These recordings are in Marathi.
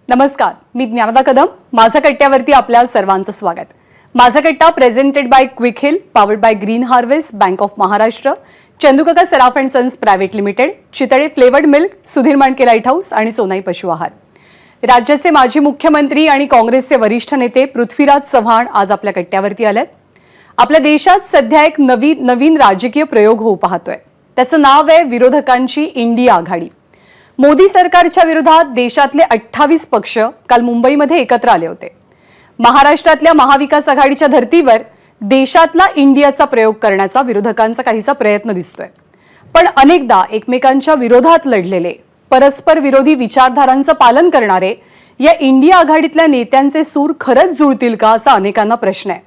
नमस्कार, मी ज्ञानदा कदम. माझा कट्ट्यावरती आपल्या सर्वांचं स्वागत. Majha Katta presented by Quick Heal, powered by Green Harvest, Bank of Maharashtra, Chandukaka Saraf and sons private limited, Chitale flavoured milk, Sudhir Mandke lighthouse आणि सोनाई पशु आहार. राज्याचे माजी मुख्यमंत्री आणि काँग्रेसचे वरिष्ठ नेते पृथ्वीराज चव्हाण आज आपल्या कट्ट्यावरती आलेत. आपल्या देशात सध्या एक नवीन राजकीय प्रयोग होऊ पाहतोय. त्याचं नाव आहे विरोधकांची इंडिया आघाडी. मोदी सरकारच्या विरोधात देशातले 28 पक्ष काल मुंबईमध्ये एकत्र आले होते. महाराष्ट्रातल्या महाविकास आघाडीच्या धर्तीवर देशातला इंडियाचा प्रयोग करण्याचा विरोधकांचा काहीसा प्रयत्न दिसतोय. पण अनेकदा एकमेकांच्या विरोधात लढलेले, परस्पर विरोधी विचारधारांचं पालन करणारे या इंडिया आघाडीतल्या नेत्यांचे सूर खरंच जुळतील का, असा अनेकांना प्रश्न आहे.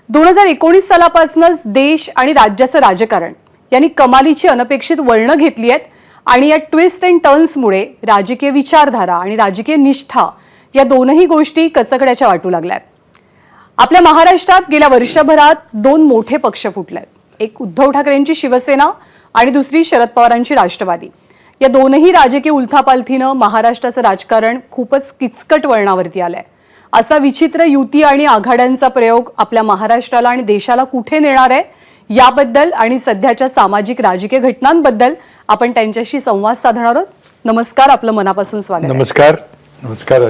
2019 सालापासूनच देश आणि राज्याचं राजकारण यांनी कमालीची अनपेक्षित वळणं घेतली आहेत आणि या ट्विस्ट अँड टर्न्समुळे राजकीय विचारधारा आणि राजकीय निष्ठा या दोनही गोष्टी कचकड्याच्या वाटू लागल्यात. आपल्या महाराष्ट्रात गेल्या वर्षभरात दोन मोठे पक्ष फुटलेत. एक उद्धव ठाकरेंची शिवसेना आणि दुसरी शरद पवारांची राष्ट्रवादी. या दोनही राजकीय उलथापालथीनं महाराष्ट्राचं राजकारण खूपच किचकट वळणावरती आलंय. असा विचित्र युती आणि आघाड्यांचा प्रयोग आपल्या महाराष्ट्राला आणि देशाला कुठे नेणार आहे, याबद्दल आणि सध्याच्या सामाजिक राजकीय घटनांबद्दल आपण त्यांच्याशी संवाद साधणार आहोत. नमस्कार, आपलं मनापासून स्वागत. नमस्कार. नमस्कार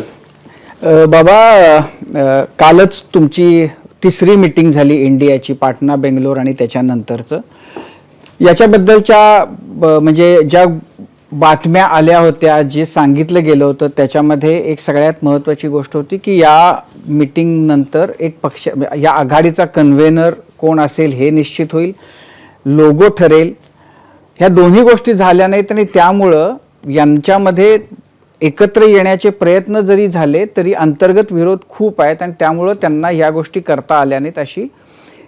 बाबा, कालच तुमची तिसरी मीटिंग झाली इंडियाची, पाटणा, बेंगलोर आणि त्याच्यानंतरचं. याच्याबद्दलच्या म्हणजे ज्या बातम्या आल्या होत्या, जे सांगितलं गेलं होतं, त्याच्यामध्ये एक सगळ्यात महत्त्वाची गोष्ट होती की या मीटिंग नंतर एक पक्ष, या आघाडीचा कन्व्हेनर कोण असेल हे निश्चित होईल, लोगो ठरेल. ह्या दोन्ही गोष्टी झाल्या नाहीत आणि त्यामुळं यांच्यामध्ये एकत्र येण्याचे प्रयत्न जरी झाले तरी अंतर्गत विरोध खूप आहेत आणि त्यामुळं त्यांना ह्या गोष्टी करता आल्या नाहीत, अशी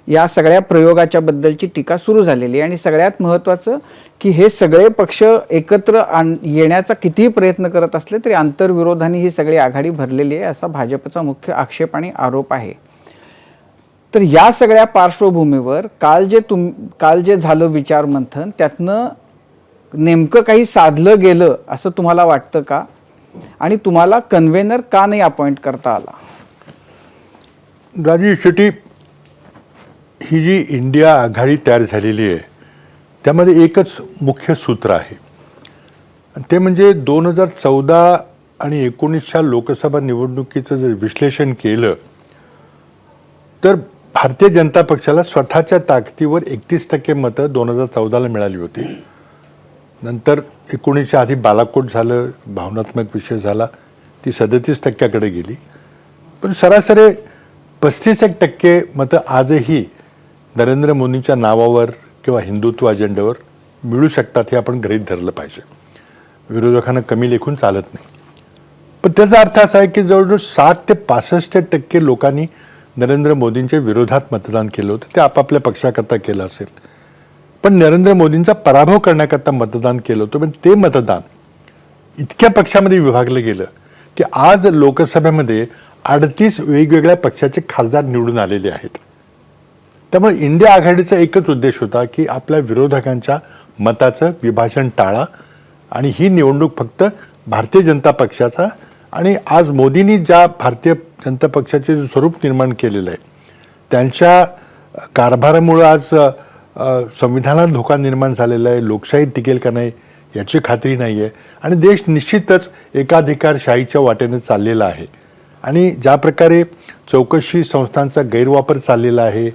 या सगळ्या प्रयोगाच्या बद्दलची टीका सुरू झालेली आहे. आणि सगळ्यात महत्त्वाचं की हे सगळे पक्ष एकत्र येण्याचा कितीही प्रयत्न करत असले तरी आंतरविरोधाने ही सगळी आघाडी भरलेली आहे, असा भाजपचा मुख्य आक्षेप आणि आरोप आहे. तर या सगळ्या पार्श्वभूमीवर काल जे झालं विचार मंथन, त्यातनं नेमकं काही साधलं गेलं असं तुम्हाला वाटतं का? आणि तुम्हाला कन्व्हेनर का नाही अपॉइंट करता आला? दाजी, शेवटी ही जी इंडिया आघाडी तयार झालेली आहे त्यामध्ये एकच मुख्य सूत्र आहे, ते म्हणजे 2014 आणि 19च्या लोकसभा निवडणुकीचं जर विश्लेषण केलं तर भारतीय जनता पक्षाला स्वतःच्या ताकदीवर 31% मतं 2014ला मिळाली होती. नंतर 19च्या आधी बालाकोट झालं, भावनात्मक विषय झाला, ती 37%कडे गेली. पण सरासरी 35% मतं आजही नरेंद्र मोदींच्या नावावर किंवा हिंदुत्व अजेंड्यावर मिळू शकतात, हे आपण गृहीत धरलं पाहिजे. विरोधकांना कमी लेखून चालत नाही. पण त्याचा अर्थ असा आहे की जवळजवळ 60 ते 65% लोकांनी नरेंद्र मोदींच्या विरोधात मतदान केलं होतं. ते आपापल्या पक्षाकरता केलं असेल, पण नरेंद्र मोदींचा पराभव करण्याकरता मतदान केलं होतं. पण ते मतदान इतक्या पक्षामध्ये विभागलं गेलं की आज लोकसभेमध्ये 38 वेगवेगळ्या पक्षाचे खासदार निवडून आलेले आहेत. त्यामुळे इंडिया आघाडीचा एकच उद्देश होता की आपल्या विरोधकांच्या मताचं विभाजन टाळा आणि ही निवडणूक फक्त भारतीय जनता पक्षाचा आणि आज मोदींनी ज्या भारतीय जनता पक्षाचे जे स्वरूप निर्माण केलेलं आहे त्यांच्या कारभारामुळं आज संविधानात धोका निर्माण झालेला आहे, लोकशाही टिकेल का नाही याची खात्री नाही आहे आणि देश निश्चितच एकाधिकारशाहीच्या वाटेने चाललेला आहे. आणि ज्या प्रकारे चौकशी संस्थांचा गैरवापर चाललेला आहे,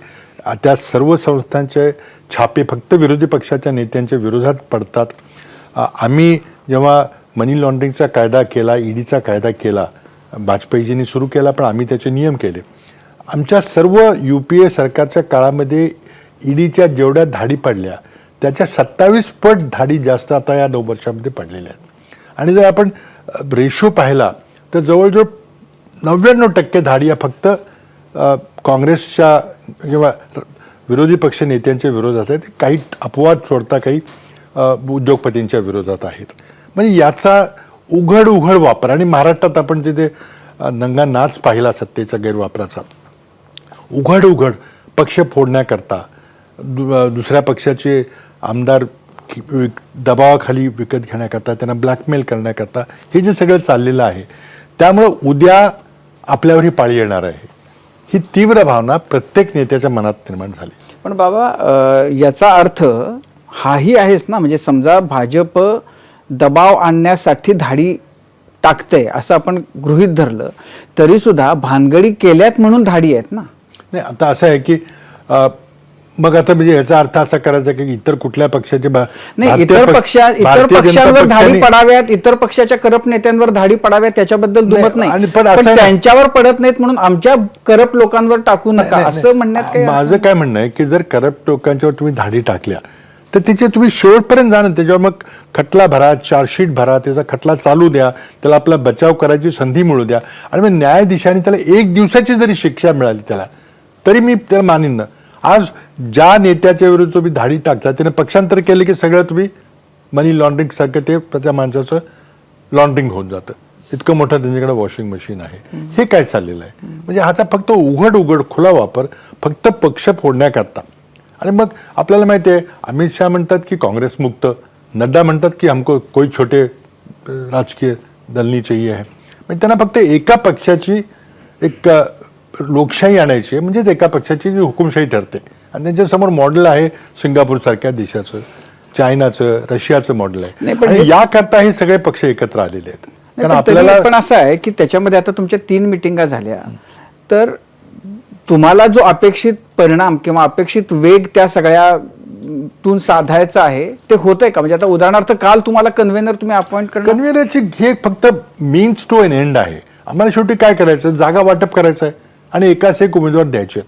त्या सर्व संस्थांचे छापे फक्त विरोधी पक्षाच्या नेत्यांच्या विरोधात पडतात. आम्ही जेव्हा मनी लॉन्ड्रिंगचा कायदा केला, ईडीचा कायदा केला, वाजपेयीजींनी सुरू केला, पण आम्ही त्याचे नियम केले. आमच्या सर्व UPA सरकारच्या काळामध्ये ईडीच्या जेवढ्या धाडी पडल्या त्याच्या 27 पट धाडी जास्त आता या 9 वर्षामध्ये पडलेल्या आहेत. आणि जर आपण रेशो पाहिला तर जवळजवळ 99% धाडी या फक्त काँग्रेसच्या किंवा विरोधी पक्ष नेत्यांच्या विरोधात आहेत. काही अपवाद सोडता काही उद्योगपतींच्या विरोधात आहेत. म्हणजे याचा उघड वापर, आणि महाराष्ट्रात आपण जिथे नंगा नाच पाहिला सत्तेचा गैरवापराचा, उघड पक्ष फोडण्याकरता, दुसऱ्या पक्षाचे आमदार दबावाखाली विकत घेण्याकरता, त्यांना ब्लॅकमेल करण्याकरता हे जे सगळं चाललेलं आहे त्यामुळं उद्या आपल्यावर ही पाळी येणार आहे, ही तीव्र भावना प्रत्येक नेत्याच्या मनात निर्माण झाली. पण बाबा याचा अर्थ हाही आहेच ना, म्हणजे समजा भाजप दबाव आणण्यासाठी धाडी टाकते असं आपण गृहीत धरलं तरी सुद्धा भानगडी केल्यात म्हणून धाडी आहेत ना. नाही, आता असं आहे की मग आता म्हणजे याचा अर्थ असा करायचा की इतर कुठल्या पक्षाचे नाही, इतर पक्षांवर धाडी पडाव्यात, इतर पक्षाच्या करप्ट नेत्यांवर धाडी पडाव्यात त्याच्याबद्दल दुमत नाही, नाही, पण पण त्यांच्यावर पडत नाहीत म्हणून आमच्या करप्ट लोकांवर टाकू नका असं म्हणण्यात काही माझं काय म्हणणं आहे की जर करप्ट लोकांच्यावर तुम्ही धाडी टाकल्या तर तिचे तुम्ही शेवटपर्यंत जा ना, त्याच्यावर मग खटला भरा, चार्जशीट भरा, त्याचा खटला चालू द्या, त्याला आपला बचाव करायची संधी मिळू द्या, आणि मग न्यायाधीशाने त्याला 1 दिवसाची जरी शिक्षा मिळाली त्याला तरी मी त्याला मानीन ना. आज ज्या नेत्याच्या विरुद्ध तुम्ही धाडी टाकता त्याने पक्षांतर केले की सगळं तुम्ही मनी लॉन्ड्रिंग सारखं ते त्या माणसाचं लॉन्ड्रिंग होऊन जातं. इतकं मोठं त्यांच्याकडे वॉशिंग मशीन आहे. हे काय चाललेलं आहे म्हणजे आता फक्त उघड खुला वापर फक्त पक्ष फोडण्याकरता. आणि मग आपल्याला माहिती आहे अमित शहा म्हणतात की काँग्रेस मुक्त, नड्डा म्हणतात की हमको कोई छोटे राजकीय दल नहीं चाहिए है. म्हणजे त्यांना फक्त एका पक्षाची एक लोकशाही आणायची आहे, म्हणजेच एका पक्षाची जी हुकुमशाही ठरते. आणि त्यांच्यासमोर मॉडेल आहे सिंगापूरसारख्या देशाचं, चायनाचं, रशियाचं मॉडेल आहे. आणि याकरता हे सगळे पक्ष एकत्र आलेले आहेत. कारण आपल्याला पण असं आहे की त्याच्यामध्ये आता तुमच्या 3 मिटिंगा झाल्या तर तुम्हाला जो अपेक्षित परिणाम किंवा अपेक्षित वेग त्या सगळ्यातून साधायचा आहे ते होतंय का? म्हणजे आता उदाहरणार्थ काल तुम्हाला कन्व्हेनर तुम्ही अपॉइंट करणार, कन्व्हेनरची हे फक्त मीन्स टू एन एंड आहे. आम्हाला शेवटी काय करायचं, जागा वाटप करायचं आहे आणि एकाच एक उमेदवार द्यायचे.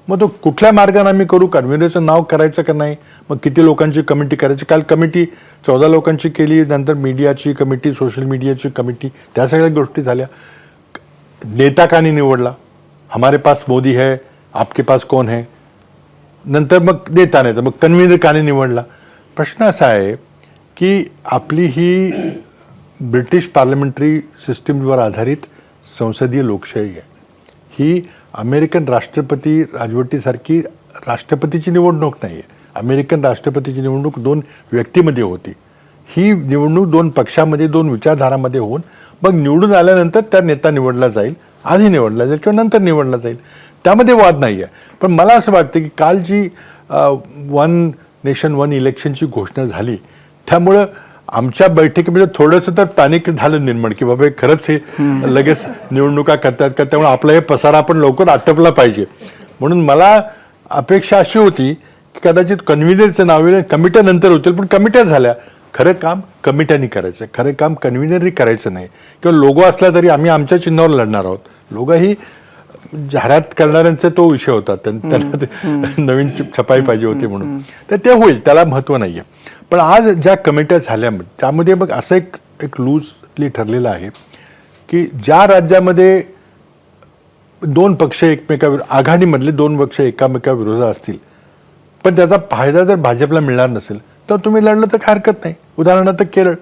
मग तो कुठल्या मार्गाने आम्ही करू, कन्व्हेनरचं नाव करायचं का नाही, मग किती लोकांची कमिटी करायची. काल कमिटी 14 लोकांची केली, नंतर मीडियाची कमिटी, सोशल मीडियाची कमिटी, त्या सगळ्या गोष्टी झाल्या. नेता का नाही निवडला, हमारे पास मोदी है, आपके पास कौन है, नंतर मग नेता नाही तर मग कन्व्हेनर का नाही निवडला. प्रश्न असा आहे की आपली ही ब्रिटिश पार्लमेंटरी सिस्टीमवर आधारित संसदीय लोकशाही आहे. ही अमेरिकन राष्ट्रपती राजवटीसारखी राष्ट्रपतीची निवडणूक नाही आहे. अमेरिकन राष्ट्रपतीची निवडणूक 2 व्यक्तीमध्ये होती. ही निवडणूक 2 पक्षामध्ये, 2 विचारधारामध्ये होऊन मग निवडून आल्यानंतर त्या नेता निवडला जाईल, आधी निवडला जाईल किंवा नंतर निवडला जाईल, त्यामध्ये वाद नाही आहे. पण मला असं वाटतं की काल जी 1 नेशन 1 इलेक्शनची घोषणा झाली त्यामुळं आमच्या बैठकीमध्ये थोडंसं तर पॅनिक झालं निर्माण की बाबा खरंच हे लगेच निवडणुका करतात का, त्यामुळे आपला हे पसारा आपण लवकर आटपला पाहिजे. म्हणून मला अपेक्षा अशी होती की कदाचित कन्व्हिनरचं नाव येईल, कमिट्या नंतर होतील, पण कमिट्या झाल्या. खरं काम कमिट्यांनी करायचं, खरं काम कन्व्हिनरनी करायचं नाही. किंवा लोगो असला तरी आम्ही आमच्या चिन्हावर लढणार आहोत. लोगो ही जाहिरात करणाऱ्यांचा तो विषय होता, त्यांना नवीन छपाई पाहिजे होती म्हणून, तर ते होईल, त्याला महत्त्व नाही आहे. पण आज ज्या कमिट्या झाल्या त्यामध्ये मग असं एक लूजली ठरलेलं आहे की ज्या राज्यामध्ये 2 पक्ष आघाडीमधले 2 पक्ष एकामेकाविरोधात असतील पण त्याचा फायदा जर भाजपला मिळणार नसेल तर तुम्ही लढलं तर काय हरकत नाही. उदाहरणार्थ केरळ,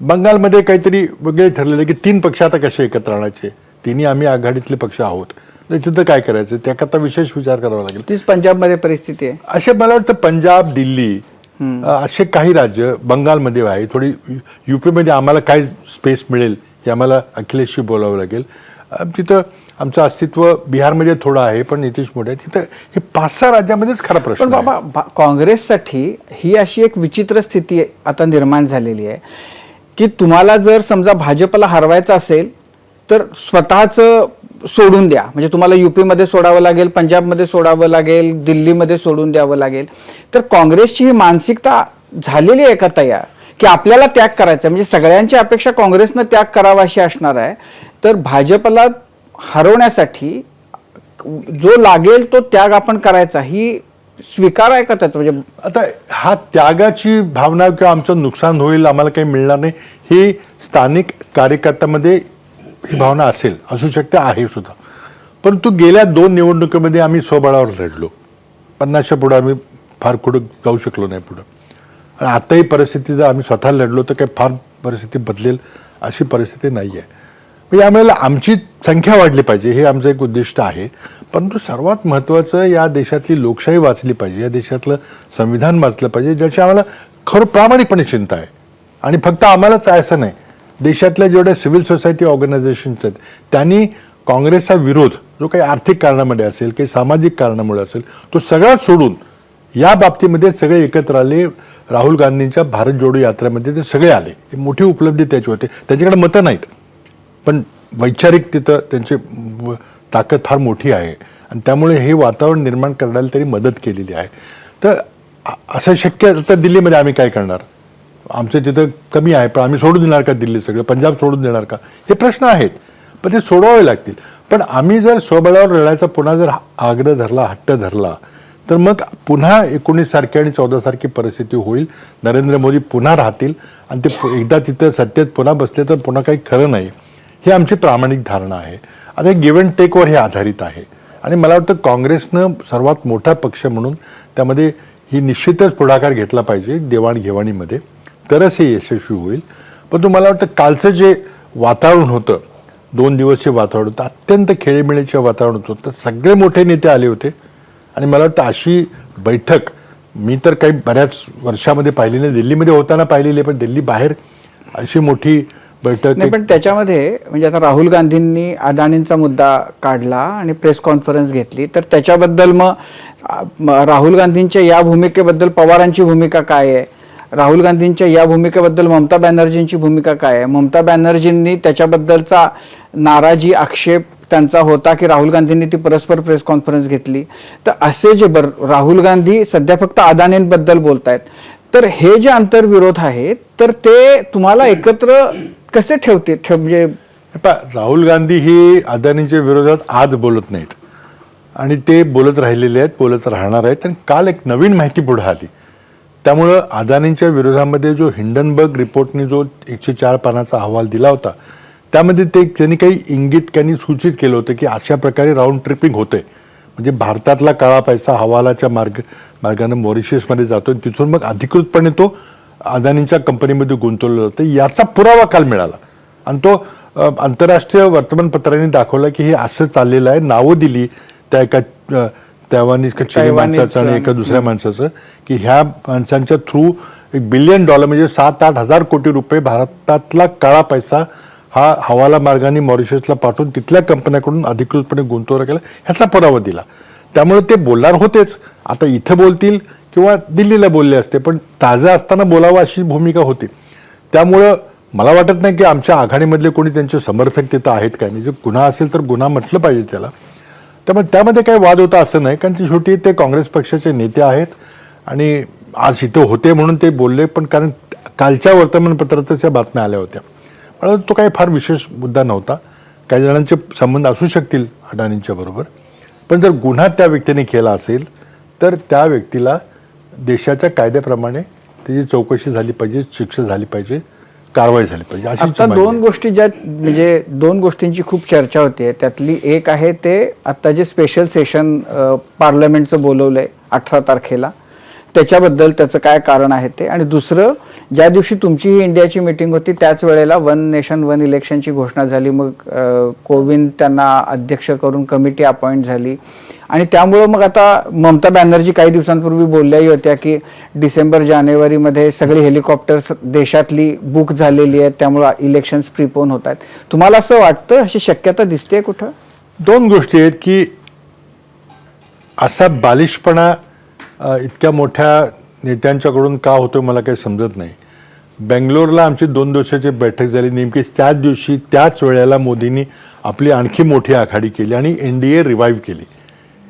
बंगालमध्ये काहीतरी वेगळे ठरलेलं की 3 पक्ष आता कसे एकत्र आणायचे, तिन्ही आम्ही आघाडीतले पक्ष आहोत, तिथं काय करायचं त्याकरता विशेष विचार करावा लागेल. तीच पंजाबमध्ये परिस्थिती आहे. असे मला वाटतं पंजाब, दिल्ली असे काही राज्य, बंगालमध्ये आहे, थोडी UP-मध्ये आम्हाला काय स्पेस मिळेल हे आम्हाला अखिलेशशी बोलावं लागेल. तिथं आमचं अस्तित्व बिहारमध्ये थोडं आहे पण नितीश मोदी आहे. तिथं हे 5-6 राज्यामध्येच खरा प्रश्न. पण बाबा काँग्रेससाठी ही अशी एक विचित्र स्थिती आता निर्माण झालेली आहे की तुम्हाला जर समजा भाजपला हरवायचं असेल तर स्वतःचं सोडून द्या, म्हणजे तुम्हाला UP-मध्ये सोडावं लागेल, पंजाबमध्ये सोडावं लागेल, दिल्लीमध्ये सोडून द्यावं लागेल. तर काँग्रेसची ही मानसिकता झालेली आहे का तयार की आपल्याला त्याग करायचा, म्हणजे सगळ्यांची अपेक्षा काँग्रेसनं त्याग करावा अशी असणार आहे. तर भाजपला हरवण्यासाठी जो लागेल तो त्याग आपण करायचा, ही स्वीकार आहे का त्याचं? म्हणजे आता हा त्यागाची भावना किंवा आमचं नुकसान होईल, आम्हाला काही मिळणार नाही, ही स्थानिक कार्यकर्त्यामध्ये ही भावना असेल, असू शकते, आहे सुद्धा. परंतु गेल्या 2 निवडणुकीमध्ये आम्ही स्वबळावर लढलो. 50च्या पुढे आम्ही फार कुठं जाऊ शकलो नाही पुढं. आणि आताही परिस्थिती जर आम्ही स्वतः लढलो तर काही फार परिस्थिती बदलेल अशी परिस्थिती नाही आहे. यामुळे आमची संख्या वाढली पाहिजे हे आमचं एक उद्दिष्ट आहे. परंतु सर्वात महत्त्वाचं या देशातली लोकशाही वाचली पाहिजे, या देशातलं संविधान वाचलं पाहिजे, ज्याची आम्हाला खरं प्रामाणिकपणे चिंता आहे. आणि फक्त आम्हालाच आहे असं नाही, देशातल्या जेवढ्या सिव्हिल सोसायटी ऑर्गनायझेशन्स आहेत त्यांनी काँग्रेसचा विरोध जो काही आर्थिक कारणामध्ये असेल काही सामाजिक कारणामुळे असेल तो सगळा सोडून या बाबतीमध्ये सगळे एकत्र आले. राहुल गांधींच्या भारत जोडो यात्रेमध्ये ते सगळे आले. ही मोठी उपलब्धी त्याची होते. त्यांच्याकडे मतं नाहीत पण वैचारिक तिथं त्यांची ताकद फार मोठी आहे आणि त्यामुळे हे वातावरण निर्माण करण्याला तरी मदत केलेली आहे. तर असं शक्य तर दिल्लीमध्ये आम्ही काय करणार, आमचं तिथं कमी आहे पण आम्ही सोडून देणार का दिल्ली, सगळं पंजाब सोडून देणार का, हे प्रश्न आहेत पण ते सोडवावे लागतील. पण आम्ही जर स्वबळावर लढायचा पुन्हा जर आग्रह धरला, हट्ट धरला तर मग पुन्हा 19 सारखी आणि 14 सारखी परिस्थिती होईल. नरेंद्र मोदी पुन्हा राहतील आणि ते एकदा तिथं सत्तेत पुन्हा बसले तर पुन्हा काही खरं नाही. ही आमची प्रामाणिक धारणा आहे. आता गिव्ह अँड टेकवर हे आधारित आहे आणि मला वाटतं काँग्रेसनं सर्वात मोठा पक्ष म्हणून त्यामध्ये ही निश्चितच पुढाकार घेतला पाहिजे देवाणघेवाणीमध्ये, तरच हे यशस्वी होईल. पण मला वाटतं कालचं जे वातावरण होतं, 2 दिवसीय वातावरण होतं, अत्यंत खेळीमेळीचं वातावरण होतं. तर सगळे मोठे नेते आले होते आणि मला वाटतं अशी बैठक मी तर काही बऱ्याच वर्षामध्ये पाहिली नाही. दिल्लीमध्ये होताना पाहिलेली आहे पण दिल्ली बाहेर अशी मोठी बैठक नाही. पण त्याच्यामध्ये म्हणजे आता राहुल गांधींनी अदानींचा मुद्दा काढला आणि प्रेस कॉन्फरन्स घेतली, तर त्याच्याबद्दल मग राहुल गांधींच्या या भूमिकेबद्दल पवारांची भूमिका काय आहे, राहुल गांधींच्या या भूमिकेबद्दल ममता बॅनर्जींची भूमिका काय आहे. ममता बॅनर्जींनी त्याच्याबद्दलचा नाराजी आक्षेप त्यांचा होता की राहुल गांधींनी ती परस्पर प्रेस कॉन्फरन्स घेतली. तर असे जे राहुल गांधी सध्या फक्त अदानींबद्दल बोलतायत, तर हे जे आंतरविरोध आहेत तर ते तुम्हाला एकत्र कसे ठेवते म्हणजे राहुल गांधी ही अदानीच्या विरोधात आज बोलत नाहीत आणि ते बोलत राहिलेले आहेत, बोलत राहणार आहेत. आणि काल एक नवीन माहिती पुढे आली त्यामुळं अदानींच्या विरोधामध्ये जो हिंडनबर्ग रिपोर्टने जो 104 पानाचा अहवाल दिला होता त्यामध्ये त्यांनी काही इंगित त्यांनी सूचित केलं होतं की अशा प्रकारे राऊंड ट्रिपिंग होते, म्हणजे भारतातला काळा पैसा हवालाच्या मार्गाने मॉरिशसमध्ये जातो आणि तिथून मग अधिकृतपणे तो अदानींच्या कंपनीमध्ये गुंतवलेला होतं. याचा पुरावा काल मिळाला आणि तो आंतरराष्ट्रीय वर्तमानपत्रांनी दाखवला की हे असं चाललेलं आहे. नावं दिली त्या एका तैवानी माणसाचं आणि एका दुसऱ्या माणसाचं की ह्या माणसांच्या थ्रू $1 बिलियन म्हणजे 7-8 हजार कोटी रुपये भारतातला काळा पैसा हा हवाला मार्गाने मॉरिशसला पाठवून तिथल्या कंपन्याकडून अधिकृतपणे गुंतवणूक केला, ह्याचा पुरावा दिला. त्यामुळे ते बोलणार होतेच. आता इथं बोलतील किंवा दिल्लीला बोलले असते पण ताजं असताना बोलावं अशी भूमिका होती. त्यामुळं मला वाटत नाही की आमच्या आघाडीमधले कोणी त्यांचे समर्थक तिथं आहेत काय नाही. जे गुन्हा असेल तर गुन्हा म्हटलं पाहिजे त्याला. त्यामुळे त्यामध्ये काही वाद होता असं नाही, कारण ती शेवटी ते काँग्रेस पक्षाचे नेते आहेत आणि आज इथं होते म्हणून ते बोलले. पण कारण कालच्या वर्तमानपत्रातच या बातम्या आल्या होत्या, पण तो काही फार विशेष मुद्दा नव्हता. काही जणांचे संबंध असू शकतील अडाणींच्या बरोबर, पण जर गुन्हा त्या व्यक्तीने केला असेल तर त्या व्यक्तीला देशाच्या कायद्याप्रमाणे त्याची चौकशी झाली पाहिजे, शिक्षा झाली पाहिजे, कारवाई झाली पाहिजे. आता 2 गोष्टी ज्या म्हणजे 2 गोष्टींची खूप चर्चा होते, त्यातली एक आहे ते आता जे स्पेशल सेशन पार्लमेंटचं बोलवलंय 18 तारखेला, त्याच्याबद्दल त्याचं काय कारण आहे ते. आणि दुसरं, ज्या दिवशी तुमची ही इंडियाची मीटिंग होती त्याच वेळेला 1 नेशन 1 इलेक्शनची घोषणा झाली. मग कोविंद त्यांना अध्यक्ष करून कमिटी अपॉइंट झाली आणि त्यामुळं मग आता ममता बॅनर्जी काही दिवसांपूर्वी बोलल्याही होत्या की डिसेंबर-जानेवारीमध्ये सगळी हेलिकॉप्टर्स देशातली बुक झालेली आहेत, त्यामुळं इलेक्शन्स प्रीपोन होत आहेत. तुम्हाला असं वाटतं, अशी शक्यता दिसते कुठं? 2 गोष्टी आहेत की असा बालिशपणा इतक्या मोठ्या नेत्यांच्याकडून का होतो मला काही समजत नाही. बेंगलोरला आमची 2 दिवसाची बैठक झाली, नेमकी त्याच दिवशी त्याच वेळेला मोदींनी आपली आणखी मोठी आघाडी केली आणि NDA रिवाईव्ह केली.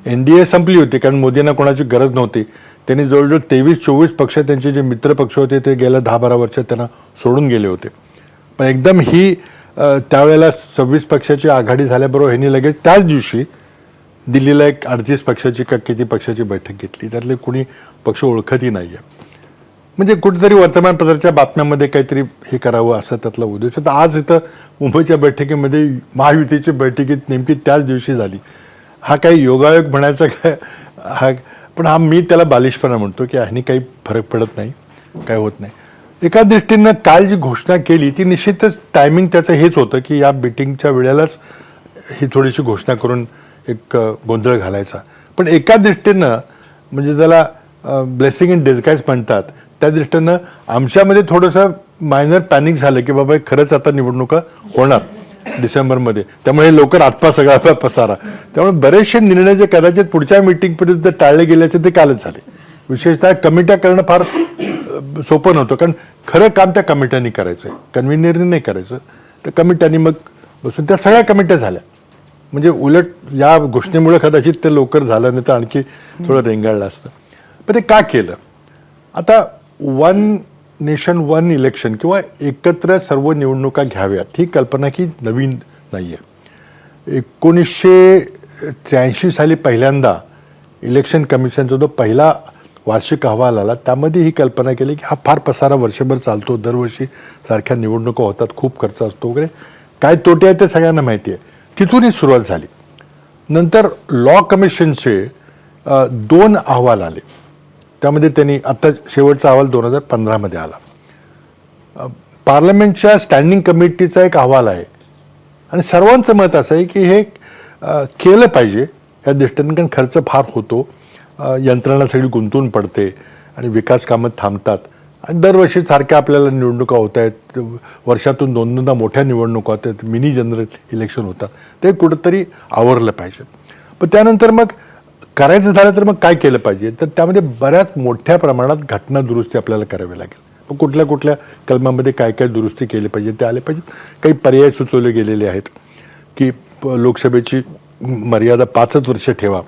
NDA संपली होती कारण मोदींना कोणाची गरज नव्हती. त्यांनी जवळजवळ 23-24 पक्ष त्यांचे जे मित्र पक्ष होते ते गेल्या 10-12 वर्षात त्यांना सोडून गेले होते. पण एकदम ही त्यावेळेला 26 पक्षाची आघाडी झाल्याबरोबर ह्यांनी लगेच त्याच दिवशी दिल्लीला एक 38 पक्षाची का किती पक्षाची बैठक घेतली. त्यातले कुणी पक्ष ओळखतही नाही आहे. म्हणजे कुठेतरी वर्तमानपत्राच्या बातम्यामध्ये काहीतरी हे करावं असं त्यातला उद्देश. तर आज इथं मुंबईच्या बैठकीमध्ये महायुतीची बैठकीत नेमकी त्याच दिवशी झाली. हा काही योगायोग म्हणायचा काय हा, पण मी त्याला बालिशपणा म्हणतो की ह्यानी काही फरक पडत नाही, काय होत नाही. एका दृष्टीनं काल जी घोषणा केली ती निश्चितच टायमिंग त्याचं हेच होतं की या मीटिंगच्या वेळेलाच ही थोडीशी घोषणा करून एक गोंधळ घालायचा. पण एका दृष्टीनं म्हणजे त्याला ब्लेसिंग इन डिस्गाईज म्हणतात, त्या दृष्टीनं आमच्यामध्ये थोडंसं मायनर पॅनिक झालं की बाबा खरंच आता निवडणुका होणार डिसेंबरमध्ये, त्यामुळे लवकर आटपा सगळा पसारा. त्यामुळे बरेचसे निर्णय जे कदाचित पुढच्या मीटिंगपर्यंत टाळले गेल्याचे ते कालच झाले. विशेषतः कमिट्या करणं फार सोपं नव्हतं, कारण खरं काम त्या कमिट्यांनी करायचं आहे, कन्व्हिनियरनी नाही करायचं. तर कमिट्यांनी मग बसून त्या सगळ्या कमिट्या झाल्या. म्हणजे उलट या घोषणेमुळे कदाचित ते लवकर झालं नाही तर आणखी थोडं रेंगाळलं असतं. पण ते का केलं? आता वन नेशन वन इलेक्शन किंवा एकत्र सर्व निवडणुका घ्याव्यात ही कल्पना की नवीन नाही आहे. 1983 साली पहिल्यांदा इलेक्शन कमिशनचा जो पहिला वार्षिक अहवाल आला त्यामध्ये ही कल्पना केली की हा फार पसारा वर्षभर चालतो, दरवर्षी सारख्या निवडणुका होतात, खूप खर्च असतो वगैरे, काय तोटे आहेत ते सगळ्यांना माहिती आहे. तिथून ही सुरुवात झाली. नंतर लॉ कमिशनचे 2 अहवाल आले. त्यामध्ये त्यांनी आता शेवटचा अहवाल 2015 आला. पार्लमेंटच्या स्टँडिंग कमिटीचा एक अहवाल आहे आणि सर्वांचं मत असं आहे की हे केलं पाहिजे या दृष्टीने, कारण खर्च फार होतो, यंत्रणा सगळी गुंतून पडते आणि विकास कामं थांबतात आणि दरवर्षी सारख्या आपल्याला निवडणुका होत आहेत, वर्षातून 2-2दा मोठ्या निवडणुका होत आहेत, मिनी जनरल इलेक्शन होतात, ते कुठंतरी आवरलं पाहिजे. पण त्यानंतर मग करायचं झालं तर मग काय केलं पाहिजे, तर त्यामध्ये बऱ्याच मोठ्या प्रमाणात घटना दुरुस्ती आपल्याला करावी लागेल. मग कुठल्या कुठल्या कलमामध्ये काय काय दुरुस्ती केली पाहिजे ते आले पाहिजेत. काही पर्याय सुचवले गेलेले आहेत की लोकसभेची मर्यादा 5च वर्ष ठेवा.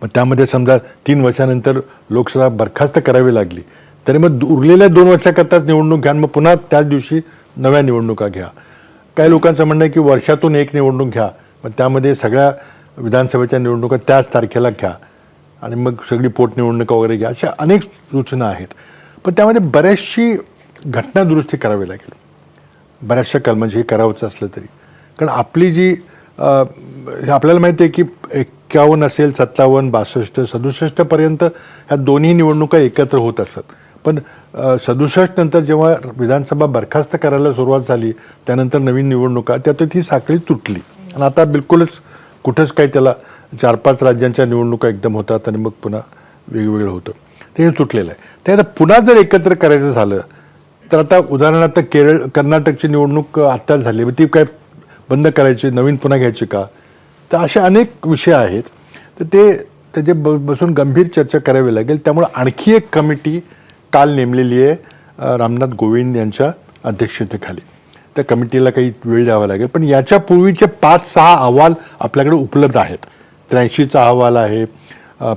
मग त्यामध्ये समजा 3 वर्षानंतर लोकसभा बरखास्त करावी लागली तरी मग उरलेल्या 2 वर्षाकरताच निवडणूक घ्या, मग पुन्हा त्याच दिवशी नव्या निवडणुका घ्या. काही लोकांचं म्हणणं आहे की वर्षातून एक निवडणूक घ्या, मग त्यामध्ये सगळ्या विधानसभेच्या निवडणुका त्याच तारखेला घ्या आणि मग सगळी पोटनिवडणुका वगैरे घ्या. अशा अनेक सूचना आहेत. पण त्यामध्ये बऱ्याचशी घटना दुरुस्ती करावी लागेल बऱ्याचशा कलमांची, हे करावंच असलं तरी. कारण आपली जी आपल्याला माहिती आहे की 51 असेल, 57, 62, 67पर्यंत ह्या दोन्ही निवडणुका एकत्र होत असत. पण 67 नंतर जेव्हा विधानसभा बरखास्त करायला सुरुवात झाली त्यानंतर नवीन निवडणुका, त्यात ती साखळी तुटली आणि आता बिलकुलच कुठंच काही त्याला 4-5 राज्यांच्या निवडणुका एकदम होतात आणि मग पुन्हा वेगवेगळं होतं, ते तुटलेलं आहे. ते आता पुन्हा जर एकत्र करायचं झालं तर आता उदाहरणार्थ कर्नाटकची निवडणूक आत्ताच झाली, ती काय बंद करायची, नवीन पुन्हा घ्यायची का? तर असे अनेक विषय आहेत. तर त्याचे बसून गंभीर चर्चा करावी लागेल. त्यामुळे आणखी एक कमिटी काल नेमलेली आहे रामनाथ कोविंद यांच्या अध्यक्षतेखाली. त्या कमिटीला काही वेळ द्यावा लागेल. पण याच्या पूर्वीचे 5-6 अहवाल आपल्याकडे उपलब्ध आहेत. 83चा अहवाल आहे,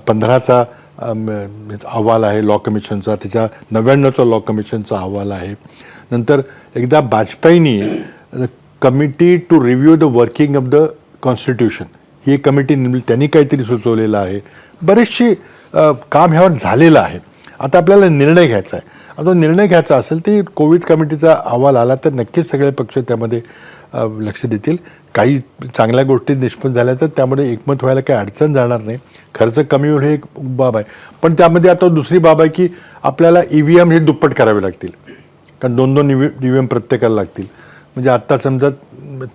15चा अहवाल आहे लॉ कमिशनचा, त्याच्या 99चा लॉ कमिशनचा अहवाल आहे. नंतर एकदा वाजपेयींनी committee to review the working of the constitution ही एक कमिटी नेमली, त्यांनी काहीतरी सुचवलेलं आहे. बरेचशी काम ह्यावर झालेलं आहे. आता आपल्याला निर्णय घ्यायचा आहे. आता निर्णय घ्यायचा असेल ते कोविड कमिटीचा अहवाल आला तर नक्कीच सगळे पक्ष त्यामध्ये लक्ष देतील. काही चांगल्या गोष्टी निष्पन्न झाल्या तर त्यामध्ये एकमत व्हायला काही अडचण जाणार नाही. खर्च कमी होईल हे एक बाब आहे. पण त्यामध्ये आता दुसरी बाब आहे की आपल्याला EVM हे दुप्पट करावे लागतील, कारण 2-2 EVM प्रत्येकाला लागतील. म्हणजे आत्ता समजा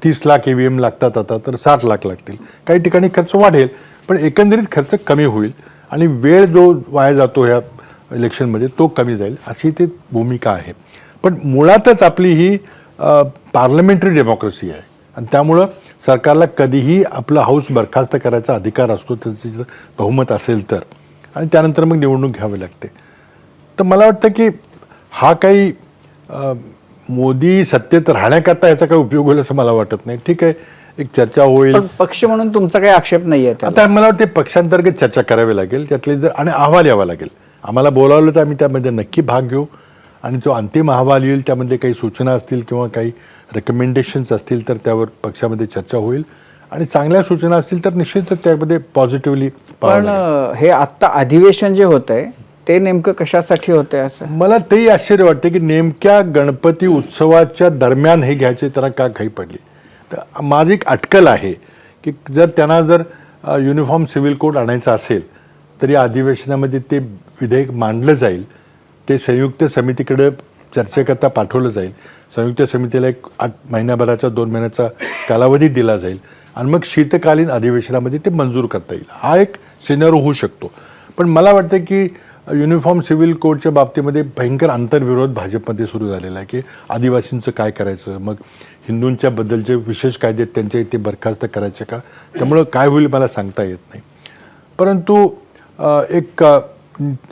30 लाख EVM लागतात आता, तर 60 लाख लागतील. काही ठिकाणी खर्च वाढेल पण एकंदरीत खर्च कमी होईल आणि वेळ जो वाया जातो ह्या इलेक्शनमध्ये तो कमी जाईल, अशी ती भूमिका आहे. पण मुळातच आपली ही पार्लमेंटरी डेमोक्रेसी आहे आणि त्यामुळं सरकारला कधीही आपलं हाऊस बरखास्त करायचा अधिकार असतो, त्याचं जर बहुमत असेल तर, आणि त्यानंतर मग निवडणूक घ्यावी लागते. तर मला वाटतं की हा काही मोदी सत्तेत राहण्याकरता याचा काही उपयोग होईल असं मला वाटत नाही. ठीक आहे, एक चर्चा होईल. पण पक्ष म्हणून तुमचा काही आक्षेप नाही आहे त्याला? आता मला वाटते पक्षांतर्गत चर्चा करावी लागेल, त्यातले जर आणि अहवाल यावा लागेल. आम्हाला बोलावलं तर आम्ही त्यामध्ये नक्की भाग घेऊ आणि जो अंतिम अहवाल येईल त्यामध्ये काही सूचना असतील किंवा काही रेकमेंडेशन्स असतील तर त्यावर पक्षामध्ये चर्चा होईल आणि चांगल्या सूचना असतील तर निश्चितच त्यामध्ये पॉझिटिव्हली. पण हे आत्ता अधिवेशन जे होत आहे ते नेमकं कशासाठी होतंय असं? मला तेही आश्चर्य वाटते की नेमक्या गणपती उत्सवाच्या दरम्यान हे घ्यायचे त्यांना का घाई पडली. तर माझी एक अटकल आहे की जर त्यांना जर युनिफॉर्म सिव्हिल कोड आणायचा असेल तर या अधिवेशनामध्ये ते विधेयक मांडलं जाईल, ते संयुक्त समितीकडे चर्चेकरता पाठवलं जाईल. संयुक्त समितीला एक 8 महिन्याभराचा 2 महिन्याचा कालावधी दिला जाईल आणि मग शीतकालीन अधिवेशनामध्ये ते मंजूर करता येईल. हा एक सिनेरिओ होऊ शकतो. पण मला वाटतं की युनिफॉर्म सिव्हिल कोडच्या बाबतीमध्ये भयंकर आंतरविरोध भाजपमध्ये सुरू झालेला आहे की आदिवासींचं काय करायचं, मग हिंदूंच्या बद्दलचे विशेष कायदे त्यांच्या इथे बरखास्त करायचे का, त्यामुळं काय होईल मला सांगता येत नाही. परंतु एक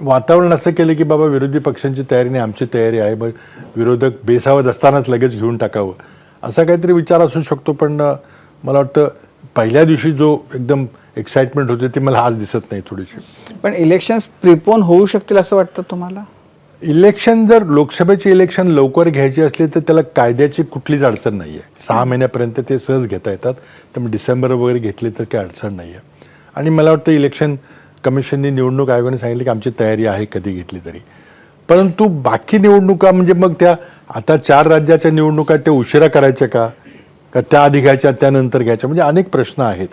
वातावरण असं केलं की बाबा विरोधी पक्षांची तयारी नाही, आमची तयारी आहे, मग विरोधक बेसावत असतानाच लगेच घेऊन टाकावं असा काहीतरी विचार असू शकतो. पण मला वाटतं पहिल्या दिवशी जो एकदम एक्साइटमेंट होती ती मला आज दिसत नाही थोडीशी. पण इलेक्शन्स प्रिपोन होऊ शकतील असं वाटतं तुम्हाला? इलेक्शन जर लोकसभेचे इलेक्शन लवकर घ्यायचे असले तर त्याला कायद्याची कुठलीच अडचण नाही आहे. 6 महिन्यापर्यंत ते सहज घेता येतात. त्यामुळे डिसेंबर वगैरे घेतले तर काही अडचण नाही आहे. आणि मला वाटतं इलेक्शन कमिशननी, निवडणूक आयोगाने सांगितलं की आमची तयारी आहे कधी घेतली तरी. परंतु बाकी निवडणुका म्हणजे मग त्या आता 4 राज्याच्या निवडणुका त्या उशिरा करायच्या का त्या आधी घ्यायच्या त्यानंतर घ्यायच्या, म्हणजे अनेक प्रश्न आहेत.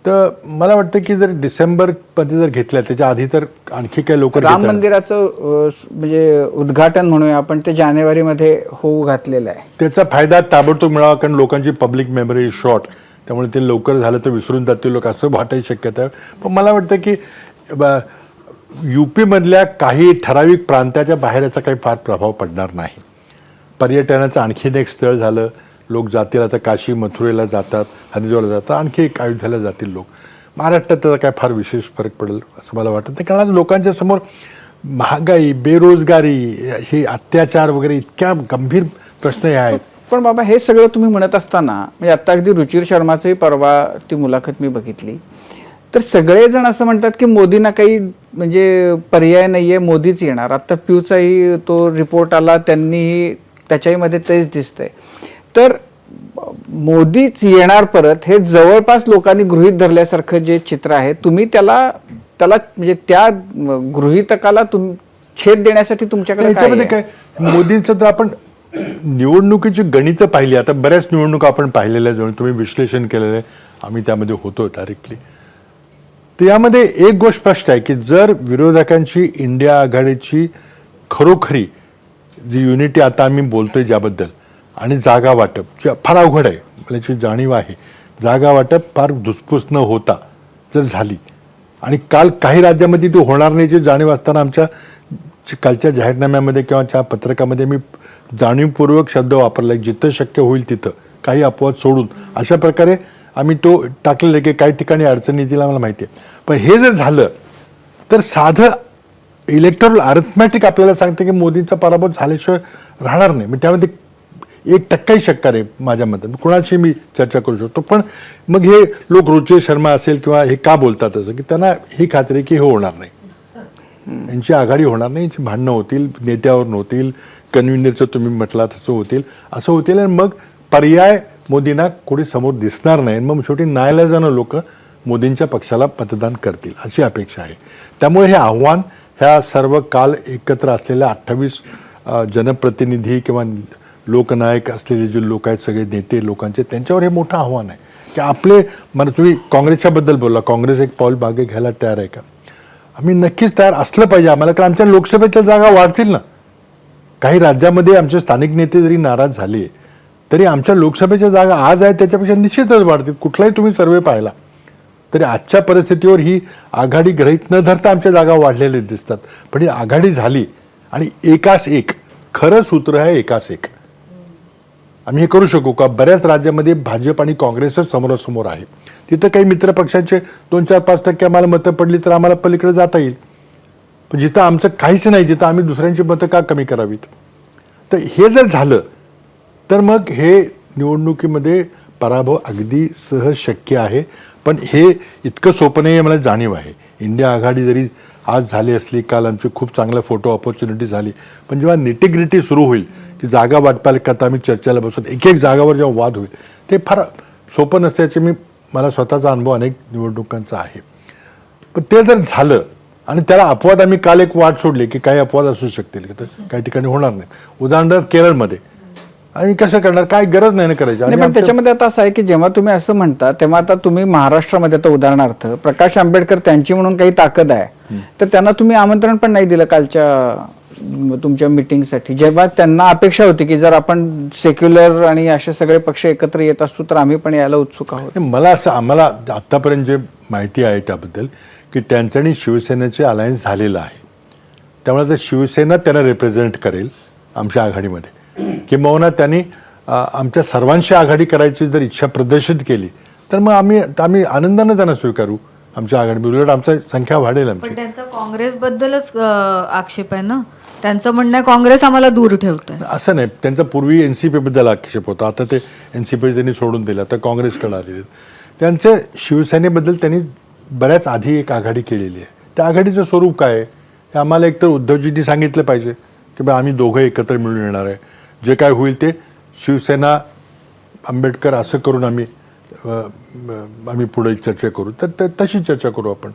तर मला वाटतं की जर डिसेंबरमध्ये जर घेतल्या त्याच्या आधी तर आणखी काही लोक राम मंदिराचं म्हणजे उद्घाटन म्हणूया आपण ते जानेवारीमध्ये होऊ घातलेलं आहे. त्याचा फायदा ताबडतोब मिळावा, कारण लोकांची पब्लिक मेमरी शॉर्ट, त्यामुळे ते लवकर झालं तर विसरून जातील लोक असं वाटायची शक्यता आहे. पण मला वाटतं की UP-मधल्या काही ठराविक प्रांताच्या बाहेर याचा काही फार प्रभाव पडणार नाही. पर्यटनाचं आणखीन एक स्थळ झालं, लोक जातील आता काशी मथुरेला जातात, हरिद्वारला जातात, आणखी एक अयोध्याला जातील लोक. महाराष्ट्रात त्याचा काय फार विशेष फरक पडेल असं मला वाटत नाही, कारण आज लोकांच्या समोर महागाई, बेरोजगारी, हे अत्याचार वगैरे इतक्या गंभीर प्रश्न हे आहेत. पण बाबा हे सगळं तुम्ही म्हणत असताना म्हणजे आता अगदी रुचिर शर्माचंही परवा ती मुलाखत मी बघितली, तर सगळेजण असं म्हणतात की मोदींना काही म्हणजे पर्याय नाहीये, मोदीच येणार. आता प्यूचाही तो रिपोर्ट आला, त्यांनीही त्याच्याही मध्ये तेच दिसतंय. तर मोदीच येणार परत हे जवळपास लोकांनी गृहीत धरल्यासारखं जे चित्र आहे, तुम्ही त्याला म्हणजे त्या गृहीतकाला छेद देण्यासाठी तुमच्याकडे काय मोदींचं तर आपण निवडणुकीची गणितं पाहिली, आता बऱ्याच निवडणुका आपण पाहिलेल्या, जवळ तुम्ही विश्लेषण केलेलं आहे, आम्ही त्यामध्ये होतो डायरेक्टली. तर यामध्ये एक गोष्ट स्पष्ट आहे की जर विरोधकांची इंडिया आघाडीची खरोखरी जी युनिटी आता आम्ही बोलतोय ज्याबद्दल, आणि जागा वाटप जे फार अवघड आहे, मला याची जाणीव आहे, जागा वाटप फार धुसफूस न होता जर झाली, आणि काल काही राज्यामध्ये ती होणार नाही जी जाणीव असताना आमच्या कालच्या जाहीरनाम्यामध्ये किंवा त्या पत्रकामध्ये मी जाणीवपूर्वक शब्द वापरला, जिथं शक्य होईल तिथं काही अपवाद सोडून अशा प्रकारे आम्ही तो टाकलेला की काही ठिकाणी अडचणी येतील आम्हाला माहिती आहे. पण हे जर झालं तर साधं इलेक्टोरल अरिथमॅटिक आपल्याला सांगते की मोदींचा पराभव झाल्याशिवाय राहणार नाही. म्हणजे त्यामध्ये 1% शक्का रे माझ्या मतात, कुणाशी मी चर्चा करू शकतो. पण मग हे लोक रुचिर शर्मा असेल किंवा हे का बोलतात असं की त्यांना ही खात्री आहे की हे होणार नाही, यांची आघाडी होणार नाही, यांची भांडणं होतील, नेत्यावर होतील, कन्व्हिनरचं तुम्ही म्हटलं तसं होतील, असं होतील, आणि मग पर्याय मोदींना कोणी समोर दिसणार नाही. मग शेवटी नाईलाजानं लोक मोदींच्या पक्षाला मतदान करतील अशी अपेक्षा आहे. त्यामुळे हे आव्हान ह्या सर्व काल एकत्र असलेल्या 28 जनप्रतिनिधी किंवा लोकनायक असलेले जे लोक आहेत, सगळे नेते लोकांचे, त्यांच्यावर हे मोठं आव्हान आहे की आपले, मला तुम्ही काँग्रेसच्या बद्दल बोलला, काँग्रेस एक पाऊल मागे घ्यायला तयार आहे का? आम्ही नक्कीच तयार असलं पाहिजे आम्हाला, कारण आमच्या लोकसभेच्या जागा वाढतील ना. काही राज्यामध्ये आमचे स्थानिक नेते जरी नाराज झाले तरी आमच्या लोकसभेच्या जागा आज आहेत त्याच्यापेक्षा निश्चितच वाढतील. कुठलाही तुम्ही सर्वे पाहिला तरी आजच्या परिस्थितीवर ही आघाडी गृहीत न धरता आमच्या जागा वाढलेल्या दिसतात. पण ही आघाडी झाली आणि एकास एक, खरं सूत्र आहे एकास एक. आम्ही हे करू शकू का? बऱ्याच राज्यामध्ये भाजप आणि काँग्रेसच समोरासमोर आहे. तिथं काही मित्र पक्षांचे 2-4-5% आम्हाला मतं पडली तर आम्हाला पलीकडे जाता येईल. पण जिथं आमचं काहीच नाही, जिथं आम्ही दुसऱ्यांची मतं का कमी करावीत? तर हे जर झालं तर मग हे निवडणुकीमध्ये पराभव अगदी सहज शक्य आहे. पण हे इतकं सोपं नाही आहे, मला जाणीव आहे. इंडिया आघाडी जरी आज झाली असली, काल आमची खूप चांगला फोटो ऑपॉर्च्युनिटी झाली, पण जेव्हा निटिग्रिटी सुरू होईल की जागा वाटपाल का, आता आम्ही चर्चेला बसून एक जागावर जेव्हा वाद होईल, ते फार सोपं नसल्याचे मला स्वतःचा अनुभव अनेक निवडणुकांचा आहे. पण ते जर झालं आणि त्याला अपवाद, आम्ही काल एक वाट सोडली की काही अपवाद असू शकतील की काही ठिकाणी होणार नाही, उदाहरणार्थ केरळमध्ये, आणि कसं करणार, काय गरज नाही ना करायची. पण त्याच्यामध्ये आता असं आहे की जेव्हा तुम्ही असं म्हणता तेव्हा आता तुम्ही महाराष्ट्रामध्ये, आता उदाहरणार्थ प्रकाश आंबेडकर त्यांची म्हणून काही ताकद आहे, तर त्यांना तुम्ही आमंत्रण पण नाही दिलं कालच्या तुमच्या मिटिंगसाठी, जेव्हा त्यांना अपेक्षा होती की जर आपण सेक्युलर आणि असे सगळे पक्ष एकत्र येत असतो तर आम्ही पण यायला उत्सुक आहोत. मला असं, आम्हाला आतापर्यंत जे माहिती आहे त्याबद्दल की त्यांचं आणि शिवसेनेचे अलायन्स झालेलं आहे, त्यामुळे आता शिवसेना त्यांना रिप्रेझेंट करेल आमच्या आघाडीमध्ये, किंबहुना त्यांनी आमच्या सर्वांशी आघाडी करायची जर इच्छा प्रदर्शित केली तर मग आम्ही आनंदानं त्यांना स्वीकारू आमच्या आघाडीमध्ये. उलट आमची संख्या वाढेल आमची. पण त्यांचा काँग्रेसबद्दलच आक्षेप आहे ना, त्यांचं म्हणणं आहे काँग्रेस आम्हाला दूर ठेवतंय. असं नाही, त्यांचा पूर्वी NCP बद्दल आक्षेप होता, आता ते NCP त्यांनी सोडून दिलं, आता काँग्रेसकडे आलेले आहेत. त्यांचं शिवसेनेबद्दल त्यांनी बऱ्याच आधी एक आघाडी केलेली आहे. त्या आघाडीचं स्वरूप काय आहे हे आम्हाला एकतर उद्धवजींनी सांगितलं पाहिजे की बा आम्ही दोघं एकत्र मिळून येणार आहे, जे काय होईल ते शिवसेना आंबेडकर असं करून आम्ही पुढे चर्चा करू, तर तशी चर्चा करू आपण.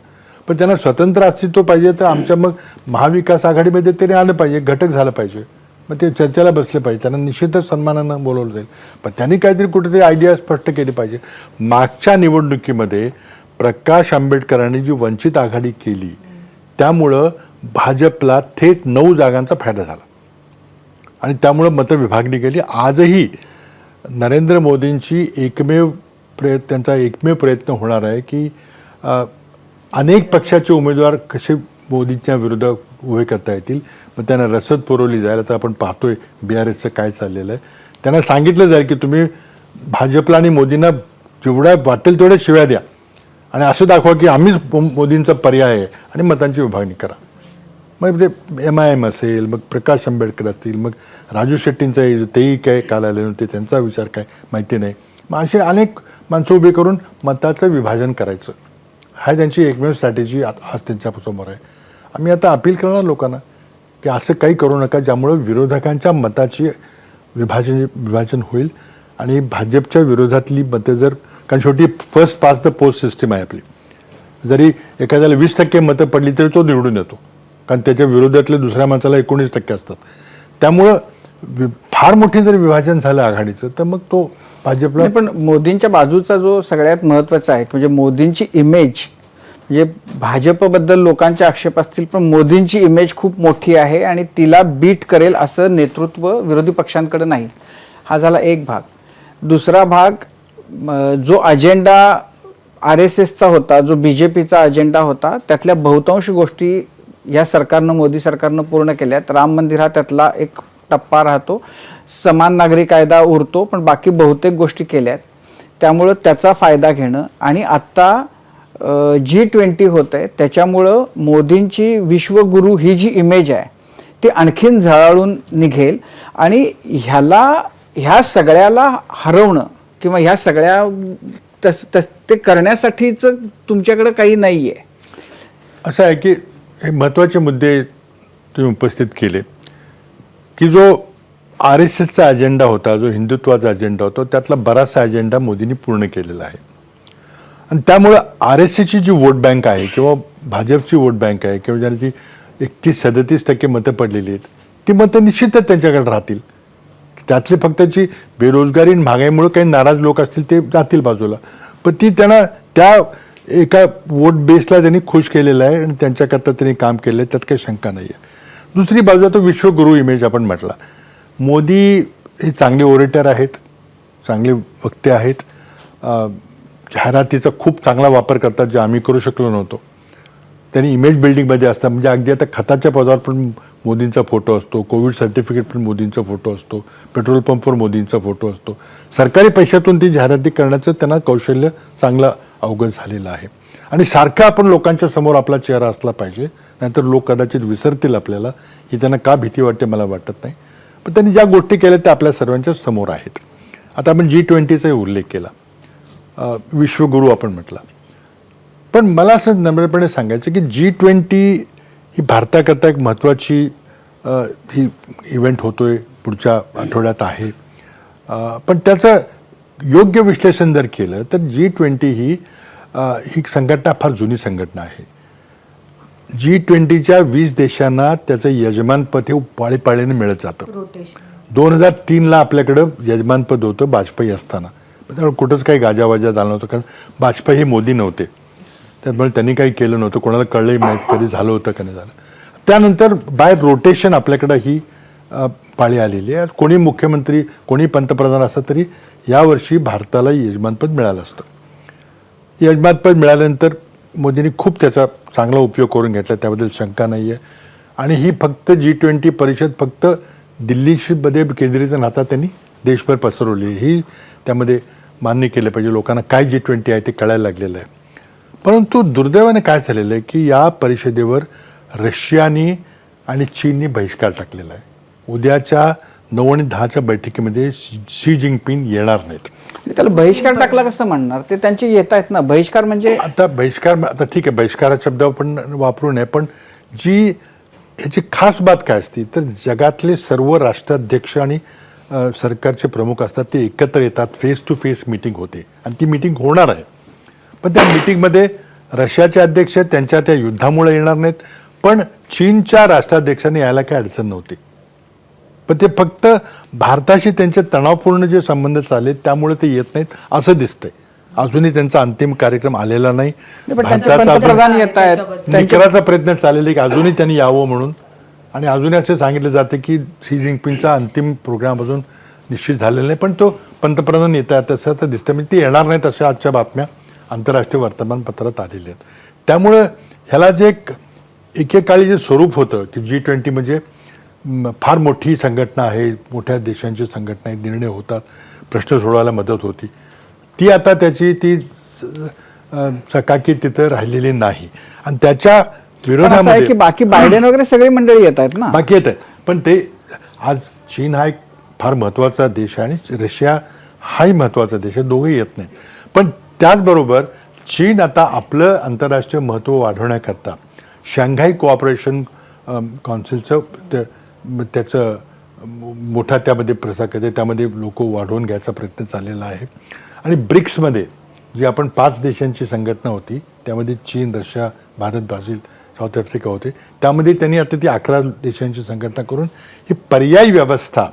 पण त्यांना स्वतंत्र अस्तित्व पाहिजे तर आमच्या मग महाविकास आघाडीमध्ये तरी आलं पाहिजे, घटक झालं पाहिजे, मग ते चर्चेला बसले पाहिजे. त्यांना निश्चितच सन्मानानं बोलवलं जाईल, पण त्यांनी काहीतरी कुठेतरी आयडिया स्पष्ट केली पाहिजे. मागच्या निवडणुकीमध्ये प्रकाश आंबेडकरांनी जी वंचित आघाडी केली त्यामुळं भाजपला थेट 9 जागांचा फायदा झाला आणि त्यामुळं मतविभागणी केली. आजही नरेंद्र मोदींची त्यांचा एकमेव प्रयत्न होणार आहे की अनेक पक्षाचे उमेदवार कसे मोदींच्या विरोधात उभे करता येतील. मग त्यांना रसद पुरवली जाईल. आता आपण पाहतोय BRSचं काय चाललेलं आहे. त्यांना सांगितलं जाईल की तुम्ही भाजपला आणि मोदींना जेवढ्या वाटेल तेवढ्या शिव्या द्या आणि असं दाखवा की आम्हीच मोदींचा पर्याय आहे आणि मतांची विभागणी करा. मग ते MIM असेल, मग प्रकाश आंबेडकर असतील, मग राजू शेट्टींचा तेही काय काल आले नव्हते, त्यांचा विचार काय माहिती नाही. मग असे अनेक माणसं उभी करून मताचं विभाजन करायचं, हा त्यांची एकमेव स्ट्रॅटेजी आज त्यांच्यासमोर आहे. आम्ही आता अपील करणार लोकांना की असं काही करू नका ज्यामुळं विरोधकांच्या मताची विभाजन होईल आणि भाजपच्या विरोधातली मतं जर, कारण शेवटी first pass the post system आहे आपली, जरी एखाद्याला 20% मतं पडली तरी तो निवडून येतो, कारण त्याच्या विरोधातल्या दुसऱ्या माणसाला 19% असतात. त्यामुळं फार मोठी जर विभाजन झालं आघाडीचं तर मग तो भाजपला. पण मोदींच्या बाजूचा जो सगळ्यात महत्त्वाचा आहे म्हणजे मोदींची इमेज, म्हणजे भाजपबद्दल लोकांचे आक्षेप असतील पण मोदींची इमेज खूप मोठी आहे आणि तिला बीट करेल असं नेतृत्व विरोधी पक्षांकडे नाही. हा झाला एक भाग. दुसरा भाग, जो अजेंडा RSSचा होता, जो BJPचा अजेंडा होता, त्यातल्या बहुतांश गोष्टी या सरकारनं, मोदी सरकारनं पूर्ण केल्यात. राम मंदिर हा त्यातला एक टप्पा राहतो, समान नागरी कायदा उरतो, पण बाकी बहुतेक गोष्टी केल्यात. त्यामुळं त्याचा फायदा घेणं आणि आत्ता G20 होत आहे त्याच्यामुळं मोदींची विश्वगुरू ही जी इमेज आहे ती आणखीन झळाळून निघेल आणि ह्या सगळ्याला हरवणं किंवा ह्या सगळ्या ते करण्यासाठीच तुमच्याकडे काही नाही आहे. असं आहे की हे महत्त्वाचे मुद्दे तुम्ही उपस्थित केले की जो RSSचा अजेंडा होता, जो हिंदुत्वाचा अजेंडा होता, त्यातला बराचसा अजेंडा मोदींनी पूर्ण केलेला आहे. आणि त्यामुळं RSSची जी वोट बँक आहे किंवा भाजपची वोट बँक आहे किंवा ज्यांची 31-37% मतं पडलेली आहेत ती मतं निश्चितच त्यांच्याकडे राहतील. त्यातली फक्त जी बेरोजगारी आणि महागाईमुळे काही नाराज लोक असतील ते जातील बाजूला, पण ती त्यांना त्या एका वोट बेसला त्यांनी खुश केलेलं आहे आणि त्यांच्याकरता त्यांनी काम केलं आहे, त्यात काही शंका नाही आहे. दुसरी बाजू तो विश्वगुरू इमेज आपण म्हटला. मोदी हे चांगले ओरेटर आहेत, चांगले वक्ते आहेत, जाहिरातीचा खूप चांगला वापर करतात जे आम्ही करू शकलो नव्हतो. त्यांनी इमेज बिल्डिंगमध्ये असतात, म्हणजे अगदी आता खताच्या पदावर पण मोदींचा फोटो असतो, कोविड सर्टिफिकेट पण मोदींचा फोटो असतो, पेट्रोल पंपवर मोदींचा फोटो असतो. सरकारी पैशातून ती जाहिराती करण्याचं त्यांना कौशल्य चांगलं अवगत झालेलं आहे. आणि सारखं आपण लोकांच्या समोर आपला चेहरा असला पाहिजे, नाहीतर लोक कदाचित विसरतील आपल्याला. ही त्यांना का भीती वाटते मला वाटत नाही, पण त्यांनी ज्या गोष्टी केल्या त्या आपल्या सर्वांच्या समोर आहेत. आता आपण G20चाही उल्लेख केला, विश्वगुरू आपण म्हटला, पण मला असं नम्रपणे सांगायचं की G20 ही भारताकरता एक महत्त्वाची ही इव्हेंट होतोय, पुढच्या आठवड्यात आहे. पण त्याचं योग्य विश्लेषण जर केलं तर G20 ही संघटना फार जुनी संघटना आहे. G20च्या 20 देशांना त्याचं यजमानपद हे पाळीपाळीने मिळत जातं. 2003ला आपल्याकडं यजमानपद होतं वाजपेयी असताना, त्यामुळे कुठंच काही गाजावाजा झाला नव्हतं, कारण वाजपेयी हे मोदी नव्हते, त्यामुळे त्यांनी काही केलं नव्हतं, कोणाला कळलंही माहीत कधी झालं होतं का नाही झालं. त्यानंतर बाय रोटेशन आपल्याकडं ही पाळी आलेली आहे. कोणी मुख्यमंत्री, कोणी पंतप्रधान असलं तरी यावर्षी भारताला यजमानपद मिळालं असतं. यजमानपद मिळाल्यानंतर मोदींनी खूप त्याचा चांगला उपयोग करून घेतला, त्याबद्दल शंका नाही आहे. आणि ही फक्त G20 परिषद फक्त दिल्लीमध्ये केंद्रित नाता त्यांनी देशभर पसरवली, ही त्यामध्ये मान्य केलं पाहिजे. लोकांना काय G20 आहे ते कळायला लागलेलं आहे. परंतु दुर्दैवाने काय झालेलं आहे की या परिषदेवर रशियाने आणि चीनने बहिष्कार टाकलेला आहे. उद्याच्या 9 आणि 10च्या बैठकीमध्ये शी जिनपिंग येणार नाहीत. त्याला बहिष्कार टाकला कसं म्हणणार? ते त्यांचे येत आहेत ना. बहिष्कार म्हणजे आता ठीक आहे, बहिष्काराचा शब्द आपण वापरू नये, पण ह्याची खास बात काय असते तर जगातले सर्व राष्ट्राध्यक्ष आणि सरकारचे प्रमुख असतात ते एकत्र येतात, फेस टू फेस मीटिंग होते आणि ती मीटिंग होणार आहे. पण त्या मीटिंगमध्ये रशियाचे अध्यक्ष त्यांच्या त्या युद्धामुळे येणार नाहीत, पण चीनच्या राष्ट्राध्यक्षांनी यायला काही अडचण नव्हती. पण ते फक्त भारताशी त्यांचे तणावपूर्ण जे संबंध चालले त्यामुळे ते येत नाहीत असं दिसतंय. अजूनही त्यांचा अंतिम कार्यक्रम आलेला नाही. पण त्यांचे भारताचा पंतप्रधान येत आहेत. निकराचा प्रयत्न चाललेला की अजूनही त्यांनी यावं म्हणून, आणि अजूनही असे सांगितलं जातं की शी जिनपिंगचा अंतिम प्रोग्राम अजून निश्चित झालेला नाही, पण तो पंतप्रधान येत आहेत असं तर दिसतं. म्हणजे ते येणार नाहीत अशा आजच्या बातम्या आंतरराष्ट्रीय वर्तमानपत्रात आलेल्या आहेत. त्यामुळं ह्याला जे एकेकाळी जे स्वरूप होतं की G20 म्हणजे फार मोठी संघटना आहे, मोठ्या देशांची संघटना आहे, निर्णय होतात, प्रश्न सोडवायला मदत होती, ती आता ती चकाकी तिथं राहिलेली नाही. आणि त्याच्या असं आहे विरोधामध्ये की बाकी बायडेन वगैरे सगळी मंडळी येत आहेत ना. बाकी येत आहेत. पण ते आज चीन हा एक फार महत्त्वाचा देश आहे आणि रशिया हाही महत्त्वाचा देश आहे, दोघेही येत नाहीत. पण त्याचबरोबर चीन आता आपलं आंतरराष्ट्रीय महत्त्व वाढवण्याकरता शांघाय कोऑपरेशन काउन्सिलचं त्याचं मोठा त्यामध्ये प्रसार करते, त्यामध्ये लोक वाढवून घ्यायचा प्रयत्न चाललेला आहे. आणि ब्रिक्समध्ये जी आपण 5 देशांची संघटना होती त्यामध्ये चीन, Russia, Bharat, Brazil, south Africa होते, त्यामध्ये त्यांनी आता ती 11 देशांची संघटना करून ही पर्यायी व्यवस्था,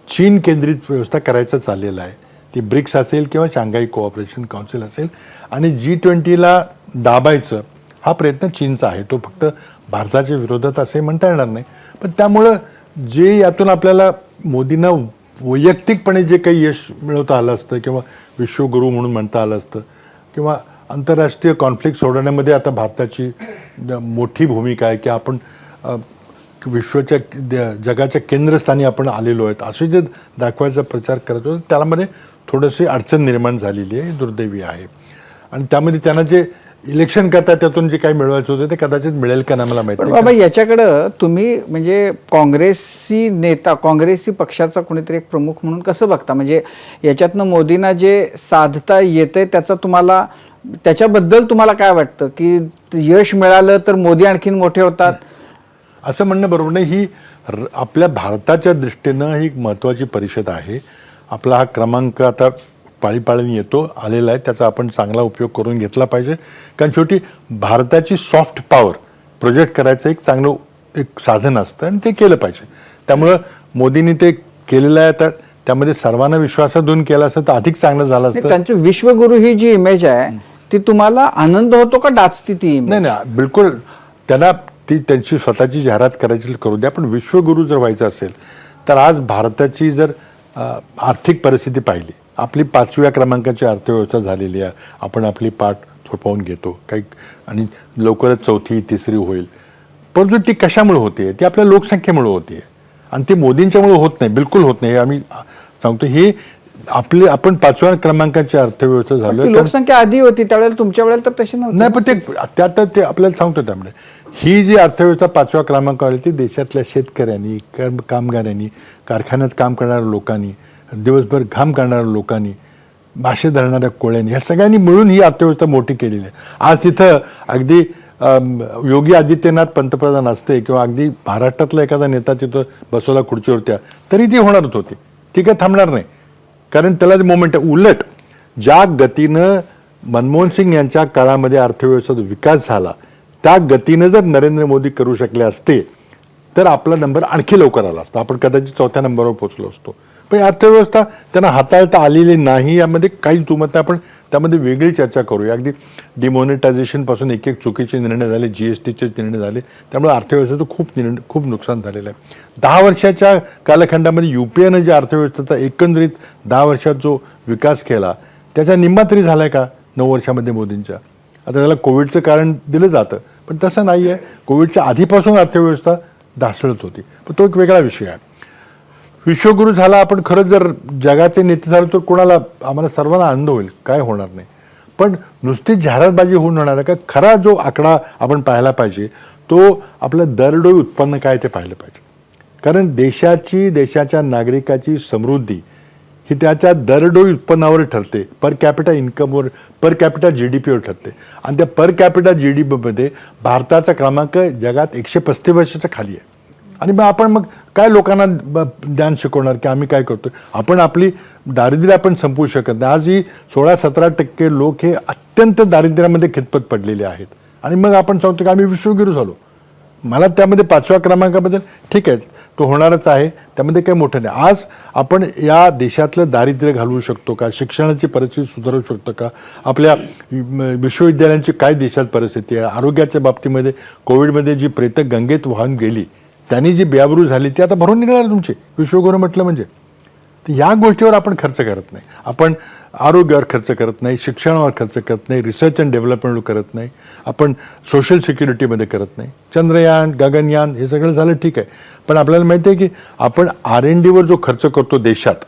चीन केंद्रित व्यवस्था करायचं चाललेलं आहे. ती ब्रिक्स असेल किंवा शांघाय कोऑपरेशन काउन्सिल असेल. आणि G20ला दाबायचं हा प्रयत्न चीनचा आहे. तो फक्त भारताच्या विरोधात असे म्हणता येणार नाही. पण त्यामुळं जे यातून आपल्याला मोदींना वैयक्तिकपणे जे काही यश मिळवता आलं असतं किंवा विश्वगुरू म्हणून म्हणता आलं असतं किंवा आंतरराष्ट्रीय कॉन्फ्लिक्ट सोडवण्यामध्ये आता भारताची मोठी भूमिका आहे की आपण विश्वाच्या जगाच्या केंद्रस्थानी आपण आलेलो आहेत असे जे दाखवायचा प्रचार करत होतो त्यामध्ये थोडीशी अडचण निर्माण झालेली आहे, दुर्दैवी आहे. आणि त्यामध्ये त्यांना जे इलेक्शन करता त्यातून जे काही मिळवायचं होतं ते कदाचित मिळेल का नाही मला माहिती पण नाही. बाबा याच्याकडं तुम्ही म्हणजे काँग्रेसी नेता, काँग्रेसी पक्षाचा कोणीतरी एक प्रमुख म्हणून कसं बघता? म्हणजे याच्यातनं मोदींना जे साधता येतंय त्याचा तुम्हाला, त्याच्याबद्दल तुम्हाला काय वाटतं की यश मिळालं तर मोदी आणखीन मोठे होतात असं म्हणणं बरोबर नाही. ही आपल्या भारताच्या दृष्टीनं ही एक महत्त्वाची परिषद आहे. आपला हा क्रमांक आता पाळीपाळीने येतो आलेला आहे, त्याचा आपण चांगला उपयोग करून घेतला पाहिजे. कारण शेवटी भारताची सॉफ्ट पॉवर प्रोजेक्ट करायचं एक चांगलं एक साधन असतं आणि ते केलं पाहिजे. त्यामुळं मोदींनी ते केलेलं आहे, तर त्यामध्ये सर्वांना विश्वासात घेऊन केलं असतं तर अधिक चांगलं झालं असतं. त्यांचे विश्वगुरु ही जी इमेज आहे ती तुम्हाला आनंद होतो का डाचती ती image? नाही, बिलकुल त्यांना ती त्यांची स्वतःची जाहिरात करायची करू द्या, पण विश्वगुरू जर व्हायचं असेल तर आज भारताची जर आर्थिक परिस्थिती पाहिली, आपली 5व्या क्रमांकाची अर्थव्यवस्था झालेली आहे, आपण आपली पाठ थोपवून घेतो काही आणि लवकरच 4थी 3री होईल. परंतु ती कशामुळे होते? ती आपल्या लोकसंख्येमुळे होते आणि ती मोदींच्यामुळे होत नाही, बिलकुल होत नाही. आम्ही सांगतो हे आपण 5व्या क्रमांकाची अर्थव्यवस्था झालो. लोकसंख्या आधी होती त्यावेळेला, तुमच्या वेळेला तर तशी नव्हती. नाही, पण ते आपल्याला सांगतो. त्यामुळे ही जी अर्थव्यवस्था 5व्या क्रमांकावर ती देशातल्या शेतकऱ्यांनी, कामगारांनी, कारखान्यात काम करणाऱ्या लोकांनी, दिवसभर घाम करणाऱ्या लोकांनी, मासे धरणाऱ्या कोळ्यांनी, ह्या सगळ्यांनी मिळून ही अर्थव्यवस्था मोठी केलेली आहे. आज तिथं अगदी योगी आदित्यनाथ पंतप्रधान असते किंवा अगदी महाराष्ट्रातला एखादा नेता तिथं बसवला खुर्चीवरत्या तरी ती होणारच होती. ती काय थांबणार नाही, कारण त्याला ते मोमेंट आहे. उलट ज्या गतीनं मनमोहन सिंग यांच्या काळामध्ये अर्थव्यवस्थेचा विकास झाला त्या गतीनं जर नरेंद्र मोदी करू शकले असते तर आपला नंबर आणखी लवकर आला असता, आपण कदाचित 4थ्या नंबरवर पोहोचलो असतो. पण अर्थव्यवस्था त्यांना हाताळता आलेली नाही, यामध्ये काही दुमत नाही. आपण त्यामध्ये वेगळी चर्चा करूया. अगदी डिमॉनिटायझेशनपासून एक चुकीचे निर्णय झाले, GSTचे निर्णय झाले, त्यामुळे अर्थव्यवस्थेचं खूप नुकसान झालेलं आहे. 10 वर्षाच्या कालखंडामध्ये UPAनं ज्या अर्थव्यवस्थेचा एकंदरीत 10 वर्षात जो विकास केला त्याचा निम्मा तरी झाला आहे का 9 वर्षामध्ये मोदींच्या? आता त्याला कोविडचं कारण दिलं जातं, पण तसं नाही आहे. कोविडच्या आधीपासून अर्थव्यवस्था ढासळत होती. पण तो एक वेगळा विषय आहे. विश्वगुरू झाला आपण खरंच जर जगाचे नेते झालो तर कोणाला आम्हाला सर्वांना आनंद होईल, काय होणार नाही. पण नुसती जाहिरातबाजी होऊन होणार आहे का? खरा जो आकडा आपण पाहायला पाहिजे तो आपलं दरडोई उत्पन्न काय ते पाहिलं पाहिजे. कारण देशाच्या नागरिकाची समृद्धी ही त्याच्या दरडोई उत्पन्नावर ठरते, पर कॅपिटा इन्कमवर, पर कॅपिटा GDPवर ठरते. आणि त्या पर कॅपिटा GDPमध्ये भारताचा क्रमांक जगात 135च्या खाली आहे. आणि मग काय लोकांना ज्ञान शिकवणार की आम्ही काय करतोय. आपण आपली दारिद्र्य आपण संपवू शकत नाही. आज ही 16-17% लोक हे अत्यंत दारिद्र्यामध्ये खितपत पडलेले आहेत. आणि मग आपण सांगतो की आम्ही विश्वगुरू झालो. मला त्यामध्ये 5व्या क्रमांकाबद्दल ठीक आहे, तो होणारच आहे, त्यामध्ये काही मोठं नाही. आज आपण या देशातलं दारिद्र्य घालवू शकतो का? शिक्षणाची परिस्थिती सुधारू शकतो का? आपल्या विश्वविद्यालयांची काय देशात परिस्थिती आहे? आरोग्याच्या बाबतीमध्ये कोविडमध्ये जी प्रेत गंगेत वाहून गेली, त्यांनी जी बेआबरू झाली ती आता भरून निघणार तुमची विश्वगुरू म्हटलं म्हणजे. तर या गोष्टीवर आपण खर्च करत नाही. आपण आरोग्यावर खर्च करत नाही, शिक्षणावर खर्च करत नाही, रिसर्च अँड डेव्हलपमेंटवर करत नाही, आपण सोशल सिक्युरिटीमध्ये करत नाही. चंद्रयान, गगनयान हे सगळं झालं ठीक आहे. पण आपल्याला माहिती आहे की आपण R&Dवर जो खर्च करतो देशात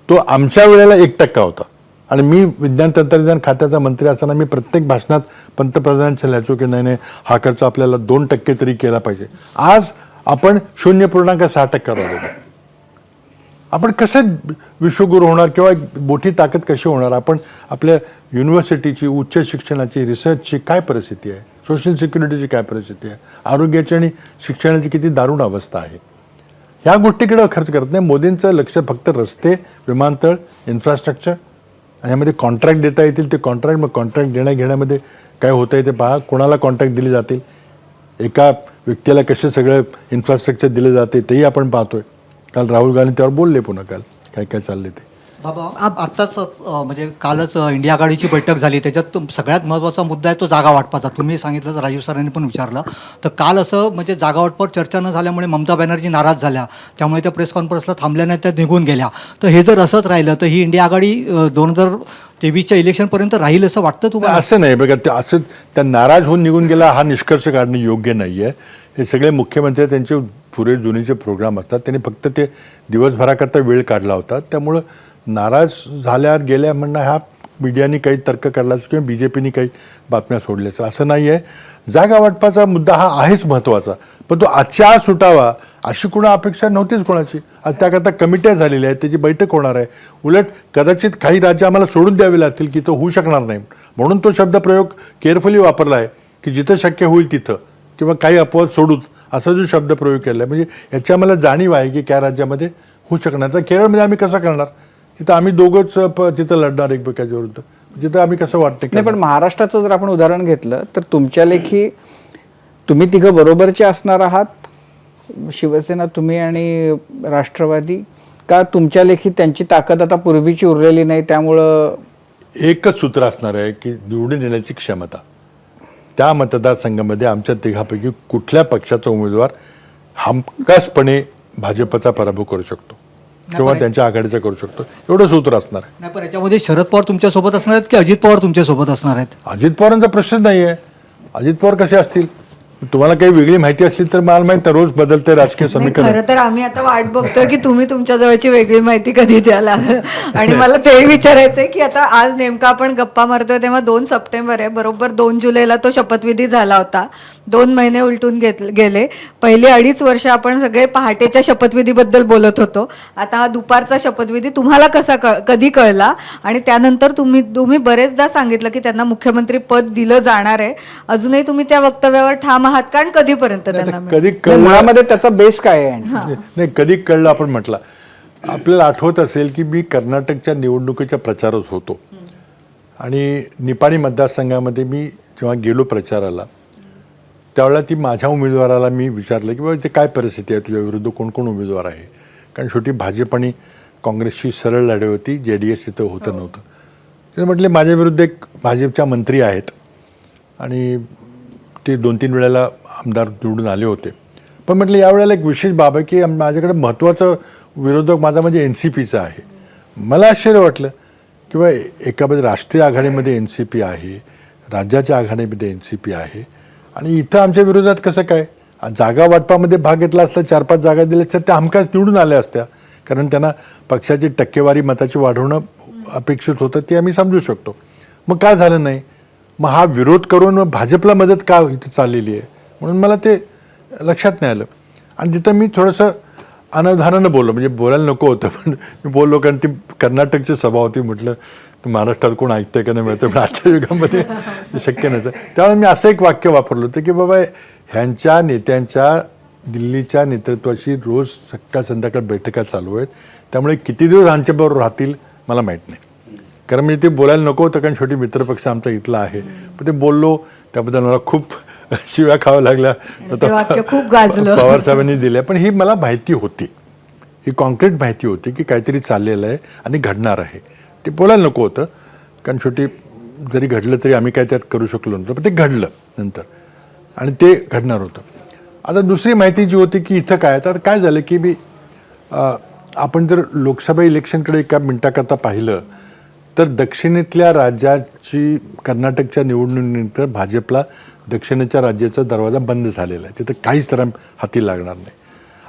तो आमच्या वेळेला 1% होता. आणि मी विज्ञान तंत्रज्ञान खात्याचा मंत्री असताना मी प्रत्येक भाषणात पंतप्रधानांच्या लिहायचो की नाही हा खर्च आपल्याला 2% तरी केला पाहिजे. आज आपण 0.6% राहिलो. आपण कसं विश्वगुरू होणार किंवा मोठी ताकद कशी होणार? आपण आपल्या युनिव्हर्सिटीची, उच्च शिक्षणाची, रिसर्चची काय परिस्थिती आहे, सोशल सिक्युरिटीची काय परिस्थिती आहे, आरोग्याची आणि शिक्षणाची किती दारुण अवस्था आहे, ह्या गोष्टीकडे खर्च करत नाही. मोदींचं लक्ष फक्त रस्ते, विमानतळ, इन्फ्रास्ट्रक्चर आणि यामध्ये कॉन्ट्रॅक्ट देता येतील ते कॉन्ट्रॅक्ट. मग कॉन्ट्रॅक्ट देण्या-घेण्यामध्ये काय होतं आहे ते पहा. कोणाला कॉन्ट्रॅक्ट दिले जातील, एका व्यक्तीला कसे सगळं इन्फ्रास्ट्रक्चर दिले जाते तेही आपण पाहतोय. काल राहुल गांधी त्यावर बोलले पुन्हा काल काय काय चालले ते. बाबा आत्ताच म्हणजे कालच इंडिया आघाडीची बैठक झाली, त्याच्यात सगळ्यात महत्त्वाचा मुद्दा आहे तो जागा वाटपाचा. तुम्ही सांगितलं, राजीव सरांनी पण विचारलं. तर काल असं म्हणजे जागा वाटपावर चर्चा न झाल्यामुळे ममता बॅनर्जी नाराज झाल्या, त्यामुळे त्या प्रेस कॉन्फरन्सला थांबल्या नाही, त्या निघून गेल्या. तर हे जर असंच राहिलं तर ही इंडिया आघाडी 2023च्या इलेक्शनपर्यंत राहील असं वाटतं तुम्हाला? असं नाही बघा, ते असं त्या नाराज होऊन निघून गेला हा निष्कर्ष काढणं योग्य नाही आहे. हे सगळे मुख्यमंत्री त्यांचे पुरे जुनीचे प्रोग्राम असतात, त्यांनी फक्त ते दिवसभराकरता वेळ काढला होता. त्यामुळं नाराज झाल्यावर गेल्या म्हणणं हा मीडियानी काही तर्क काढला किंवा BJPनी काही बातम्या सोडल्याचं असं नाही आहे. जागा वाटपाचा मुद्दा हा आहेच महत्त्वाचा, पण तो आजच्या सुटावा अशी कुणा अपेक्षा नव्हतीच कोणाची. आज त्याकरता कमिट्या झालेल्या आहेत, त्याची बैठक होणार आहे. उलट कदाचित काही राज्य आम्हाला सोडून द्यावे लागतील की तो होऊ शकणार नाही, म्हणून तो शब्दप्रयोग केअरफुली वापरला आहे की जिथं शक्य होईल तिथं किंवा काही अपवाद सोडून असा जो शब्दप्रयोग केला आहे. म्हणजे याची आम्हाला जाणीव आहे की त्या राज्यामध्ये होऊ शकणार. तर केरळमध्ये आम्ही कसं करणार? तिथं आम्ही दोघंच तिथं लढणार एकमेकाच्या विरुद्ध, तिथं आम्ही कसं वाटतं नाही. पण महाराष्ट्राचं जर आपण उदाहरण घेतलं तर तुमच्या लेखी तुम्ही तिघं बरोबरचे असणार आहात, शिवसेना, तुम्ही आणि राष्ट्रवादी, का तुमच्या लेखी त्यांची ताकद आता पूर्वीची उरलेली नाही त्यामुळं? एकच सूत्र असणार आहे की निवडून येण्याची क्षमता. त्या मतदारसंघामध्ये आमच्या तिघापैकी कुठल्या पक्षाचा उमेदवार हमखासपणे भाजपचा पराभव करू शकतो किंवा त्यांच्या आघाडीचा करू शकतो, एवढं सूत्र असणार आहे. नाही, पण याच्यामध्ये शरद पवार तुमच्यासोबत असणार आहेत की अजित पवार तुमच्यासोबत असणार आहेत? अजित पवारांचा प्रश्न नाही आहे. अजित पवार कसे असतील? तुम्हाला काही वेगळी माहिती असतील तर मला माहित, रोज बदलते राजकीय समीकरण. खरं तर आम्ही आता वाट बघतोय की तुम्ही तुमच्या जवळची वेगळी माहिती कधी द्याल. आणि मला ते विचारायचंय की आता आज नेमका आपण गप्पा मारतोय तेव्हा 2 सप्टेंबर आहे, बरोबर 2 जुलैला तो शपथविधी झाला होता. 2 महिने उलटून गेले. पहिली 2.5 वर्ष आपण सगळे पहाटेच्या शपथविधीबद्दल बोलत होतो. आता हा दुपारचा शपथविधी तुम्हाला कसा कधी कळला? आणि त्यानंतर तुम्ही बरेचदा सांगितलं की त्यांना मुख्यमंत्री पद दिलं जाणार आहे. अजूनही तुम्ही त्या वक्तव्यावर ठाम आहात का? आणि कधीपर्यंत त्यांना कधी नाही, मुळामध्ये त्याचा बेस काय आहे? नाही, कधी कळलं आपण म्हटलं. आपल्याला आठवत असेल की मी कर्नाटकच्या निवडणुकीच्या प्रचारच होतो आणि निपाणी मतदारसंघामध्ये मी जेव्हा गेलो प्रचाराला त्यावेळेला ती माझ्या उमेदवाराला मी विचारलं की बाबा ते काय परिस्थिती आहे, तुझ्या विरुद्ध कोण कोण उमेदवार आहे. कारण शेवटी भाजप आणि काँग्रेसची सरळ लढाई होती, JDS इथं होतं नव्हतं. ते म्हटले माझ्या विरुद्ध एक भाजपच्या मंत्री आहेत आणि ते 2-3 वेळेला आमदार निवडून आले होते. पण म्हटलं यावेळेला एक विशेष बाब आहे की माझ्याकडे महत्त्वाचं विरोधक माझा म्हणजे NCPचा आहे. मला आश्चर्य वाटलं किंवा एकामध्ये राष्ट्रीय आघाडीमध्ये NCP आहे, राज्याच्या आघाडीमध्ये NCP आहे आणि इथं आमच्या विरोधात कसं काय? जागा वाटपामध्ये भाग घेतला असता 4-5 जागा दिल्या तर त्या हमखास निवडून आल्या असत्या, कारण त्यांना पक्षाची टक्केवारी मताची वाढवणं अपेक्षित होतं, ते आम्ही समजू शकतो. मग काय झालं नाही, मग हा विरोध करून मग भाजपला मदत का इथं चाललेली आहे, म्हणून मला ते लक्षात नाही आलं. आणि तिथं मी थोडंसं अनवधानानं बोललो, म्हणजे बोलायला नको होतं पण मी बोललो, कारण ती कर्नाटकची सभा होती. म्हटलं महाराष्ट्रात कोण ऐकतंय का नाही मिळतं, पण आजच्या युगामध्ये शक्य नसतं. त्यामुळे मी असं एक वाक्य वापरलं होतं की बाबा ह्यांच्या नेत्यांच्या दिल्लीच्या नेतृत्वाशी रोज सकाळ संध्याकाळ बैठका चालू आहेत, त्यामुळे किती दिवस ह्यांच्याबरोबर राहतील मला माहीत नाही. कारण म्हणजे ते बोलायला नको होतं, कारण शेवटी मित्रपक्ष आमचा इथला आहे. पण ते बोललो, त्याबद्दल मला खूप शिव्या खाव्या लागल्या, ते वाक्य खूप गाजलं. पवार साहेबांनी दिल्या. पण ही मला माहिती होती, ही कॉन्क्रीट माहिती होती की काहीतरी चाललेलं आहे आणि घडणार आहे. ते बोलायला नको होतं, कारण शेवटी जरी घडलं तरी आम्ही काय त्यात करू शकलो नव्हतो, पण ते घडलं नंतर आणि ते घडणार होतं. आता दुसरी माहिती जी होती की इथं काय, तर काय झालं की मी आपण जर लोकसभा इलेक्शनकडे एका मिनिटाकरता पाहिलं तर दक्षिणेतल्या राज्याची कर्नाटकच्या निवडणुकीनंतर भाजपला दक्षिणेच्या राज्याचा दरवाजा बंद झालेला आहे, तिथं काहीच तर हाती लागणार नाही.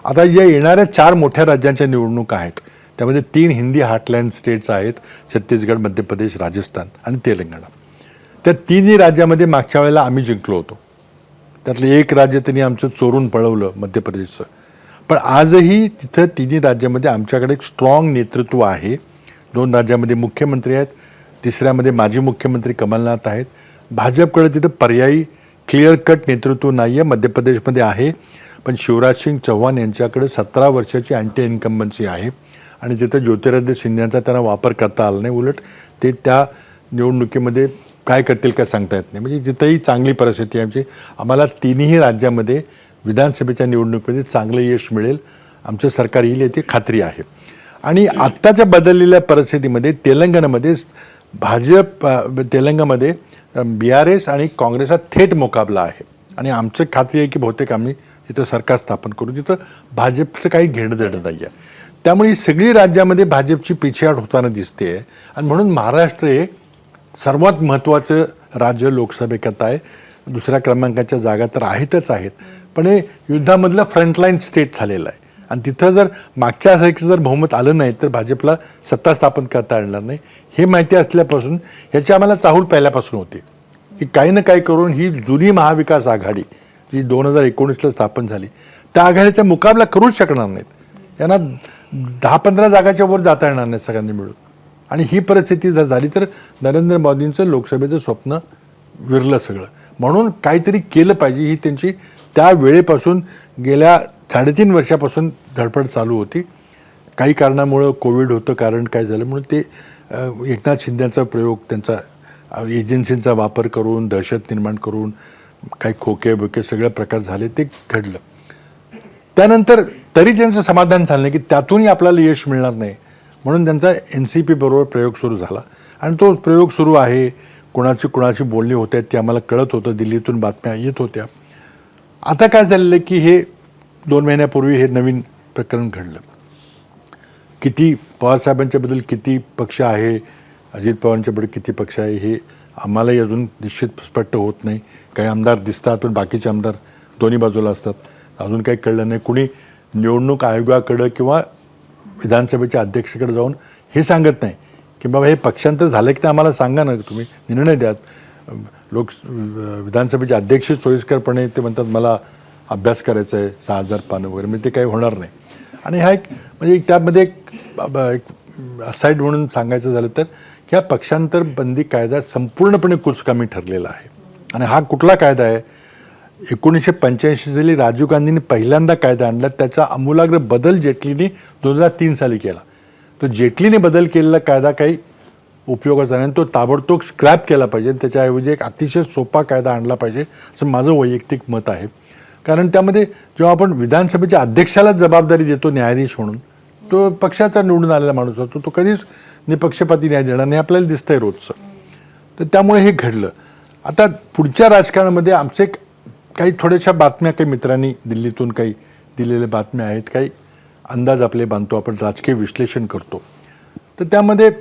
आता या येणाऱ्या 4 मोठ्या राज्यांच्या निवडणुका आहेत, त्यामध्ये 3 हिंदी हार्टलँड स्टेट्स आहेत, छत्तीसगड, मध्य प्रदेश, राजस्थान आणि तेलंगणा. त्या 3ही राज्यामध्ये मागच्या वेळेला आम्ही जिंकलो होतो. त्यातलं एक राज्य त्यांनी आमचं चोरून पळवलं, मध्य प्रदेशचं. पण आजही तिथं 3ही राज्यामध्ये आमच्याकडे एक स्ट्रॉंग नेतृत्व आहे. 2 राज्यामध्ये मुख्यमंत्री आहेत, तिसऱ्यामध्ये माजी मुख्यमंत्री कमलनाथ आहेत. भाजपकडे तिथं पर्यायी क्लिअर कट नेतृत्व नाही आहे. मध्य प्रदेशमध्ये आहे, पण शिवराज सिंग चौहान यांच्याकडे 17 वर्षाची अँटी इन्कम्बन्सी आहे आणि तिथं ज्योतिरादित्य सिंधियांचा त्यांना वापर करता आला नाही. उलट ते त्या निवडणुकीमध्ये काय करतील काय सांगता येत नाही. म्हणजे जिथंही चांगली परिस्थिती आहे आमची. आम्हाला 3ही राज्यामध्ये विधानसभेच्या निवडणुकीमध्ये चांगलं यश मिळेल, आमचं सरकार येईल याची खात्री आहे. आणि आत्ताच्या बदललेल्या परिस्थितीमध्ये तेलंगणामध्ये तेलंगणामध्ये BRS आणि काँग्रेसचा थेट मुकाबला आहे आणि आमचं खात्री आहे की बहुतेक आम्ही तिथं सरकार स्थापन करू, तिथं भाजपचं काही घेणं देणं नाही आहे. त्यामुळे ही सगळी राज्यामध्ये भाजपची पिछेहाट होताना दिसते आहे आणि म्हणून महाराष्ट्र हे सर्वात महत्त्वाचं राज्य लोकसभेकरता आहे. दुसऱ्या क्रमांकाच्या जागा तर आहेतच आहेत, पण हे युद्धामधलं फ्रंटलाईन स्टेट झालेलं आहे आणि तिथं जर मागच्यासारखं जर बहुमत आलं नाही तर भाजपला सत्ता स्थापन करता येणार नाही. हे माहिती असल्यापासून ह्याची आम्हाला चाहूल पहिल्यापासून होती की काही ना काही करून ही जुनी महाविकास आघाडी जी 2019ला स्थापन झाली, त्या आघाडीचा मुकाबला करूच शकणार नाहीत. यांना 10-15 जागाच्या वर जाता येणार नाहीत सगळ्यांनी मिळून. आणि ही परिस्थिती जर झाली तर नरेंद्र मोदींचं लोकसभेचं स्वप्न विरलं सगळं. म्हणून काहीतरी केलं पाहिजे, ही त्यांची त्या वेळेपासून गेल्या 3.5 वर्षापासून धडपड चालू होती. काही कारणामुळं कोविड होतं, कारण काय झालं म्हणून ते एकनाथ शिंदेचा प्रयोग, त्यांचा एजन्सींचा वापर करून दहशत निर्माण करून काही खोके बोके सगळे प्रकार झाले, ते घडलं. त्यानंतर तरी त्यांचं समाधान झालं नाही की त्यातूनही आपल्याला यश मिळणार नाही, म्हणून त्यांचा NCP बरोबर प्रयोग सुरू झाला आणि तो प्रयोग सुरू आहे. कुणाची बोलणी होत आहेत ते आम्हाला कळत होतं, दिल्लीतून बातम्या येत होत्या. आता काय झालेलं की हे 2 महिन्यापूर्वी हे नवीन प्रकरण घडलं. किती पवारसाहेबांच्याबद्दल किती पक्ष आहे, अजित पवारांच्याबद्दल किती पक्ष आहे, हे आम्हालाही अजून निश्चित स्पष्ट होत नाही. काही आमदार दिसतात पण बाकीचे आमदार दोन्ही बाजूला असतात, अजून काही कळलं नाही. कुणी निवडणूक आयोगाकडं किंवा विधानसभेच्या अध्यक्षाकडे जाऊन हे सांगत नाही की बाबा हे पक्षांतर झालं की नाही आम्हाला सांगा ना, तुम्ही निर्णय द्या. विधानसभेचे अध्यक्ष सोयीस्करपणे ते म्हणतात मला अभ्यास करायचा आहे 6,000 पानं वगैरे, म्हणजे ते काही होणार नाही. आणि हा एक म्हणजे त्यामध्ये एक असाईड म्हणून सांगायचं झालं तर की हा पक्षांतर बंदी कायदा संपूर्णपणे कुचकामी ठरलेला आहे. आणि हा कुठला कायदा आहे, 1985 साली राजीव गांधींनी पहिल्यांदा कायदा आणला, त्याचा आमूलाग्र बदल जेटलीने 2003 साली केला. तो जेटलीने बदल केलेला कायदा काही उपयोगाचा नाही, तो ताबडतोब स्क्रॅप केला पाहिजे. त्याच्याऐवजी एक अतिशय सोपा कायदा आणला पाहिजे असं माझं वैयक्तिक मत आहे. कारण त्यामध्ये जेव्हा आपण विधानसभेच्या अध्यक्षाला जबाबदारी देतो न्यायाधीश म्हणून, तो पक्षाचा निवडून आलेला माणूस असतो, तो कधीच निपक्षपाती न्याय देणार नाही, आपल्याला दिसतंय रोजचं. तर त्यामुळे हे घडलं. आता पुढच्या राजकारणामध्ये आमचे काही थोड्याशा बातम्या काही मित्रांनी दिल्लीतून काही दिलेल्या बातम्या आहेत, काही अंदाज आपले बांधतो आपण, राजकीय विश्लेषण करतो. तर त्यामध्ये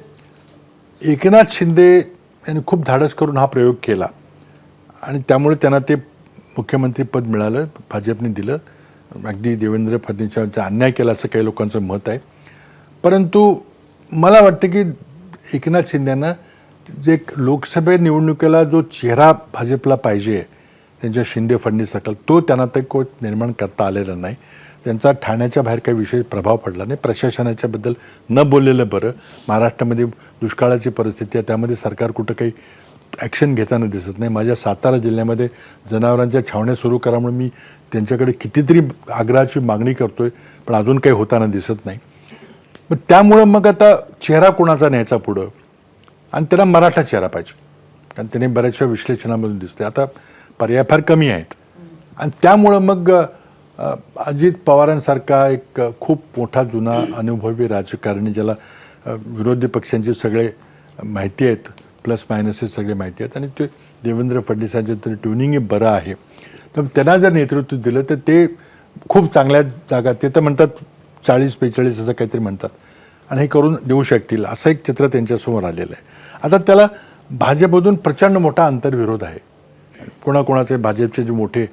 एकनाथ शिंदे यांनी खूप धाडस करून हा प्रयोग केला आणि त्यामुळे त्यांना ते मुख्यमंत्रीपद मिळालं, भाजपने दिलं, अगदी देवेंद्र फडणवीसांचा अन्याय केला असं काही लोकांचं मत आहे. परंतु मला वाटतं की एकनाथ शिंदेंना जे लोकसभे निवडणुकीला जो चेहरा भाजपला पाहिजे त्यांच्या शिंदे फडणवीस सरकार, तो त्यांना ते कोण निर्माण करता आलेला नाही. त्यांचा ठाण्याच्या बाहेर काही विशेष प्रभाव पडला नाही. प्रशासनाच्याबद्दल न बोललेलं बरं. महाराष्ट्रामध्ये दुष्काळाची परिस्थिती आहे, त्यामध्ये सरकार कुठं काही ॲक्शन घेताना दिसत नाही. माझ्या सातारा जिल्ह्यामध्ये जनावरांच्या छावण्या सुरू करामुळे मी त्यांच्याकडे कितीतरी आग्रहाची मागणी करतोय, पण अजून काही होताना दिसत नाही. मग त्यामुळं मग आता चेहरा कोणाचा न्यायचा पुढं, आणि त्याला मराठा चेहरा पाहिजे, कारण त्याने बऱ्याचशा विश्लेषणामधून दिसते आता पर्याय फार कमी आहेत. आणि त्यामुळं मग अजित पवारांसारखा एक खूप मोठा जुना अनुभवी राजकारणी, ज्याला विरोधी पक्षांचे सगळे माहिती आहेत, प्लस मायनस हे सगळे माहिती आहेत, आणि ते देवेंद्र फडणवीसांचे तरी ट्युनिंगही बरं आहे, तर त्यांना जर नेतृत्व दिलं तर ते खूप चांगल्या जागा, ते तर म्हणतात 40-45 असं काहीतरी म्हणतात, आणि हे करून देऊ शकतील असं एक चित्र त्यांच्यासमोर आलेलं आहे. आता त्याला भाजपमधून प्रचंड मोठा आंतरविरोध आहे. कोणाकोणाचे भाजपचे जे मोठे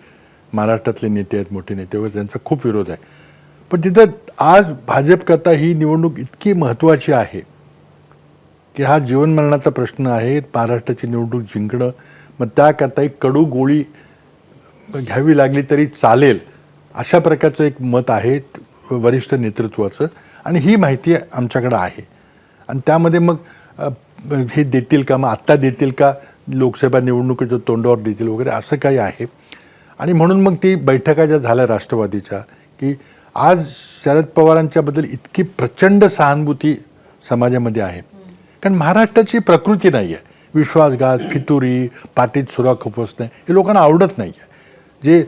महाराष्ट्रातले नेते आहेत, मोठे नेते वगैरे, त्यांचा खूप विरोध आहे. पण तिथं आज भाजपकरता ही निवडणूक इतकी महत्त्वाची आहे की हा जीवनमरणाचा प्रश्न आहे. महाराष्ट्राची निवडणूक जिंकणं, मग त्याकरता एक कडू गोळी घ्यावी लागली तरी चालेल अशा प्रकारचं एक मत आहे वरिष्ठ नेतृत्वाचं, आणि ही माहिती आमच्याकडं आहे. आणि त्यामध्ये मग हे देतील का, मग आत्ता देतील का, लोकसभा निवडणुकीच्या तोंडावर देतील वगैरे असं काही आहे. आणि म्हणून मग ती बैठका ज्या झाल्या राष्ट्रवादीच्या, की आज शरद पवारांच्याबद्दल इतकी प्रचंड सहानुभूती समाजामध्ये आहे, कारण महाराष्ट्राची प्रकृती नाही आहे. विश्वासघात, फितुरी, पाठीत सुरा खुपसणं हे लोकांना आवडत नाही आहे. जे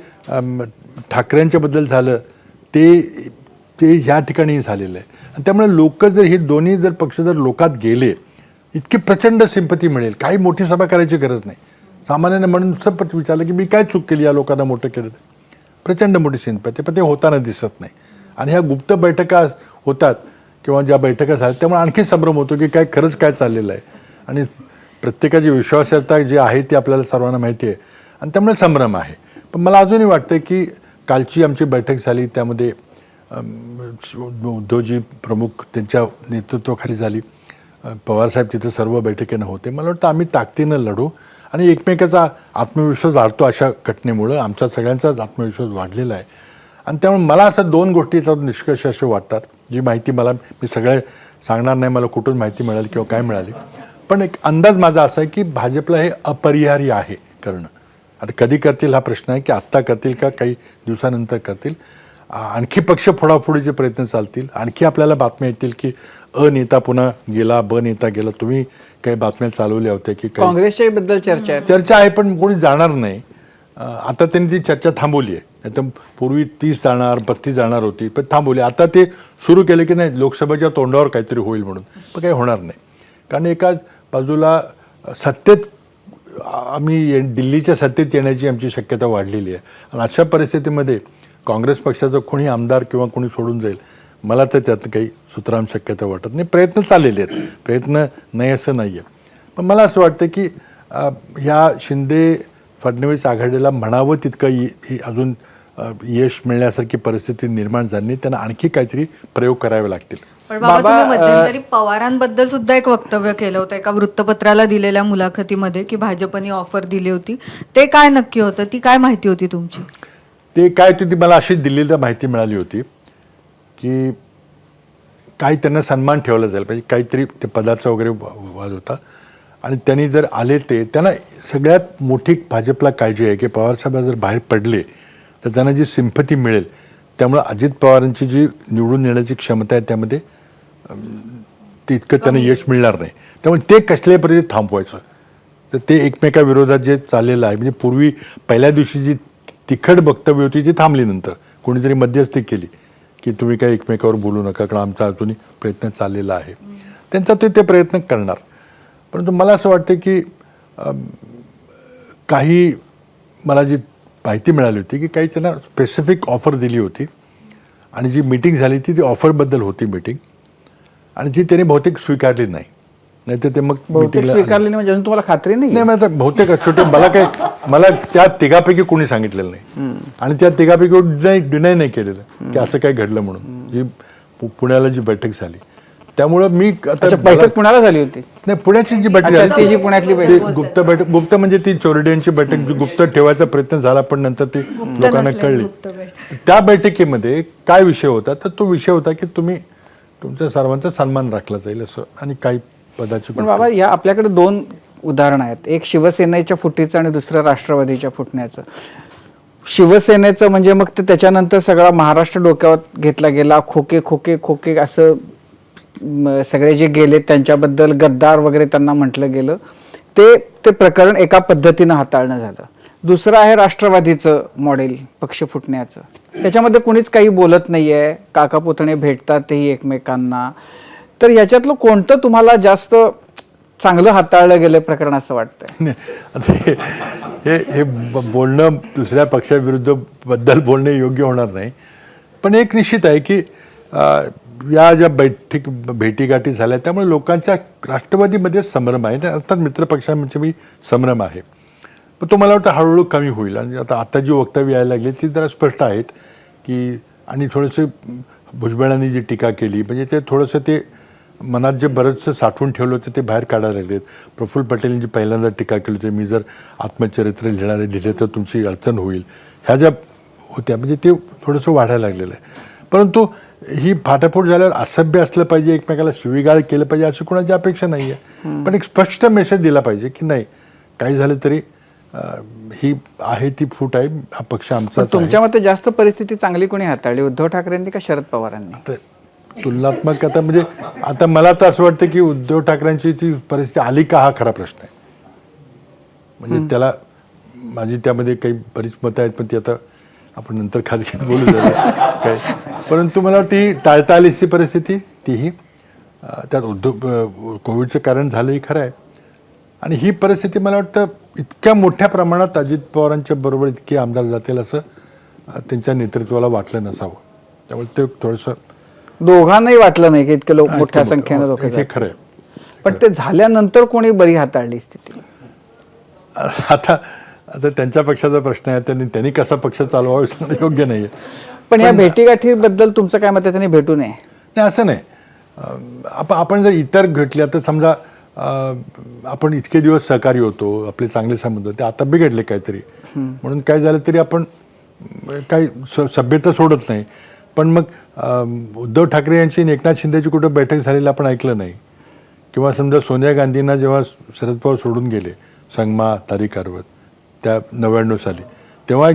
ठाकरेंच्याबद्दल झालं ते ह्या ठिकाणी झालेलं आहे. आणि त्यामुळे लोक जर हे दोन्ही जर पक्ष जर लोकात गेले, इतकी प्रचंड सिंपती मिळेल. काही मोठी सभा करायची गरज नाही. सामान्याने म्हणून सपट विचारलं की मी काय चूक केली या लोकांना मोठं केलं, प्रचंड मोठी सिंपती, पण ते होताना दिसत नाही. आणि ह्या गुप्त बैठका होतात किंवा ज्या बैठका झाल्या त्यामुळे आणखी संभ्रम होतो की काय खरंच काय चाललेलं आहे. आणि प्रत्येकाची विश्वासार्हता जी आहे ती आपल्याला सर्वांना माहिती आहे, आणि त्यामुळे संभ्रम आहे. पण मला अजूनही वाटतं की कालची आमची बैठक झाली, त्यामध्ये उद्धवजी प्रमुख त्यांच्या नेतृत्वाखाली झाली. पवारसाहेब तिथे सर्व बैठकीनं होते. मला वाटतं आम्ही ताकदीनं लढू, आणि एकमेकाचा आत्मविश्वास वाढतो अशा घटनेमुळं. आमचा सगळ्यांचाच आत्मविश्वास वाढलेला आहे. आणि त्यामुळे मला असं दोन गोष्टीचा निष्कर्ष असे वाटतात, जी माहिती मी सगळे सांगणार नाही मला कुठून माहिती मिळाली किंवा काय मिळाली, पण एक अंदाज माझा असा आहे की भाजपला हे अपरिहार्य आहे करणं. आता कधी करतील हा प्रश्न आहे, की आत्ता करतील का काही दिवसानंतर करतील, आणखी पक्ष फोडाफोडीचे प्रयत्न चालतील, आणखी आपल्याला बातम्या येतील की अ नेता पुन्हा गेला, ब नेता गेला. तुम्ही काही बातम्या चालवल्या होत्या की काँग्रेसच्या बद्दल चर्चा आहे, पण कोणी जाणार नाही. आता त्यांनी ती चर्चा थांबवली आहे. नाहीतर पूर्वी 30 जाणार, 32 जाणार होती, पण थांबवली. आता ते सुरू केले की नाही लोकसभेच्या तोंडावर काहीतरी होईल म्हणून, पण काही होणार नाही. कारण एका बाजूला सत्तेत आम्ही दिल्लीच्या सत्तेत येण्याची आमची शक्यता वाढलेली आहे. आणि अशा परिस्थितीमध्ये काँग्रेस पक्षाचा कोणी आमदार किंवा कोणी सोडून जाईल, मला तर त्यात काही सुतराम शक्यता वाटत नाही. प्रयत्न चाललेले आहेत, प्रयत्न नाही असं नाही आहे. पण मला असं वाटतं की ह्या शिंदे फडणवीस आघाडीला म्हणावं तितकं अजून यश मिळण्यासारखी परिस्थिती निर्माण झाली नाही. त्यांना आणखी काहीतरी प्रयोग करावे लागतील. पण बाबा तुम्ही मध्यंतरी पवारांबद्दल सुद्धा एक वक्तव्य केलं होतं एका वृत्तपत्राला दिलेल्या मुलाखतीमध्ये, की भाजपने ऑफर दिली होती. ते काय नक्की होतं, ती काय माहिती होती तुमची? ते काय होती ती मला अशी दिल्लीला माहिती मिळाली होती की काही त्यांना सन्मान ठेवला जायला पाहिजे, काहीतरी ते पदाचा वगैरे वाद होता. आणि त्यांनी जर आले ते त्यांना सगळ्यात मोठी भाजपला काळजी आहे की पवारसाहेब जर बाहेर पडले तर त्यांना जी सिंपती मिळेल, त्यामुळे अजित पवारांची जी निवडून येण्याची क्षमता आहे त्यामध्ये ते इतकं त्यांना यश मिळणार नाही. त्यामुळे ते कसल्याही परिस्थितीत थांबवायचं. तर ते एकमेकाविरोधात जे चाललेलं आहे, म्हणजे पूर्वी पहिल्या दिवशी जी तिखट वक्तव्य होती ती थांबली, नंतर कोणीतरी मध्यस्थी केली की तुम्ही काय एकमेकावर बोलू नका, कारण आमचा अजूनही प्रयत्न चाललेला आहे. त्यांचा ते प्रयत्न करणार. परंतु मला असं वाटतं की काही मला जी माहिती मिळाली होती की काही त्यांना स्पेसिफिक ऑफर दिली होती, आणि जी मीटिंग झाली ती ऑफरबद्दल होती मीटिंग, आणि ती त्यांनी बहुतेक स्वीकारली नाही. नाही तर ते मग बहुतेक meetingला- स्वीकारलेली म्हणजे अजून तुम्हाला खात्री नाही नाही मग आता बहुतेक शेवटी मला त्या तिघापैकी कोणी सांगितलेलं नाही आणि त्या तिघापैकी डिनाय नाही केलेलं की असं काय घडलं म्हणून जी पुण्याला जी बैठक झाली त्यामुळं मी अच्छा, बैठक पुण्याला झाली होती. नाही पुण्याची जी बैठक अच्छा, झाली ती जी पुण्यातली बैठक. ती गुप्त म्हणजे ती चोरड्यांची बैठक जी गुप्त ठेवायचा प्रयत्न झाला पण नंतर ती लोकांना कळली. त्या बैठकीमध्ये काय विषय होता तर तो विषय होता की तुम्ही तुमच्या सर्वांचा सन्मान राखला जाईल असं आणि काही पदाची पण बाबा या आपल्याकडे 2 उदाहरणं आहेत. एक शिवसेनेच्या फुटीचं आणि दुसरं राष्ट्रवादीच्या फुटण्याचं. शिवसेनेचं म्हणजे मग ते त्याच्यानंतर सगळा महाराष्ट्र डोक्यावर घेतला गेला. खोके खोके खोके असं सगळे जे गेले त्यांच्याबद्दल गद्दार वगैरे त्यांना म्हटलं गेलं. ते प्रकरण एका पद्धतीनं हाताळणं झालं. दुसरं आहे राष्ट्रवादीचं मॉडेल पक्ष फुटण्याचं. त्याच्यामध्ये कुणीच काही बोलत नाहीये. काका पुतणे भेटतात तेही एकमेकांना. तर याच्यातलं कोणतं तुम्हाला जास्त चांगलं हाताळलं गेलं प्रकरण असं वाटतंय? नाही, आता हे बोलणं दुसऱ्या पक्षाविरुद्ध बद्दल बोलणे योग्य होणार नाही. पण एक निश्चित आहे की या ज्या भेटीगाठी झाल्या त्यामुळे लोकांच्या राष्ट्रवादीमध्ये संभ्रम आहे. अर्थात मित्रपक्षांमध्ये मी संभ्रम आहे पण तो मला वाटतं हळूहळू कमी होईल. आणि आता जी वक्तव्य यायला लागली ती जरा स्पष्ट आहेत की आणि थोडंसं भुजबळांनी जी टीका केली म्हणजे ते थोडंसं ते मनात जे बरंचसं साठवून ठेवलं होतं ते बाहेर काढायला लागलेत. प्रफुल्ल पटेलांनी जी पहिल्यांदा टीका केली होती मी जर आत्मचरित्र लिहिले तर तुमची अडचण होईल ह्या ज्या होत्या म्हणजे ते थोडंसं वाढायला लागलेलं आहे. परंतु ही फाटाफूट झाल्यावर असभ्य असलं पाहिजे एकमेकाला शिवीगाळ केलं पाहिजे अशी कोणाची अपेक्षा नाही आहे. पण एक स्पष्ट मेसेज दिला पाहिजे की नाही काही झालं तरी ही आहे ती फूट आहे हा पक्ष आमचा. तुमच्या मते जास्त परिस्थिती चांगली कोणी हाताळली उद्धव ठाकरेंनी का शरद पवारांनी? तुलनात्मक आता म्हणजे आता मला तर असं वाटतं की उद्धव ठाकरेंची ती परिस्थिती आली का हा खरा प्रश्न आहे. म्हणजे त्याला माझी त्यामध्ये काही बरीच मतं आहेत पण ती आता आपण नंतर खाजगीत बोलू काय. परंतु मला वाटतं ही टाळता आलीच ती परिस्थिती तीही त्यात कोविडचं कारण झालं ही खरं आहे. आणि ही परिस्थिती मला वाटतं इतक्या मोठ्या प्रमाणात अजित पवारांच्या बरोबर इतके आमदार जातील असं त्यांच्या नेतृत्वाला वाटलं नसावं. त्यामुळे ते थोडंसं दोघांनाही वाटलं नाही की इतके लोक मोठ्या संख्येनं लोक हे खरं आहे. पण ते झाल्यानंतर कोणी बरी हाताळली स्थिती? आता त्यांच्या पक्षाचा प्रश्न आहे त्यांनी कसा पक्ष चालवावा सांगणं योग्य नाही आहे. पण या भेटीगाठीबद्दल तुमचं काय मत आहे? त्यांनी भेटू नये? नाही असं नाही. आपण जर इतर भेटल्या तर समजा आपण इतके दिवस सहकारी होतो आपले चांगले संबंध होते आता बिघडले काहीतरी म्हणून काय झालं तरी आपण काही सभ्यता सोडत नाही. पण मग उद्धव ठाकरे यांची आणि एकनाथ शिंदेची कुठं बैठक झालेली आपण ऐकलं नाही. किंवा समजा सोनिया गांधींना जेव्हा शरद पवार सोडून गेले संगमा तारीखावर त्या 99 साली तेव्हा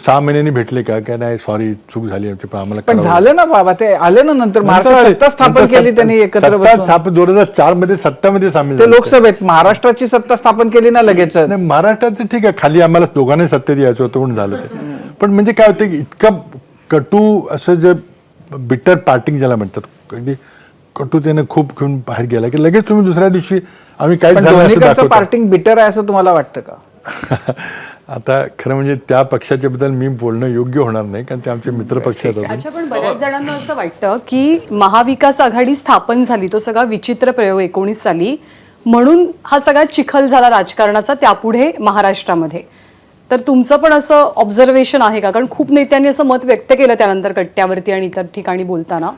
6 महिन्यांनी भेटले का काय नाही सॉरी चूक झाली आम्हाला. पण झालं ना बाबा ते आले ना नंतर महाराष्ट्रात सत्ता स्थापन केली त्यांनी एकत्र बसून. 2004 मध्ये सत्तामध्ये सामील ते झाले. लोकसभेत महाराष्ट्राची सत्ता स्थापन केली ना लगेच. नाही महाराष्ट्रात ठीक आहे खाली आम्हाला दोघांनी सत्तेत यायचं होतं म्हणून झालं ते. पण म्हणजे काय होतं की इतकं कटू असं जे बिटर पार्टिंग ज्याला म्हणतात अगदी कटूतेने खूप घेऊन बाहेर गेला की लगेच तुम्ही दुसऱ्या दिवशी आम्ही काय दोन्हीकडचं पार्टिंग बिटर आहे असं तुम्हाला वाटतं का? आता खरं म्हणजे त्या पक्षाच्या बद्दल मी बोलणं योग्य होणार नाही कारण ते आमचे मित्र पक्ष आहेत. अच्छा पण बऱ्याच जणांना असं वाटतं की महाविकास आघाडी स्थापन झाली तो सगळा विचित्र प्रयोग 19 साली म्हणून हा सगळा चिखल झाला राजकारणाचा त्यापुढे महाराष्ट्रामध्ये. तर तुमचं पण असं ऑब्झर्वेशन आहे का? कारण खूप नेत्यांनी असं मत व्यक्त केलं त्यानंतर कट्ट्यावरती आणि इतर ठिकाणी बोलताना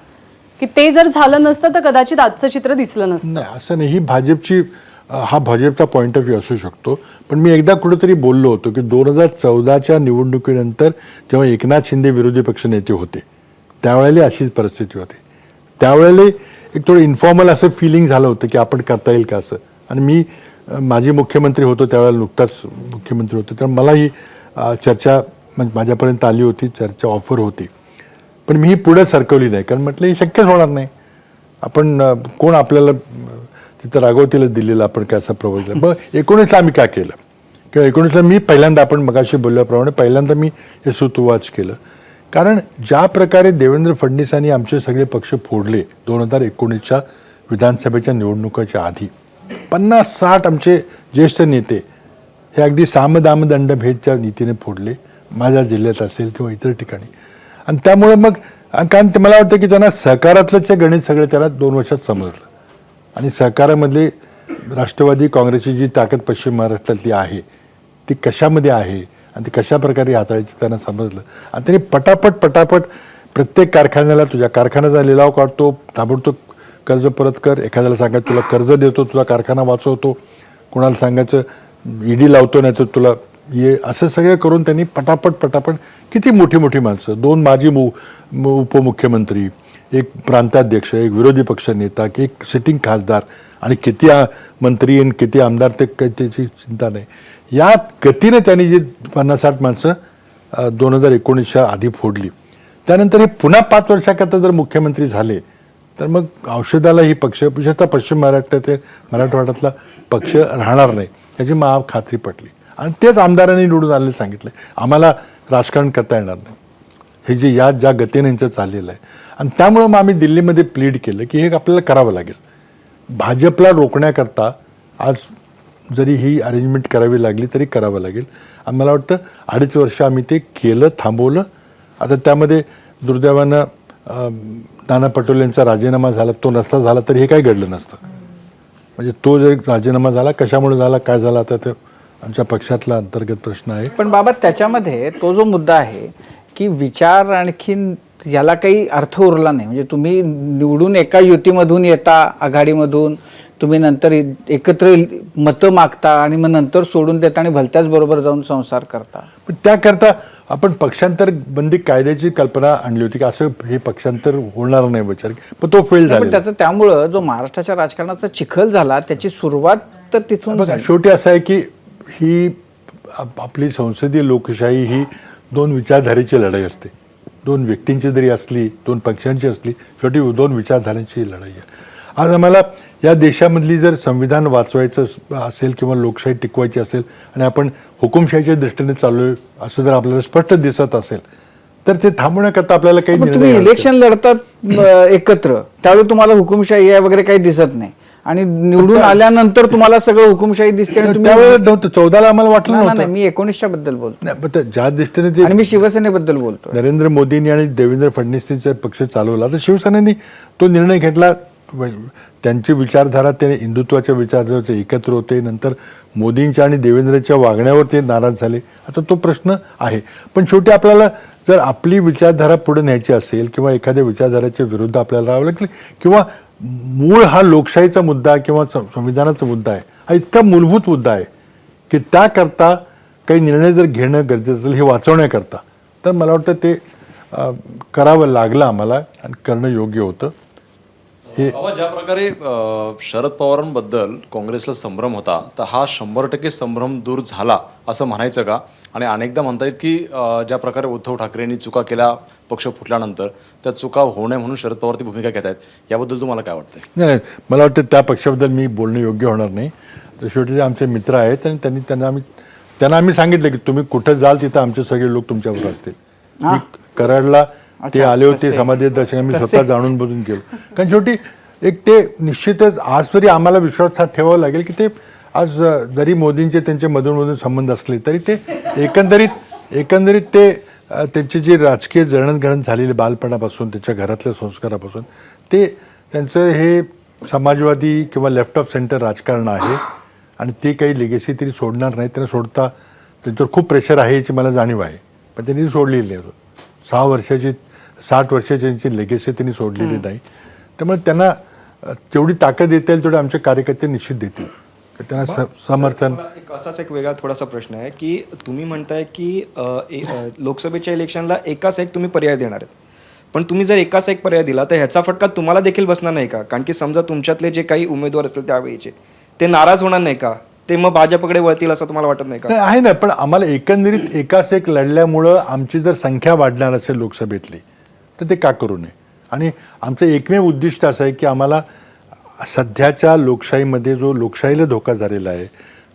की ते जर झालं नसतं तर कदाचित आजचं चित्र दिसलं नसतं. नाही असं नाही. ही हा भाजपचा पॉईंट ऑफ व्ह्यू असू शकतो. पण मी एकदा कुठेतरी बोललो होतो की 2014च्या निवडणुकीनंतर जेव्हा एकनाथ शिंदे विरोधी पक्ष नेते होते त्यावेळेला अशीच परिस्थिती होती. त्यावेळेला एक थोडं इन्फॉर्मल असं फिलिंग झालं होतं की आपण करता येईल का असं. आणि मी माजी मुख्यमंत्री होतो त्यावेळेला नुकताच मुख्यमंत्री होतो तर मला ही चर्चा माझ्यापर्यंत आली होती चर्चा ऑफर होती. पण मी ही पुढे सरकवली नाही कारण म्हटलं हे शक्यच होणार नाही. आपण कोण आपल्याला तिथं राघवतीला दिलेलं आपण काय असं प्रवचलं. मग 19ला आम्ही काय केलं किंवा 19ला मी पहिल्यांदा आपण मगाशी बोलल्याप्रमाणे पहिल्यांदा मी हे सुतोवाच केलं. कारण ज्या प्रकारे देवेंद्र फडणवीसांनी आमचे सगळे पक्ष फोडले 2019च्या विधानसभेच्या निवडणुकीच्या आधी 50-60 आमचे ज्येष्ठ नेते हे अगदी सामदामदंडभेदच्या नीतीने फोडले माझ्या जिल्ह्यात असेल किंवा इतर ठिकाणी. आणि त्यामुळे मग कारण मला वाटतं की त्यांना सहकारातलंच गणित सगळं त्याला 2 वर्षात समजलं आणि सहकारामधले राष्ट्रवादी काँग्रेसची जी ताकद पश्चिम महाराष्ट्रातली आहे ती कशामध्ये आहे आणि ती कशा प्रकारे हाताळायची त्यांना समजलं आणि त्यांनी पटापट प्रत्येक कारखान्याला तुझ्या कारखान्याचा लिलाव काढतो, ताबडतोब कर्ज परत कर, एखाद्याला सांगायचं तुला कर्ज देतो, तुझा कारखाना वाचवतो, कोणाला सांगायचं ईडी लावतो नाही तर तुला ये, असं सगळं करून त्यांनी पटापट किती मोठी माणसं, 2 माजी उपमुख्यमंत्री, एक प्रांताध्यक्ष, एक विरोधी पक्ष नेता, एक सिटिंग खासदार आणि किती मंत्री आणि किती आमदार ते काही त्याची चिंता नाही. या गतीने त्यांनी जी 50-60 माणसं 2019च्या आधी फोडली. त्यानंतर हे पुन्हा 5 वर्षाकरता जर मुख्यमंत्री झाले तर मग औषधाला ही पक्ष, विशेषतः पश्चिम महाराष्ट्रातील मराठवाड्यातला पक्ष राहणार नाही याची मला खात्री पटली. आणि तेच आमदारांनी निवडून आलेले सांगितले आम्हाला राजकारण करता येणार नाही, हे जे ज्या गतीने यांचं चाललेलं आहे. आणि त्यामुळं मग आम्ही दिल्लीमध्ये प्लीड केलं की हे आपल्याला करावं लागेल. भाजपला रोखण्याकरता आज जरी ही अरेंजमेंट करावी लागली तरी करावं लागेल. आणि मला वाटतं 2.5 वर्ष आम्ही ते केलं, थांबवलं. आता त्यामध्ये दुर्दैवानं नाना पटोलेंचा राजीनामा झाला, तो नसता झाला तर हे काही घडलं नसतं. म्हणजे तो जर राजीनामा झाला, कशामुळे झाला, काय झाला, आता ते आमच्या पक्षातला अंतर्गत प्रश्न आहे. पण बाबा त्याच्यामध्ये तो जो मुद्दा आहे की विचार आणखीन याला काही अर्थ उरला नाही. म्हणजे तुम्ही निवडून एका युतीमधून येता, आघाडीमधून, तुम्ही नंतर एकत्र मतं मागता आणि मग नंतर सोडून देता आणि भलत्याच बरोबर जाऊन संसार करता. पण त्याकरता आपण पक्षांतर बंदी कायद्याची कल्पना आणली होती की असं हे पक्षांतर होणार नाही विचार, पण तो फेल झाला. पण त्याचं त्यामुळं जो महाराष्ट्राच्या राजकारणाचा चिखल झाला त्याची सुरुवात तर तिथून बघा, शेवटी असं आहे की ही आपली संसदीय लोकशाही ही 2 विचारधारेची लढाई असते. 2 व्यक्तींची जरी असली, 2 पक्षांची असली, शेवटी 2 विचारधारांची लढाई आहे. आज आम्हाला या देशामधली जर संविधान वाचवायचं असेल किंवा लोकशाही टिकवायची असेल आणि आपण हुकुमशाहीच्या दृष्टीने चाललोय असं जर आपल्याला स्पष्ट दिसत असेल तर ते थांबवण्याकरता आपल्याला काही तुम्ही निर्णय इलेक्शन लढतात एकत्र, त्यावेळी तुम्हाला हुकुमशाही आहे वगैरे काही दिसत नाही आणि निवडून आल्यानंतर तुम्हाला सगळं हुकुमशाही दिसते आणि तुम्ही त्यावेळेला नव्हतं. 14ला आम्हाला वाटलं नाही, नव्हतं. मी 19च्या बद्दल बोलतो नाही, पण ज्या दृष्टीने ते आणि मी शिवसेनेबद्दल बोलतो. नरेंद्र मोदींनी आणि देवेंद्र फडणवीसांचा पक्ष चालवला तर शिवसेनेने तो निर्णय घेतला. त्यांची विचारधारा, ते हिंदुत्वाच्या विचारधारेचे एकत्र होते. नंतर मोदींच्या आणि देवेंद्रच्या वागण्यावर ते नाराज झाले. आता तो प्रश्न आहे. पण शेवटी आपल्याला जर आपली विचारधारा पुढे न्यायची असेल किंवा एखाद्या विचारधाराच्या विरुद्ध आपल्याला राहावं लागेल किंवा मूळ हा लोकशाहीचा मुद्दा किंवा संविधानाचा मुद्दा आहे, हा इतका मूलभूत मुद्दा आहे की त्याकरता काही निर्णय जर घेणं गरजेचं असेल हे वाचवण्याकरता, तर मला वाटतं ते करावं लागलं आम्हाला आणि करणं योग्य होतं. बाबा, ज्या प्रकारे शरद पवारांबद्दल काँग्रेसला संभ्रम होता तर हा 100% संभ्रम दूर झाला असं म्हणायचं का? आणि अनेकदा म्हणता येईल की ज्या प्रकारे उद्धव ठाकरेंनी चुका केल्या पक्ष फुटल्यानंतर, त्या चुका होऊ नये म्हणून शरद पवार ती भूमिका घेत आहेत, याबद्दल तुम्हाला काय वाटतंय? नाही, मला वाटतं त्या पक्षाबद्दल मी बोलणं योग्य होणार नाही. तर शेवटी ते आमचे मित्र आहेत आणि त्यांना आम्ही सांगितलं की तुम्ही कुठं जाल तिथं आमचे सगळे लोक तुमच्याबरोबर असतील. मी कराडला ते आले होते समाधी दर्शन, मी स्वतः जाणून बुजून गेलो. कारण शेवटी एक ते निश्चितच आज तरी आम्हाला विश्वास हा ठेवावा लागेल की ते आज जरी मोदींचे त्यांचे मधून संबंध असले तरी ते एकंदरीत ते त्यांची जी राजकीय जळणघळण झालेली बालपणापासून, त्याच्या घरातल्या संस्कारापासून, ते त्यांचं हे समाजवादी किंवा लेफ्ट ऑफ सेंटर राजकारण आहे आणि ते काही लिगेसी तरी सोडणार नाही. त्यांना सोडता त्यांच्यावर खूप प्रेशर आहे याची मला जाणीव आहे, पण त्यांनी सोडलेली नाही. 60 वर्षाची त्यांची लेगेसी त्यांनी सोडलेली नाही. त्यामुळे त्यांना जेवढी ताकद येतील तेवढे आमचे कार्यकर्ते निश्चित देतील. त्यांना समर्थन. असाच एक वेगळा थोडासा प्रश्न आहे की तुम्ही म्हणताय की लोकसभेच्या इलेक्शनला एकाच एक तुम्ही पर्याय देणार आहेत, पण तुम्ही जर एकाच एक पर्याय दिला तर ह्याचा फटका तुम्हाला देखील बसणार नाही का? कारण की समजा तुमच्यातले जे काही उमेदवार असतील त्यावेळीचे ते नाराज होणार नाही का? ते मग भाजपकडे वळतील असं तुम्हाला वाटत नाही का? नाही, आहे ना, पण आम्हाला एकंदरीत एकाच एक लढल्यामुळं आमची जर संख्या वाढणार असेल लोकसभेतली तर ते का करू नये. आणि आमचं एकमेव उद्दिष्ट असं आहे की आम्हाला सध्याच्या लोकशाहीमध्ये जो लोकशाहीला धोका झालेला आहे,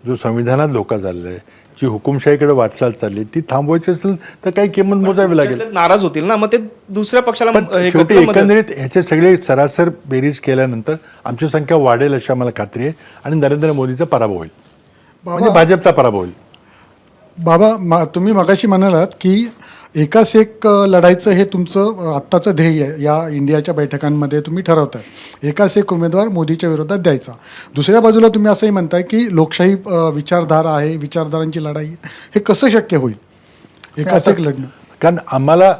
जो संविधानात धोका झालेला आहे, जी हुकुमशाहीकडे वाटचाल चालली ती थांबवायची असेल तर काही किंमत मोजावी लागेल. नाराज होतील ना, मग ते दुसऱ्या पक्षाला पण शेवटी एकंदरीत ह्याचे सगळे सरासर बेरीज केल्यानंतर आमची संख्या वाढेल अशी आम्हाला खात्री आहे आणि नरेंद्र मोदीचा पराभव होईल, म्हणजे भाजपचा पराभव होईल. तुम्ही मगाशी म्हणालात की एकाच एक लढायचं हे तुमचं आत्ताचं ध्येय आहे. या इंडियाच्या बैठकांमध्ये तुम्ही ठरवताय एकाच एक उमेदवार मोदीच्या विरोधात द्यायचा. दुसऱ्या बाजूला तुम्ही असंही म्हणताय की लोकशाही विचारधारा आहे, विचारधारांची लढाई आहे. हे कसं शक्य होईल एकाच एक लढणं? कारण आम्हाला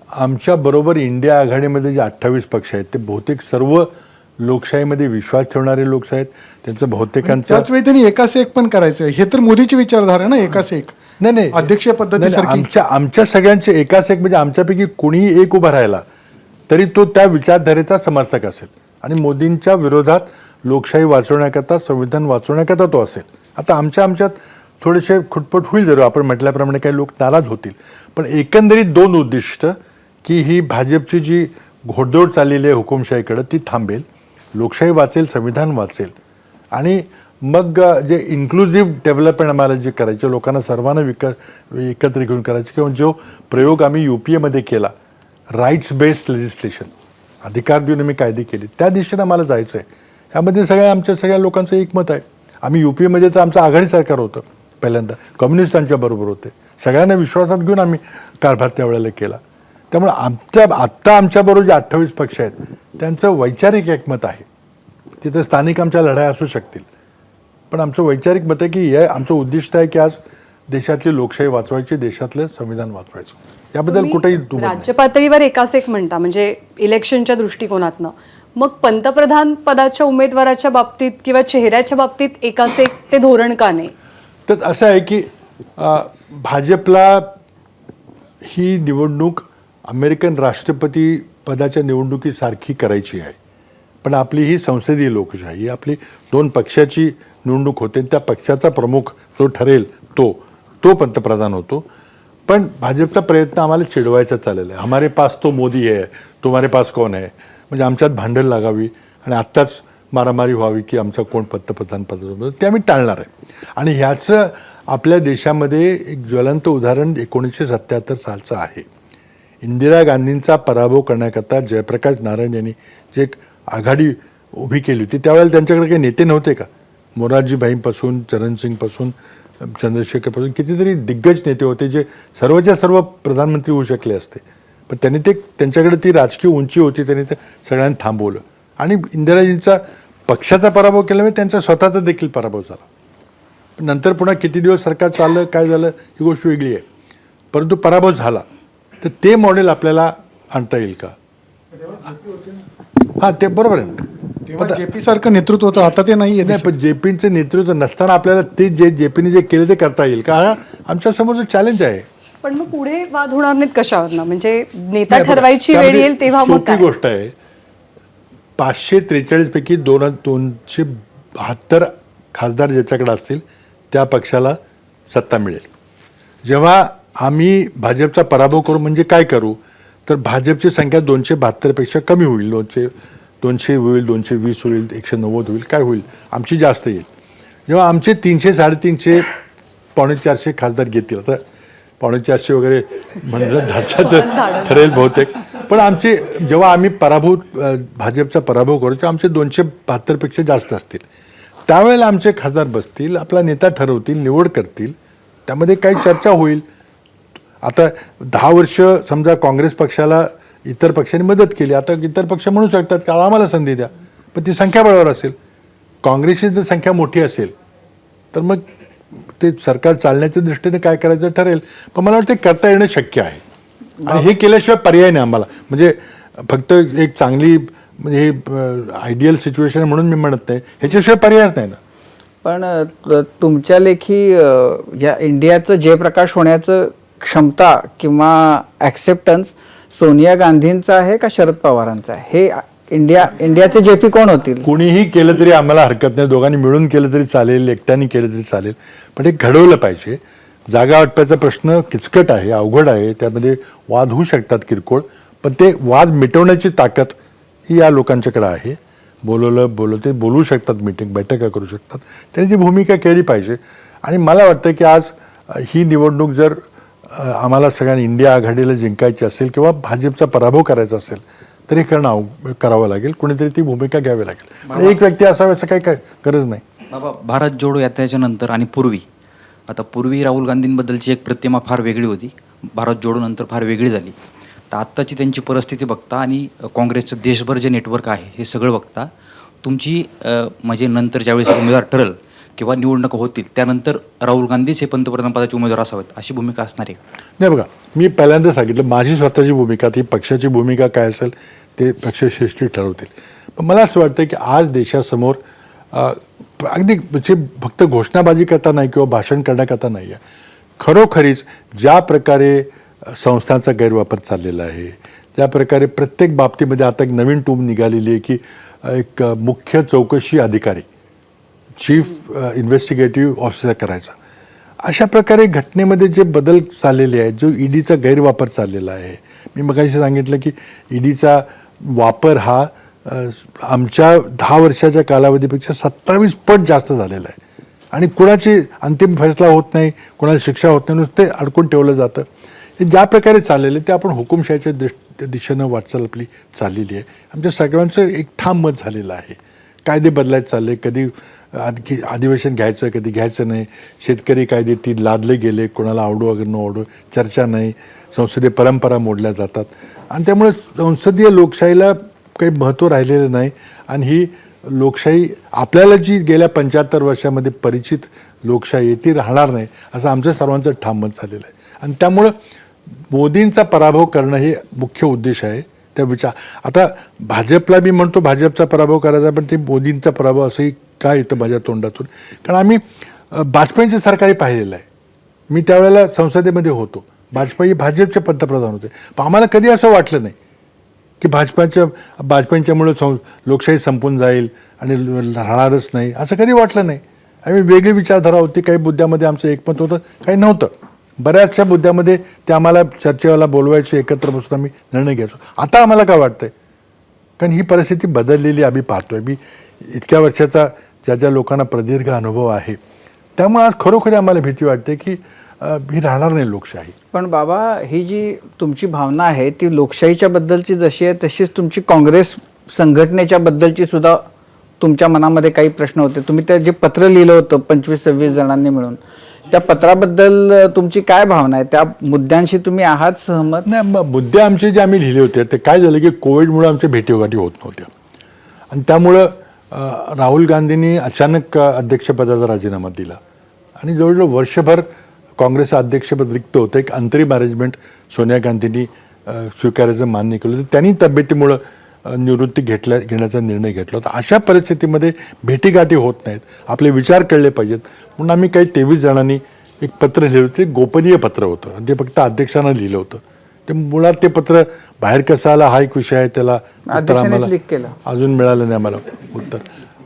आमच्या बरोबर इंडिया आघाडीमध्ये जे 28 पक्ष आहेत ते बहुतेक सर्व लोकशाहीमध्ये विश्वास ठेवणारे लोक आहेत. त्यांचं बहुतेकांचं त्याच वेळी त्यांनी एकाच एक पण करायचं आहे. हे तर मोदीची विचारधारा आहे ना, एकाच एक. नाही अध्यक्षीय पद्धतीसारखी. आमच्या सगळ्यांचे एकाच एक म्हणजे आमच्यापैकी कोणीही एक उभा राहिला तरी तो त्या विचारधारेचा समर्थक असेल आणि मोदींच्या विरोधात लोकशाही वाचवण्याकरता, संविधान वाचवण्याकरता तो असेल. आता आमच्यात थोडेसे खुटपट होईल जरूर, आपण म्हटल्याप्रमाणे काही लोक नाराज होतील, पण एकंदरीत 2 उद्दिष्ट की ही भाजपची जी घोडदौड चाललेली आहे हुकुमशाहीकडे ती थांबेल, लोकशाही वाचेल, संविधान वाचेल आणि मग जे इन्क्लुझिव्ह डेव्हलपमेंट आम्हाला जे करायचे, लोकांना सर्वांना एकत्र घेऊन करायचे, किंवा जो प्रयोग आम्ही UPAमध्ये केला, राईट्स बेस्ड लेजिस्लेशन, अधिकार देऊन आम्ही कायदे केले, त्या दिशेने आम्हाला जायचं आहे. यामध्ये आमच्या सगळ्या लोकांचं एकमत आहे. आम्ही UPAमध्ये तर आमचं आघाडी सरकार होतं पहिल्यांदा, कम्युनिस्ट आमच्याबरोबर होते, सगळ्यांना विश्वासात घेऊन आम्ही कारभार त्यावेळेला केला. त्यामुळे आत्ता आमच्याबरोबर जे 28 पक्ष आहेत त्यांचं वैचारिक एकमत आहे. तिथं स्थानिक आमच्या लढाया असू शकतील, पण आमचं वैचारिक मत आहे की हे आमचं उद्दिष्ट आहे की आज देशातली लोकशाही वाचवायची, देशातलं संविधान वाचवायचं. याबद्दल कुठेही दुमत नाही. राज्य पातळीवर एकाच एक म्हणता म्हणजे इलेक्शनच्या दृष्टिकोनातनं, मग पंतप्रधान पदाच्या उमेदवाराच्या बाबतीत किंवा चेहऱ्याच्या बाबतीत एकाच एक ते धोरण का नाही? तर असं आहे की भाजपला ही निवडणूक अमेरिकन राष्ट्रपती पदाच्या निवडणुकीसारखी करायची आहे, पण आपली ही संसदीय लोकशाही, आपली 2 पक्षाची निवडणूक होते, त्या पक्षाचा प्रमुख जो ठरेल तो पंतप्रधान होतो. पण भाजपचा प्रयत्न आम्हाला चिडवायचा चाललेला आहे. हमारे पास तो मोदी है, तुम्हारे पास कौन है, म्हणजे आमच्यात भांडण लागावी आणि आत्ताच मारामारी व्हावी की आमचा कोण पंतप्रधान पद, ते आम्ही टाळणार आहे. आणि ह्याचं आपल्या देशामध्ये एक ज्वलंत उदाहरण 1977 सालचं आहे. इंदिरा गांधींचा पराभव करण्याकरता जयप्रकाश नारायण यांनी जे एक आघाडी उभी केली होती, त्यावेळेला त्यांच्याकडे काही नेते नव्हते का? मोरारजीभाईंपासून, चरणसिंगपासून, चंद्रशेखरपासून कितीतरी दिग्गज नेते होते जे सर्वच्या सर्व प्रधानमंत्री होऊ शकले असते, पण त्यांनी त्यांच्याकडे ती राजकीय उंची होती, त्यांनी ते सगळ्यांना थांबवलं आणि इंदिराजींचा पक्षाचा पराभव केल्यामुळे त्यांचा स्वतःचा देखील पराभव झाला. पण नंतर पुन्हा किती दिवस सरकार चाललं, काय झालं ही गोष्ट वेगळी आहे, परंतु पराभव झाला. तर ते मॉडेल आपल्याला आणता येईल का? हां, ते बरोबर आहे ना. तेव्हा JP सारखं नेतृत्व होतं, आता ते नाही. पण JPचं नेतृत्व नसताना आपल्याला ते JPने जे केले ते करता येईल का? हा आमच्या समोरचं चॅलेंज आहे. पण मग पुढे वाद होणार नाहीत कशावरनं? म्हणजे नेता ठरवायची वेळ येईल तेव्हा मग सोपी गोष्ट आहे. 543 पैकी 272 खासदार ज्याच्याकडे असतील त्या पक्षाला सत्ता मिळेल. जेव्हा आम्ही भाजपचा पराभव करू म्हणजे काय करू, तर भाजपची संख्या 272 पेक्षा कमी होईल, 200 होईल, 220 होईल, 190 होईल, काय होईल, आमची जास्त येईल. जेव्हा आमचे 300, 350, 450 खासदार घेतील, आता 450 वगैरे म्हणजे धाडसाचं ठरेल बहुतेक, पण आमचे जेव्हा आम्ही भाजपचा पराभव करू तेव्हा आमचे 272 पेक्षा जास्त असतील. त्यावेळेला आमचे खासदार बसतील, आपला नेता ठरवतील, निवड करतील, त्यामध्ये काही चर्चा होईल. आता 10 वर्ष समजा काँग्रेस पक्षाला इतर पक्षांनी मदत केली, आता इतर पक्ष म्हणू शकतात की आम्हाला संधी द्या, पण ती संख्याबळावर असेल. काँग्रेसची जर संख्या मोठी असेल तर मग ते सरकार चालण्याच्या दृष्टीने काय करायचं ठरेल. पण मला वाटतं करता येणं शक्य आहे आणि हे केल्याशिवाय पर्याय नाही आम्हाला. म्हणजे फक्त एक चांगली म्हणजे आयडियल सिच्युएशन म्हणून मी म्हणत नाही, ह्याच्याशिवाय पर्यायच नाही ना. पण तुमच्या लेखी या इंडियाचं जयप्रकाश होण्याचं क्षमता किंवा ॲक्सेप्टन्स सोनिया गांधींचा आहे का शरद पवारांचा आहे? हे इंडियाचे JP कोण होतील? कुणीही केलं तरी आम्हाला हरकत नाही, दोघांनी मिळून केलं तरी चालेल, एकट्याने केलं तरी चालेल, पण हे घडवलं पाहिजे. जागा वाटपाचा प्रश्न किचकट आहे, अवघड आहे, त्यामध्ये वाद होऊ शकतात किरकोळ, पण ते वाद मिटवण्याची ताकद ही या लोकांच्याकडे आहे. ते बोलू शकतात, बैठका करू शकतात, त्यांनी ती भूमिका केली पाहिजे. आणि मला वाटतं की आज ही निवडणूक जर आम्हाला सगळ्यांना इंडिया आघाडीला जिंकायची असेल किंवा भाजपचा पराभव करायचा असेल तर हे करावं लागेल, कोणीतरी ती भूमिका घ्यावी लागेल. एक व्यक्ती असावी असं काही गरज नाही. बाबा, भारत जोडो यात्रेच्या नंतर आणि पूर्वी आता पूर्वी राहुल गांधींबद्दलची एक प्रतिमा फार वेगळी होती, भारत जोडो नंतर फार वेगळी झाली. तर आत्ताची त्यांची परिस्थिती बघता आणि काँग्रेसचं देशभर जे नेटवर्क आहे हे सगळं बघता तुमची म्हणजे नंतर ज्यावेळेस उमेदवार ठरेल किंवा निवडणुका होतील त्यानंतर राहुल गांधीच हे पंतप्रधान पदाचे उमेदवार असावेत अशी भूमिका असणार आहे का? नाही बघा, मी पहिल्यांदा सांगितलं माझी स्वतःची भूमिका, ती पक्षाची भूमिका काय असेल ते पक्षश्रेष्ठी ठरवतील. पण मला असं वाटतं की आज देशासमोर अगदी म्हणजे फक्त घोषणाबाजी करता नाही किंवा भाषण करण्याकरता नाही आहे, खरोखरीच ज्या प्रकारे संस्थांचा गैरवापर चाललेला आहे, ज्या प्रकारे प्रत्येक बाबतीमध्ये आता एक नवीन टूम निघालेली आहे की एक मुख्य चौकशी अधिकारी, चीफ इन्व्हेस्टिगेटिव्ह ऑफिसर करायचा, अशा प्रकारे घटनेमध्ये जे बदल चाललेले आहेत, जो ईडीचा गैरवापर चाललेला आहे. मी मगाशी सांगितलं की ईडीचा वापर हा आमच्या 10 वर्षाच्या कालावधीपेक्षा 27 पट जास्त झालेला आहे आणि कुणाची अंतिम फैसला होत नाही, कुणाला शिक्षा होत नाही, नुसते अडकून ठेवलं जातं. हे ज्या प्रकारे चाललेलं ते आपण हुकुमशाहीच्या दिशेनं वाटचाल आपली चाललेली आहे. आमच्या सगळ्यांचं एक ठाम मत झालेलं आहे. कायदे बदलायचे चालले, कधी अधिवेशन घ्यायचं कधी घ्यायचं नाही, शेतकरी कायदे ती लादले गेले, कोणाला आवडो अगर न आवडो चर्चा नाही, संसदीय परंपरा मोडल्या जातात आणि त्यामुळे संसदीय लोकशाहीला काही महत्त्व राहिलेलं नाही. आणि ही लोकशाही आपल्याला जी गेल्या 75 वर्षामध्ये परिचित लोकशाही आहे ती राहणार नाही असं आमचं सर्वांचं ठाम मत झालेलं आहे. आणि त्यामुळं मोदींचा पराभव करणं हे मुख्य उद्देश आहे. त्या विचार आता भाजपला मी म्हणतो भाजपचा पराभव करायचा, पण ते मोदींचा पराभव असंही काय येतं माझ्या तोंडातून, कारण आम्ही वाजपेयींचं सरकारही पाहिलेलं आहे. मी त्यावेळेला संसदेमध्ये होतो, वाजपेयी भाजपचे पंतप्रधान होते, पण आम्हाला कधी असं वाटलं नाही की वाजपेयींच्यामुळे लोकशाही संपून जाईल आणि राहणारच नाही, असं कधी वाटलं नाही. आम्ही वेगळी विचारधारा होती, काही मुद्द्यामध्ये आमचं एकमत होतं, काही नव्हतं. बऱ्याचशा मुद्द्यामध्ये ते आम्हाला चर्चेला बोलवायचे, एकत्र बसून आम्ही निर्णय घ्यायचो. आता आम्हाला काय वाटतंय, कारण ही परिस्थिती बदललेली आम्ही पाहतोय. मी इतक्या वर्षाचा ज्या लोकांना प्रदीर्घ अनुभव आहे, त्यामुळे आज खरोखरी आम्हाला भीती वाटते की ही राहणार नाही लोकशाही. पण बाबा, ही जी तुमची भावना आहे ती लोकशाहीच्या बद्दलची जशी आहे तशीच तुमची काँग्रेस संघटनेच्या बद्दलची सुद्धा तुमच्या मनामध्ये काही प्रश्न होते. तुम्ही ते जे पत्र लिहिलं होतं 25-26 जणांनी मिळून, त्या पत्राबद्दल तुमची काय भावना आहे? त्या मुद्द्यांशी तुम्ही आहात सहमत? नाही, मुद्दे आमचे जे आम्ही लिहिले होते ते काय झालं की कोविडमुळे आमच्या भेटीगाठी होत नव्हत्या आणि त्यामुळं राहुल गांधींनी अचानक अध्यक्षपदाचा राजीनामा दिला आणि जवळजवळ वर्षभर काँग्रेसचं अध्यक्षपद रिक्त होतं. एक अंतरिम मॅनेजमेंट सोनिया गांधींनी स्वीकारायचं मान्य केलं होतं. त्यांनी तब्येतीमुळं निवृत्ती घेण्याचा निर्णय घेतला होता. अशा परिस्थितीमध्ये भेटीगाठी होत नाहीत, आपले विचार कळले पाहिजेत म्हणून आम्ही काही 23 जणांनी एक पत्र लिहिलं होतं. ते गोपनीय पत्र होतं आणि ते फक्त अध्यक्षांना लिहिलं होतं. ते मुळात ते पत्र बाहेर कसं आलं हा एक विषय आहे, त्याला उत्तर आम्हाला अजून मिळालं नाही आम्हाला उत्तर.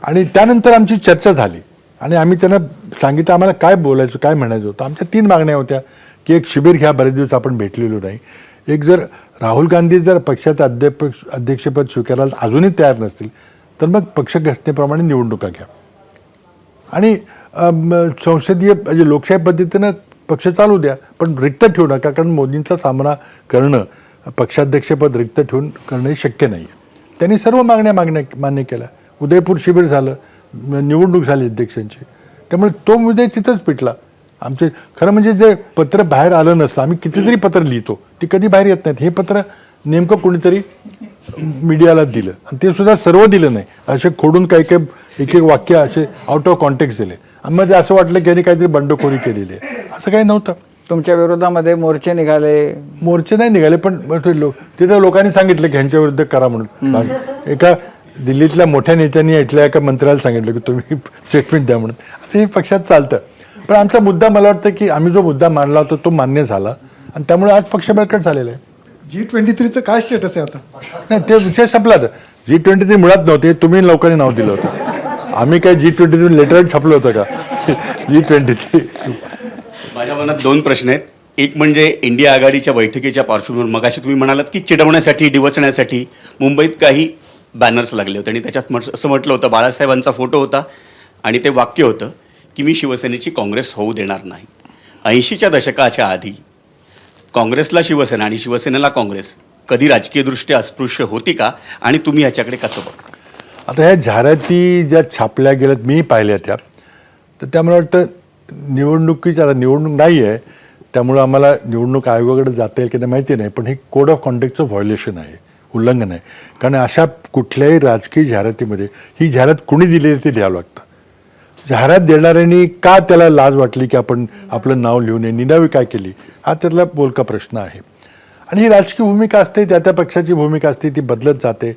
आणि त्यानंतर आमची चर्चा झाली आणि आम्ही त्यांना सांगितलं आम्हाला काय बोलायचं, काय म्हणायचं होतं. आमच्या 3 मागण्या होत्या की एक शिबिर घ्या, बरेच दिवस आपण भेटलेलो नाही. एक, जर राहुल गांधी जर पक्षाचं अध्यक्षपद स्वीकारायला अजूनही तयार नसतील तर मग पक्षघटनेप्रमाणे निवडणुका घ्या आणि संसदीय म्हणजे लोकशाही पद्धतीनं पक्ष चालू द्या, पण रिक्त ठेवू नका, कारण मोदींचा सामना करणं पक्षाध्यक्षपद रिक्त ठेवून करणंही शक्य नाही आहे. त्यांनी सर्व मागण्या मान्य केल्या. उदयपूर शिबिर झालं, निवडणूक झाली अध्यक्षांची, त्यामुळे तो मुद्दा तिथंच पिटला. आमचे खरं म्हणजे जे पत्र बाहेर आलं नसतं, आम्ही कितीतरी पत्र लिहितो ती कधी बाहेर येत नाहीत. हे पत्र नेमकं कोणीतरी मीडियाला दिलं आणि ते सुद्धा सर्व दिलं नाही, असे खोडून काही एक वाक्य असे आउट ऑफ कॉन्टेक्स्ट दिले आणि मग असं वाटलं की यांनी काहीतरी बंडखोरी केलेली आहे. असं काही नव्हतं. तुमच्या विरोधामध्ये मोर्चे निघाले? मोर्चे नाही निघाले, पण तिथं लोकांनी सांगितलं की ह्यांच्या विरुद्ध करा म्हणून. एका दिल्लीतल्या मोठ्या नेत्यांनी इथल्या एका मंत्र्याला सांगितलं की तुम्ही स्टेटमेंट द्या म्हणून. आता हे पक्षात चालतं. पण आमचा मुद्दा, मला वाटतं की आम्ही जो मुद्दा मांडला होता तो मान्य झाला आणि त्यामुळे आज पक्ष बळकट झालेला आहे. G23चं काय स्टेटस आहे आता? नाही, ते विषय संपला. G23 मुळात नव्हते, तुम्ही लोकांनी नाव दिलं होतं. आम्ही काय G23 लेटर छापलं होतं का? G23. माझ्या मनात 2 प्रश्न आहेत. एक म्हणजे इंडिया आघाडीच्या बैठकीच्या पार्श्वभूमीवर मगाशी तुम्ही म्हणालात की चिडवण्यासाठी, डिवचण्यासाठी मुंबईत काही बॅनर्स लागले होते आणि त्याच्यात असं म्हटलं होतं, बाळासाहेबांचा फोटो होता आणि ते वाक्य होतं की मी शिवसेनेची काँग्रेस होऊ देणार नाही. 80च्या दशकाच्या आधी काँग्रेसला शिवसेना आणि शिवसेनेला काँग्रेस कधी राजकीयदृष्ट्या अस्पृश्य होती का, आणि तुम्ही ह्याच्याकडे कसं बघता? आता ह्या जाहिराती ज्या छापल्या गेल्यात, मी पाहिल्या त्या, तर त्या मला वाटतं निवडणुकीची आता निवडणूक नाही आहे, त्यामुळं आम्हाला निवडणूक आयोगाकडे जाता येईल की नाही माहिती नाही, पण हे कोड ऑफ कॉन्डक्टचं व्हायोलेशन आहे, उल्लंघन आहे. कारण अशा कुठल्याही राजकीय जाहिरातीमध्ये ही जाहिरात कुणी दिली ते लिहावं लागतं. जाहिरात देणाऱ्यांनी का त्याला लाज वाटली की आपण आपलं नाव लिहू नये, निनावी काय केली, हा त्यातला बोलका प्रश्न आहे. आणि ही राजकीय भूमिका असते, त्या पक्षाची भूमिका असते, ती बदलत जाते.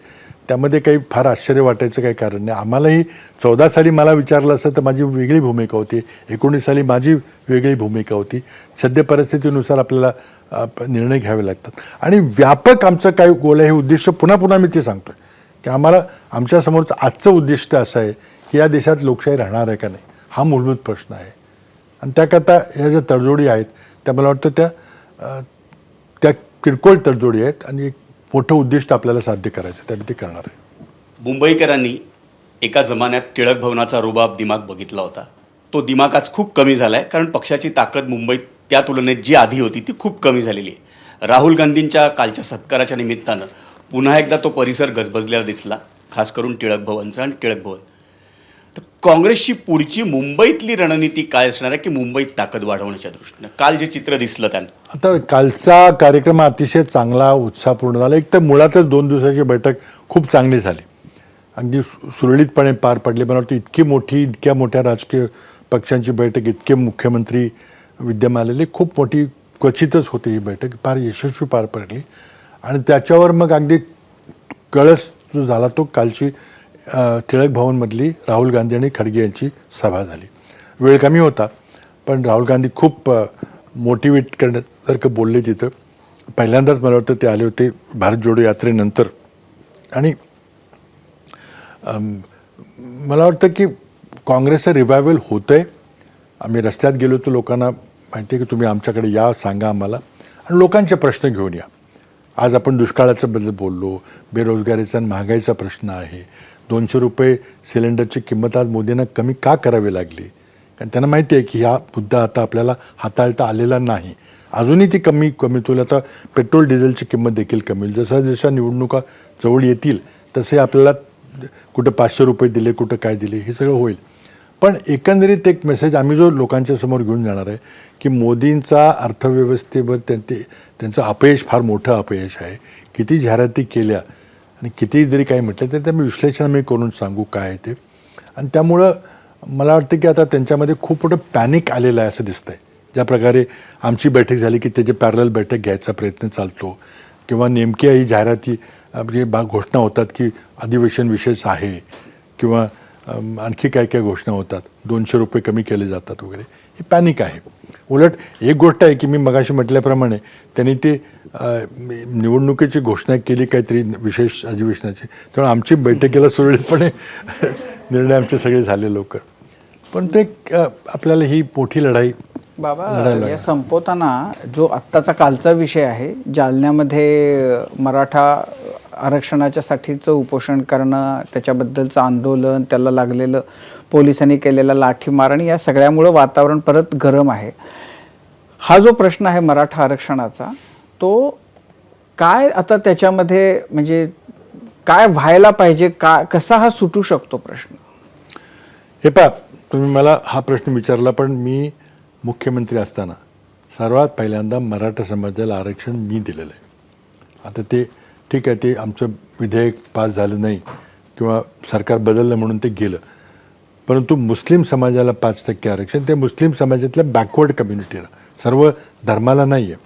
त्यामध्ये काही फार आश्चर्य वाटायचं काही कारण नाही. आम्हालाही 14 साली मला विचारलं असतं तर माझी वेगळी भूमिका होती, 19 साली माझी वेगळी भूमिका होती. सद्य परिस्थितीनुसार आपल्याला निर्णय घ्यावे लागतात. आणि व्यापक आमचं काय गोल आहे, हे उद्दिष्ट पुन्हा पुन्हा मी ते सांगतो आहे की आम्हाला आमच्यासमोरचं आजचं उद्दिष्ट असं आहे की या देशात लोकशाही राहणार आहे का नाही, हा मूलभूत प्रश्न आहे. आणि त्याकरता ह्या ज्या तडजोडी आहेत त्या मला वाटतं त्या किरकोळ तडजोडी आहेत आणि एक मोठं उद्दिष्ट आपल्याला साध्य करायचं, त्यामुळे ते करणार आहे. मुंबईकरांनी एका जमान्यात टिळक भवनाचा रुबाब दिमाग बघितला होता. तो दिमाग आज खूप कमी झाला आहे, कारण पक्षाची ताकद मुंबईत त्या तुलनेत जी आधी होती ती खूप कमी झालेली आहे. राहुल गांधींच्या कालच्या सत्काराच्या निमित्तानं पुन्हा एकदा तो परिसर गजबजलेला दिसला, खास करून टिळक भवनचा आणि टिळक भवन. तर काँग्रेसची पुढची मुंबईतली रणनीती काय असणार आहे की मुंबईत ताकद वाढवण्याच्या दृष्टीनं? काल जे चित्र दिसलं त्यांना, आता कालचा कार्यक्रम अतिशय चांगला, उत्साहपूर्ण झाला. एक तर मुळातच 2 दिवसाची बैठक खूप चांगली झाली, अगदी सुरळीतपणे पार पडली. मला वाटतं इतक्या मोठ्या राजकीय पक्षांची बैठक, इतके मुख्यमंत्री विद्यमान आलेले, खूप मोठी क्वचितच होती ही बैठक, फार यशस्वी पार पडली. आणि त्याच्यावर मग अगदी कळस जो झाला तो कालची टिळक भवनमधली राहुल गांधी आणि खडगे यांची सभा झाली. वेळ कमी होता, पण राहुल गांधी खूप मोटिवेट करण्यासारखं बोलले तिथं. पहिल्यांदाच मला वाटतं ते आले होते भारत जोडो यात्रेनंतर. आणि मला वाटतं की काँग्रेसचं रिवायवल होतं आहे. आम्ही रस्त्यात गेलो तर लोकांना माहिती आहे की तुम्ही आमच्याकडे या, सांगा आम्हाला, आणि लोकांचे प्रश्न घेऊन या. आज आपण दुष्काळाच्या बद्दल बोललो, बेरोजगारीचा आणि महागाईचा प्रश्न आहे. 200 रुपये सिलेंडरची किंमत आज मोदींना कमी का करावी लागली? कारण त्यांना माहिती आहे की हा मुद्दा आता आपल्याला हाताळता आलेला नाही. अजूनही ती कमी होईल. आता पेट्रोल डिझेलची किंमत देखील कमी होईल. जशा निवडणुका जवळ येतील तसे आपल्याला कुठं 500 रुपये दिले, कुठं काय दिले, हे सगळं होईल. पण एकंदरीत एक मेसेज आम्ही जो लोकांच्या समोर घेऊन जाणार आहे की मोदींचा अर्थव्यवस्थेवर त्यांचं अपयश फार मोठं अपयश आहे. किती जाहिराती केल्या आणि किती जरी काही म्हटलं तर मी विश्लेषण आम्ही करून सांगू काय आहे ते. आणि त्यामुळं मला वाटतं की आता त्यांच्यामध्ये खूप मोठं पॅनिक आलेलं आहे असं दिसतं आहे. ज्या प्रकारे आमची बैठक झाली की त्याची पॅरलल बैठक घ्यायचा प्रयत्न चालतो, किंवा नेमक्या ही जाहिराती म्हणजे घोषणा होतात की अधिवेशन विशेष आहे, किंवा आणखी काय काय घोषणा होतात, 200 रुपये कमी केले जातात वगैरे. ही पॅनिक आहे. उलट एक गोष्ट आहे की मी मगाशी म्हटल्याप्रमाणे त्यांनी ते निवडणुकीची घोषणा केली काहीतरी विशेष अधिवेशनाची, त्यामुळे आमची बैठकीला सुरळीतपणे निर्णय आमचे सगळे झाले लवकर. पण ते आपल्याला ही मोठी लढाई बाबा या संपवताना जो आत्ताचा कालचा विषय आहे, जालन्यामध्ये मराठा आरक्षणाच्या साठीचं उपोषण करणं, त्याच्याबद्दलचं आंदोलन, त्याला लागलेलं पोलिसांनी केलेला लाठीमार, आणि या सगळ्यामुळं वातावरण परत गरम आहे. हा जो प्रश्न आहे मराठा आरक्षणाचा, तो काय आता त्याच्यामध्ये म्हणजे काय व्हायला पाहिजे, कसा हा सुटू शकतो प्रश्न? हे पहा, तुम्ही मला हा प्रश्न विचारला, पण मी मुख्यमंत्री असताना सर्वात पहिल्यांदा मराठा समाजाला आरक्षण मी दिलेलं आहे. आता ते ठीक आहे, ते आमचं विधेयक पास झालं नाही किंवा सरकार बदललं म्हणून ते गेलं, परंतु मुस्लिम समाजाला 5% आरक्षण, ते मुस्लिम समाजातल्या बॅकवर्ड कम्युनिटीला, सर्व धर्माला नाही आहे.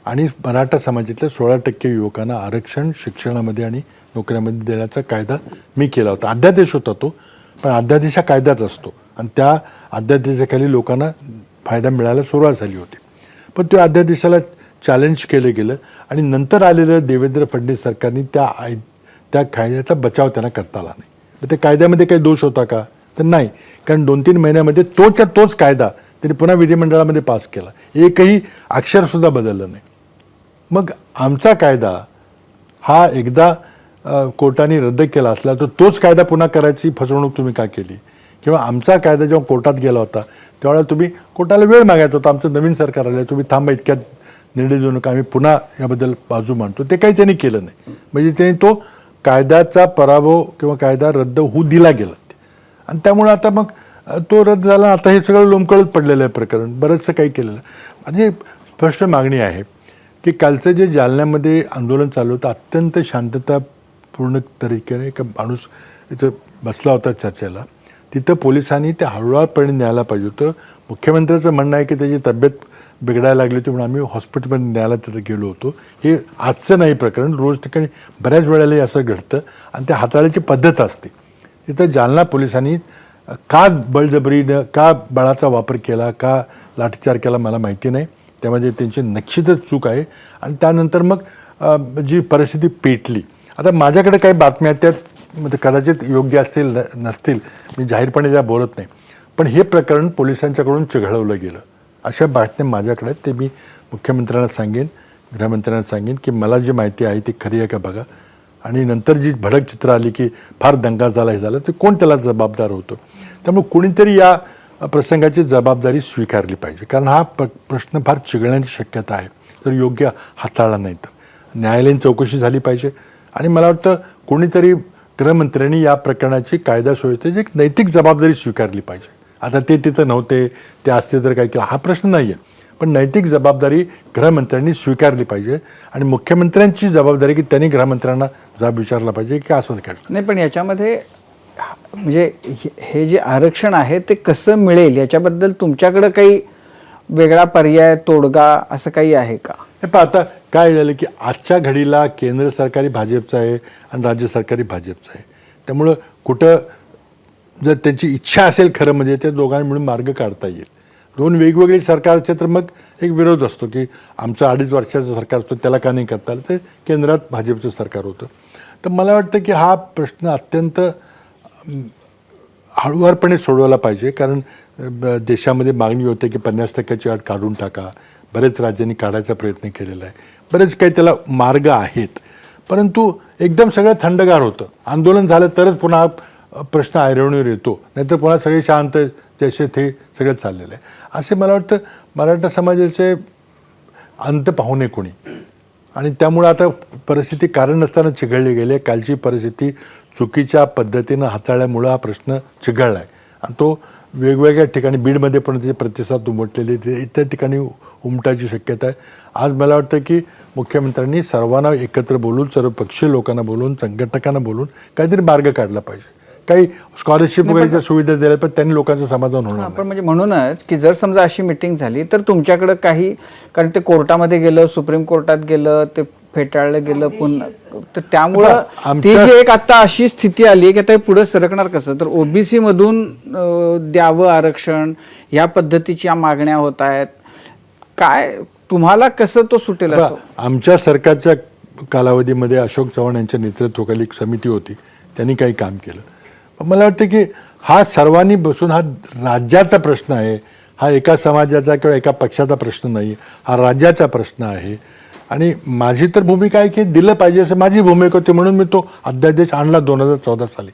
आणि मराठा समाजातल्या 16% युवकांना आरक्षण शिक्षणामध्ये आणि नोकऱ्यामध्ये देण्याचा कायदा मी केला होता. अध्यादेश होता तो, पण अध्यादेश हा कायदाच असतो आणि त्या अध्यादेशाखाली लोकांना फायदा मिळायला सुरुवात झाली होती. पण त्या अध्यादेशाला चॅलेंज केलं गेलं आणि नंतर आलेलं देवेंद्र फडणवीस सरकारने त्या कायद्याचा बचाव त्यांना करता आला नाही. तर त्या कायद्यामध्ये काही दोष होता का? तर नाही, कारण 2-3 महिन्यामध्ये तोच कायदा त्यांनी पुन्हा विधिमंडळामध्ये पास केला, एकही अक्षरसुद्धा बदललं नाही. मग आमचा कायदा हा एकदा कोर्टाने रद्द केला असला तर तोच कायदा पुन्हा करायची फसवणूक तुम्ही का केली? किंवा आमचा कायदा जेव्हा कोर्टात गेला होता त्यावेळेला तुम्ही कोर्टाला वेळ मागायचा होता, आमचं नवीन सरकार आलं, तुम्ही थांबा, इतक्यात निर्णय देऊ नका, आम्ही पुन्हा याबद्दल बाजू मांडतो, ते काही त्यांनी केलं नाही. म्हणजे त्यांनी तो कायद्याचा पराभव किंवा कायदा रद्द होऊ दिला गेला. आणि त्यामुळे आता मग तो रद्द झाला. आता हे सगळं लोंबकळत पडलेलं आहे प्रकरण, बरंचसं काही केलेलं. आणि स्पष्ट मागणी आहे की कालचं जे जालन्यामध्ये आंदोलन चालू होतं अत्यंत शांततापूर्ण तरीकेने एक माणूस इथं बसला होता चर्चेला, तिथं पोलिसांनी ते हळूवारपणे न्यायला पाहिजे होतं. मुख्यमंत्र्याचं म्हणणं आहे की त्याची तब्येत बिघडायला लागली होती म्हणून आम्ही हॉस्पिटलमध्ये न्यायला तिथं गेलो होतो. हे आजचं नाही प्रकरण, रोज ठिकाणी बऱ्याच वेळेला असं घडतं आणि त्या हाताळायची पद्धत असते. तिथं जालना पोलिसांनी का बळजबरीनं, का बळाचा वापर केला, का लाठीचार केला मला माहिती नाही. त्यामध्ये त्यांची निश्चितच चूक आहे. आणि त्यानंतर मग जी परिस्थिती पेटली, आता माझ्याकडे काही बातम्या आहेत त्यात म्हणजे कदाचित योग्य असतील नसतील, मी जाहीरपणे त्या बोलत नाही, पण हे प्रकरण पोलिसांच्याकडून चिघळवलं गेलं अशा बातम्या माझ्याकडे आहेत. ते मी मुख्यमंत्र्यांना सांगेन, गृहमंत्र्यांना सांगेन की मला जी माहिती आहे ती खरी आहे का बघा. आणि नंतर जी भडक चित्र आली की फार दंगा झाला, हे झालं, ते कोण त्याला जबाबदार होतं. त्यामुळे कोणीतरी या प्रसंगाची जबाबदारी स्वीकारली पाहिजे, कारण हा प्रश्न फार चिघळण्याची शक्यता आहे जर योग्य हाताळला नाही तर. न्यायालयीन चौकशी झाली पाहिजे आणि मला वाटतं कोणीतरी गृहमंत्र्यांनी या प्रकरणाची कायदा सुव्यवस्थेची एक नैतिक जबाबदारी स्वीकारली पाहिजे. आता ते तिथं नव्हते, ते असते तर काय केलं हा प्रश्न नाही आहे, पण नैतिक जबाबदारी गृहमंत्र्यांनी स्वीकारली पाहिजे. आणि मुख्यमंत्र्यांची जबाबदारी की त्यांनी गृहमंत्र्यांना जाब विचारला पाहिजे की असं काय नाही, पण याच्यामध्ये म्हणजे हे जे आरक्षण आहे ते कसं मिळेल याच्याबद्दल तुमच्याकडं काही वेगळा पर्याय, तोडगा असं काही आहे का? हे पहा, आता काय झालं की आजच्या घडीला केंद्र सरकारी भाजपचं आहे आणि राज्य सरकारी भाजपचं आहे. त्यामुळं कुठं जर त्यांची इच्छा असेल खरं म्हणजे त्या दोघांनी मिळून मार्ग काढता येईल. दोन वेगवेगळी सरकारचे तर मग एक विरोध असतो की आमचं 2.5 वर्षाचं सरकार असतं त्याला का नाही करता आलं, ते केंद्रात भाजपचं सरकार होतं. तर मला वाटतं की हा प्रश्न अत्यंत हळूवारपणे सोडवला पाहिजे, कारण देशामध्ये मागणी होते की 50% अट काढून टाका. बरेच राज्यांनी काढायचा प्रयत्न केलेला आहे, बरेच काही त्याला मार्ग आहेत, परंतु एकदम सगळं थंडगार होतं. आंदोलन झालं तरच पुन्हा प्रश्न ऐरणीवर येतो, नाहीतर पुन्हा सगळे शांत जसे ते सगळं चाललेलं आहे. असे मला वाटतं मराठा समाजाचे अंत पाहू नये कोणी. आणि त्यामुळं आता परिस्थिती कारण नसताना चिघळली गेली. कालची परिस्थिती चुकीच्या पद्धतीनं हाताळल्यामुळं हा प्रश्न चिघळला आहे आणि तो वेगवेगळ्या ठिकाणी बीडमध्ये पण त्याचे प्रतिसाद उमटलेले, ते इतर ठिकाणी उमटायची शक्यता आहे. आज मला वाटतं की मुख्यमंत्र्यांनी सर्वांना एकत्र बोलून, सर्व पक्षीय लोकांना बोलून, संघटकांना बोलून काहीतरी मार्ग काढला पाहिजे. काही स्कॉलरशिप वगैरेच्या सुविधा दिल्या पण त्यांनी लोकांचं समाधान होणार पण म्हणजे म्हणूनच की जर समजा अशी मिटिंग झाली तर तुमच्याकडं काही, कारण ते कोर्टामध्ये गेलं, सुप्रीम कोर्टात गेलं, ते फेटाळलं गेलं पुन्हा, तर त्यामुळं ती जी एक आता अशी स्थिती आली की आता पुढे सरकणार कसं. तर ओबीसी मधून द्यावं आरक्षण, या पद्धतीच्या मागण्या होत आहेत. काय तुम्हाला कसं तो सुटेल असं? आमच्या सरकारच्या कालावधीमध्ये अशोक चव्हाण यांच्या नेतृत्वाखाली एक समिती होती, त्यांनी काही काम केलं. मला वाटतं की हा सर्वांनी बसून, हा राज्याचा प्रश्न आहे, हा एका समाजाचा किंवा एका पक्षाचा प्रश्न नाही, हा राज्याचा प्रश्न आहे. आणि माझी तर भूमिका आहे की दिलं पाहिजे असं माझी भूमिका होती, म्हणून मी तो अध्यादेश आणला 2014 साली.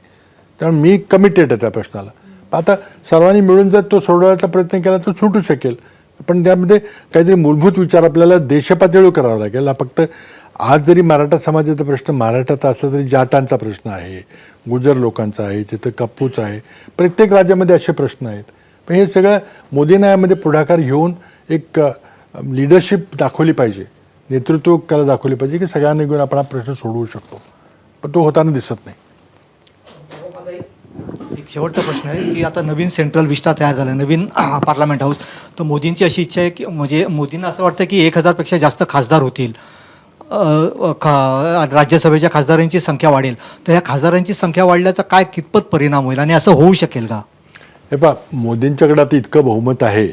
त्यामुळे मी कमिटेड आहे त्या प्रश्नाला. आता सर्वांनी मिळून जर तो सोडवायचा प्रयत्न केला तर सुटू शकेल, पण त्यामध्ये काहीतरी मूलभूत विचार आपल्याला देशपातळीवर करावा लागेल. हा फक्त आज जरी मराठा समाजाचा प्रश्न मराठात असला तरी जाटांचा प्रश्न आहे, गुजर लोकांचा आहे, तिथं कप्पूचा आहे, प्रत्येक राज्यामध्ये असे प्रश्न आहेत. पण हे सगळं मोदींना यामध्ये पुढाकार घेऊन एक लिडरशिप दाखवली पाहिजे, नेतृत्व कला दाखवली पाहिजे की सगळ्यांनी घेऊन आपण हा प्रश्न सोडवू शकतो, पण तो होताना दिसत नाही. एक शेवटचा प्रश्न आहे की आता नवीन सेंट्रल विस्टा तयार झाला, नवीन पार्लमेंट हाऊस. तर मोदींची अशी इच्छा आहे की म्हणजे मोदींना असं वाटतं की 1000पेक्षा जास्त खासदार होतील, राज्यसभेच्या खासदारांची संख्या वाढेल. तर या खासदारांची संख्या वाढल्याचा काय कितपत परिणाम होईल आणि असं होऊ शकेल का? हे पहा, मोदींच्याकडे आता इतकं बहुमत आहे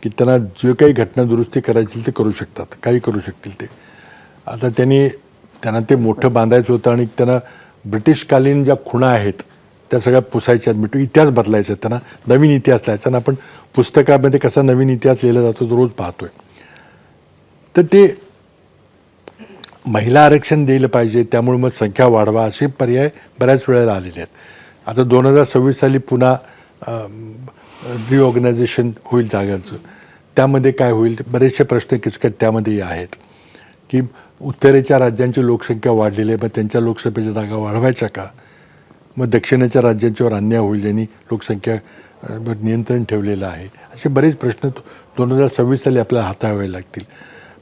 की त्यांना जे काही घटना दुरुस्ती करायची ते करू शकतात, काही करू शकतील ते. आता त्यांना ते मोठं बांधायचं होतं आणि त्यांना ब्रिटिशकालीन ज्या खुणा आहेत त्या सगळ्या पुसायच्या, मिटू इतिहास बदलायचा, त्यांना नवीन इतिहास लिहायचा. आणि आपण पुस्तकामध्ये कसा नवीन इतिहास लिहिला जातो तो रोज पाहतोय. तर ते महिला आरक्षण दिलं पाहिजे, त्यामुळे मग संख्या वाढवा, असे पर्याय बऱ्याच वेळेला आलेले आहेत. आता 2026 साली पुन्हा रिऑर्गनायझेशन होईल जागांचं, त्यामध्ये काय होईल, बरेचसे प्रश्न किचकट त्यामध्येही आहेत की उत्तरेच्या राज्यांची लोकसंख्या वाढलेली आहे, मग त्यांच्या लोकसभेच्या जागा वाढवायच्या का, मग दक्षिणेच्या राज्यांच्यावर अन्याय होईल ज्यांनी लोकसंख्या वर नियंत्रण ठेवलेलं आहे, असे बरेच प्रश्न 2026 साली आपल्याला हाताळावे लागतील.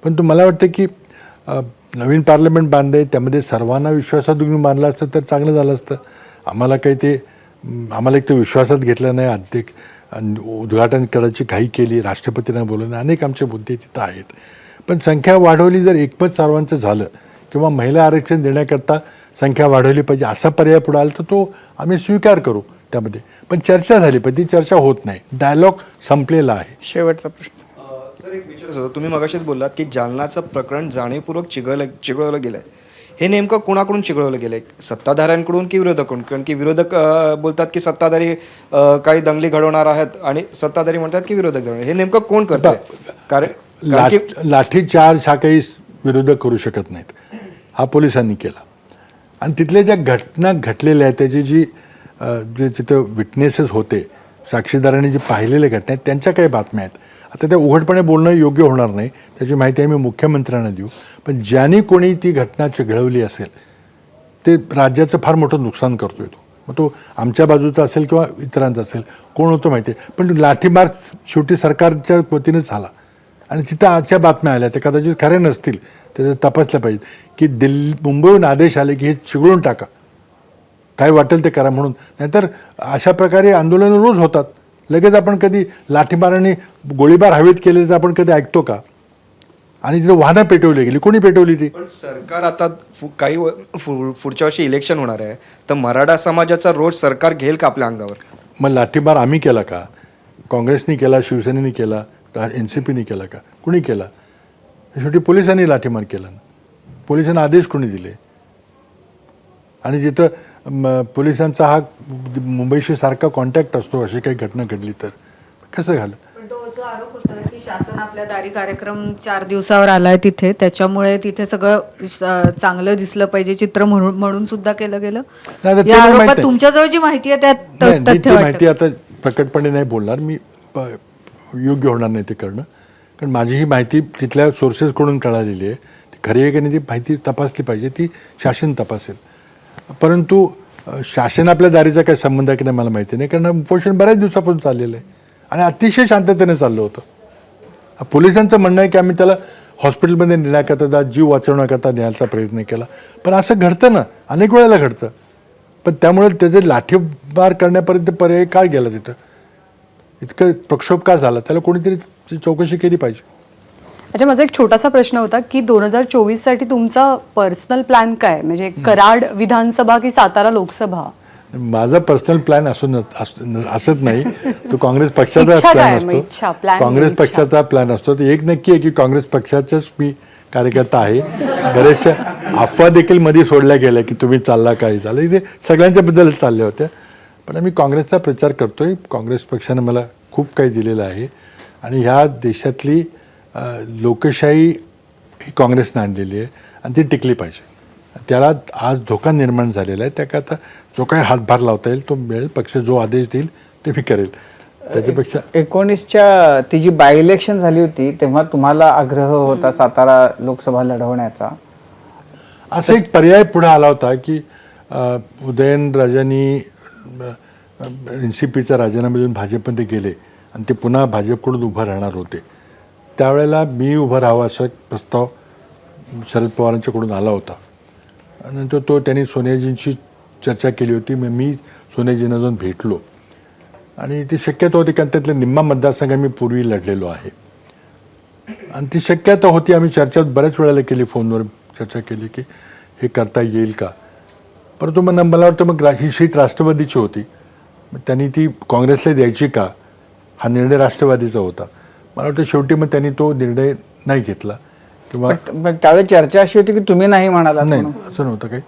पण मला वाटतं की नवीन पार्लमेंट बांधे, त्यामध्ये सर्वांना विश्वासात घेऊन बांधलं असतं तर चांगलं झालं असतं. आम्हाला एक तर विश्वासात घेतलं नाही, उद्घाटन करायची घाई केली, राष्ट्रपतींना बोलवलं, अनेक आमचे मुद्दे तिथं आहेत. पण संख्या वाढवली, जर एकमत सर्वांचं झालं किंवा महिला आरक्षण देण्याकरता संख्या वाढवली पाहिजे असा पर्याय पुढे आला तर तो आम्ही स्वीकार करू त्यामध्ये. पण चर्चा झाली पाहिजे, ती चर्चा होत नाही, डायलॉग संपलेला आहे. शेवटचा प्रश्न. सर एक विचारायचं होतं, तुम्ही मगाशीच बोललात की जालनाचं प्रकरण जाणीवपूर्वक चिघळवलं गेलंय. हे नेमकं कोणाकडून चिघळवलं गेलंय, सत्ताधाऱ्यांकडून की विरोधकांकडून? कारण की विरोधक बोलतात की सत्ताधारी काही दंगली घडवणार आहेत आणि सत्ताधारी म्हणतात की विरोधक घडवणार. हे नेमकं कोण करतं? कारण की लाठीचार्ज हा काही विरोधक करू शकत नाहीत, हा पोलिसांनी केला. आणि तिथल्या ज्या घटना घडलेल्या आहेत त्याची जे तिथं विटनेसेस होते, साक्षीदारांनी जे पाहिलेल्या घटना आहेत त्यांच्या काही बातम्या आहेत. आता त्या उघडपणे बोलणं योग्य होणार नाही, त्याची माहिती आम्ही मुख्यमंत्र्यांना देऊ. पण ज्यांनी कोणी ती घटना चिघळवली असेल ते राज्याचं फार मोठं नुकसान करतोय तो. मग तो आमच्या बाजूचा असेल किंवा इतरांचा असेल, कोण होतं माहिती आहे. पण लाठीमार शेवटी सरकारच्या वतीनं झाला आणि तिथं आजच्या बातम्या आल्या त्या कदाचित खऱ्या नसतील, त्याचं तपासल्या पाहिजेत की मुंबईहून आदेश आले की हे चिघळून टाका, काय वाटेल ते करा म्हणून. नाहीतर अशा प्रकारे आंदोलनं रोज होतात. लगेच आपण कधी लाठीमाराने गोळीबार हवेत केले तर आपण कधी ऐकतो का? आणि तिथं वाहनं पेटवली गेली, कोणी पेटवली ती? पण सरकार आता पुढच्या वर्षी इलेक्शन होणार आहे, तर मराठा समाजाचा रोष सरकार घेईल का आपल्या अंगावर? मग लाठीमार आम्ही केला का? काँग्रेसनी केला, शिवसेनेने केला, NCPने केला का? कुणी केला? शेवटी पोलिसांनी लाठीमार केला ना. पोलिसांना आदेश कोणी दिले? आणि जिथं पोलिसांचा हा मुंबईशी सारखा कॉन्टॅक्ट असतो, अशी काही घटना घडली तर कसं झालं? पण तो जो आरोप होता की शासन आपल्या दारी कार्यक्रम 4 दिवसावर आलाय तिथे, त्याच्यामुळे तिथे सगळं चांगलं दिसलं पाहिजे चित्र म्हणून सुद्धा केलं गेलं. नाही, आता ते या मला माहित आरोपात नाही. तुमच्याजवळ जी माहिती आहे त्यात नाही, ती तथ्य माहिती वाटतं? आता प्रकटपणे नाही बोलणार मी, योग्य होणार नाही ते करणं. कारण माझी ही माहिती तिथल्या सोर्सेसकडून कळालेली आहे. ती खरी आहे की नाही ती माहिती तपासली पाहिजे, ती शासन तपासेल. परंतु शासन आपल्या दारीचा काही संबंध आहे की नाही मला माहिती नाही, कारण उपोषण बऱ्याच दिवसापासून चाललेलं आहे आणि अतिशय शांततेने चाललं होतं. पोलिसांचं म्हणणं आहे की आम्ही त्याला हॉस्पिटलमध्ये नेण्याकरता, जीव वाचवण्याकरता न्यायचा प्रयत्न केला. पण असं घडतं ना, अनेक वेळेला घडतं. पण त्यामुळे त्याचे लाठीमार करण्यापर्यंत पर्याय काय गेला तिथं? इतकं प्रक्षोभ का झाला? त्याला कोणीतरी चौकशी केली पाहिजे. अच्छा, माझा एक छोटासा प्रश्न होता की 2024 साठी तुमचा पर्सनल प्लॅन काय, म्हणजे कराड विधानसभा की सातारा लोकसभा? माझा पर्सनल प्लॅन असत नाही, तो काँग्रेस पक्षाचा इच्छा प्लॅन काय? मग इच्छा, असतो. plan काँग्रेस इच्छा. पक्षाचा प्लॅन असतो. तर एक नक्की आहे की काँग्रेस पक्षाचाच मी कार्यकर्ता आहे. बऱ्याचशा अफवा देखील मध्ये सोडल्या गेल्या की तुम्ही चालला काय चाललं, इथे सगळ्यांच्या बद्दल चालल्या होत्या. पण आम्ही काँग्रेसचा प्रचार करतोय. काँग्रेस पक्षानं मला खूप काही दिलेलं आहे आणि ह्या देशातली लोकशाही ही काँग्रेसनं आणलेली आहे आणि ती टिकली पाहिजे. त्याला आज धोका निर्माण झालेला आहे. त्याकरता जो काही हातभार लावता येईल तो मिळेल. पक्ष जो आदेश देईल ते मी करेल. त्याच्यापेक्षा 19च्या ती जी बाय इलेक्शन झाली होती तेव्हा तुम्हाला आग्रह होता सातारा लोकसभा लढवण्याचा. असा एक पर्याय पुढे आला होता की उदयनराजांनी NCPचा राजीनामा देऊन भाजपमध्ये गेले आणि ते पुन्हा भाजपकडून उभं राहणार होते. त्यावेळेला मी उभं राहावं असा प्रस्ताव शरद पवारांच्याकडून आला होता. नंतर त्यांनी सोनियाजींशी चर्चा केली होती. मी सोनियाजींना जाऊन भेटलो आणि ती शक्यता होती कारण त्यातले निम्मा मतदारसंघ मी पूर्वी लढलेलो आहे आणि ती शक्यता होती. आम्ही चर्चा बऱ्याच वेळेला केली, फोनवर चर्चा केली की हे करता येईल का. परंतु मग मला वाटतं मग ही सीट राष्ट्रवादीची होती, मग त्यांनी ती काँग्रेसला द्यायची का हा निर्णय राष्ट्रवादीचा होता. मला वाटतं शेवटी मग त्यांनी तो निर्णय नाही घेतला किंवा पण त्यावेळी चर्चा अशी होती की तुम्ही नाही म्हणाला. नाही, असं नव्हतं काही.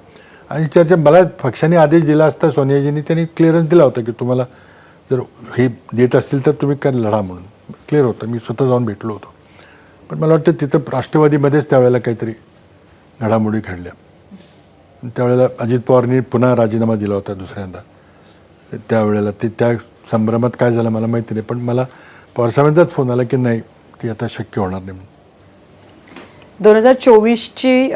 आणि चर्चा मला पक्षाने आदेश दिला असता सोनियाजींनी, त्यांनी क्लिअरन्स दिला होता की तुम्हाला जर हे देत असतील तर तुम्ही काय लढा म्हणून क्लिअर होतं. मी स्वतः जाऊन भेटलो होतो. पण मला वाटतं तिथं राष्ट्रवादीमध्येच त्यावेळेला काहीतरी घडामोडी घडल्या. त्यावेळेला अजित पवारांनी पुन्हा राजीनामा दिला होता दुसऱ्यांदा. त्यावेळेला त्या संभ्रमात काय झालं मला माहिती नाही, पण मला पवारसाहेबांचाच फोन आला की नाही ती आता शक्य होणार नाही म्हणून. 2024ची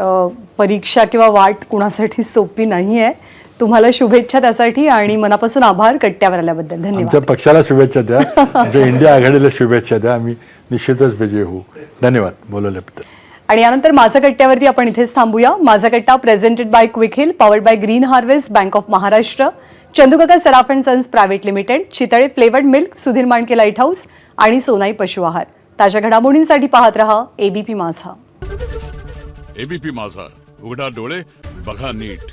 परीक्षा किंवा वाट कुणासाठी सोपी नाही आहे. तुम्हाला शुभेच्छा त्यासाठी आणि मनापासून आभार कट्ट्यावर आल्याबद्दल. धन्यवाद. आमच्या पक्षाला शुभेच्छा द्या, आमच्या इंडिया आघाडीला शुभेच्छा द्या. आम्ही निश्चितच विजयी होऊ. धन्यवाद बोलवल्याबद्दल. आणि यानंतर माझा कट्ट्यावरती आपण इथेच थांबूया. Majha Katta presented by Quick Heal, powered by Green Harvest, Bank of Maharashtra, Chandukaka Saraf and sons private limited, Chitale flavoured milk, Sudhir Mandke lighthouse आणि सोनाई पशु आहार. ताज्या घडामोडींसाठी पाहत रहा एबीपी माझा. एबीपी माझा, उघडा डोळे बघा नीट.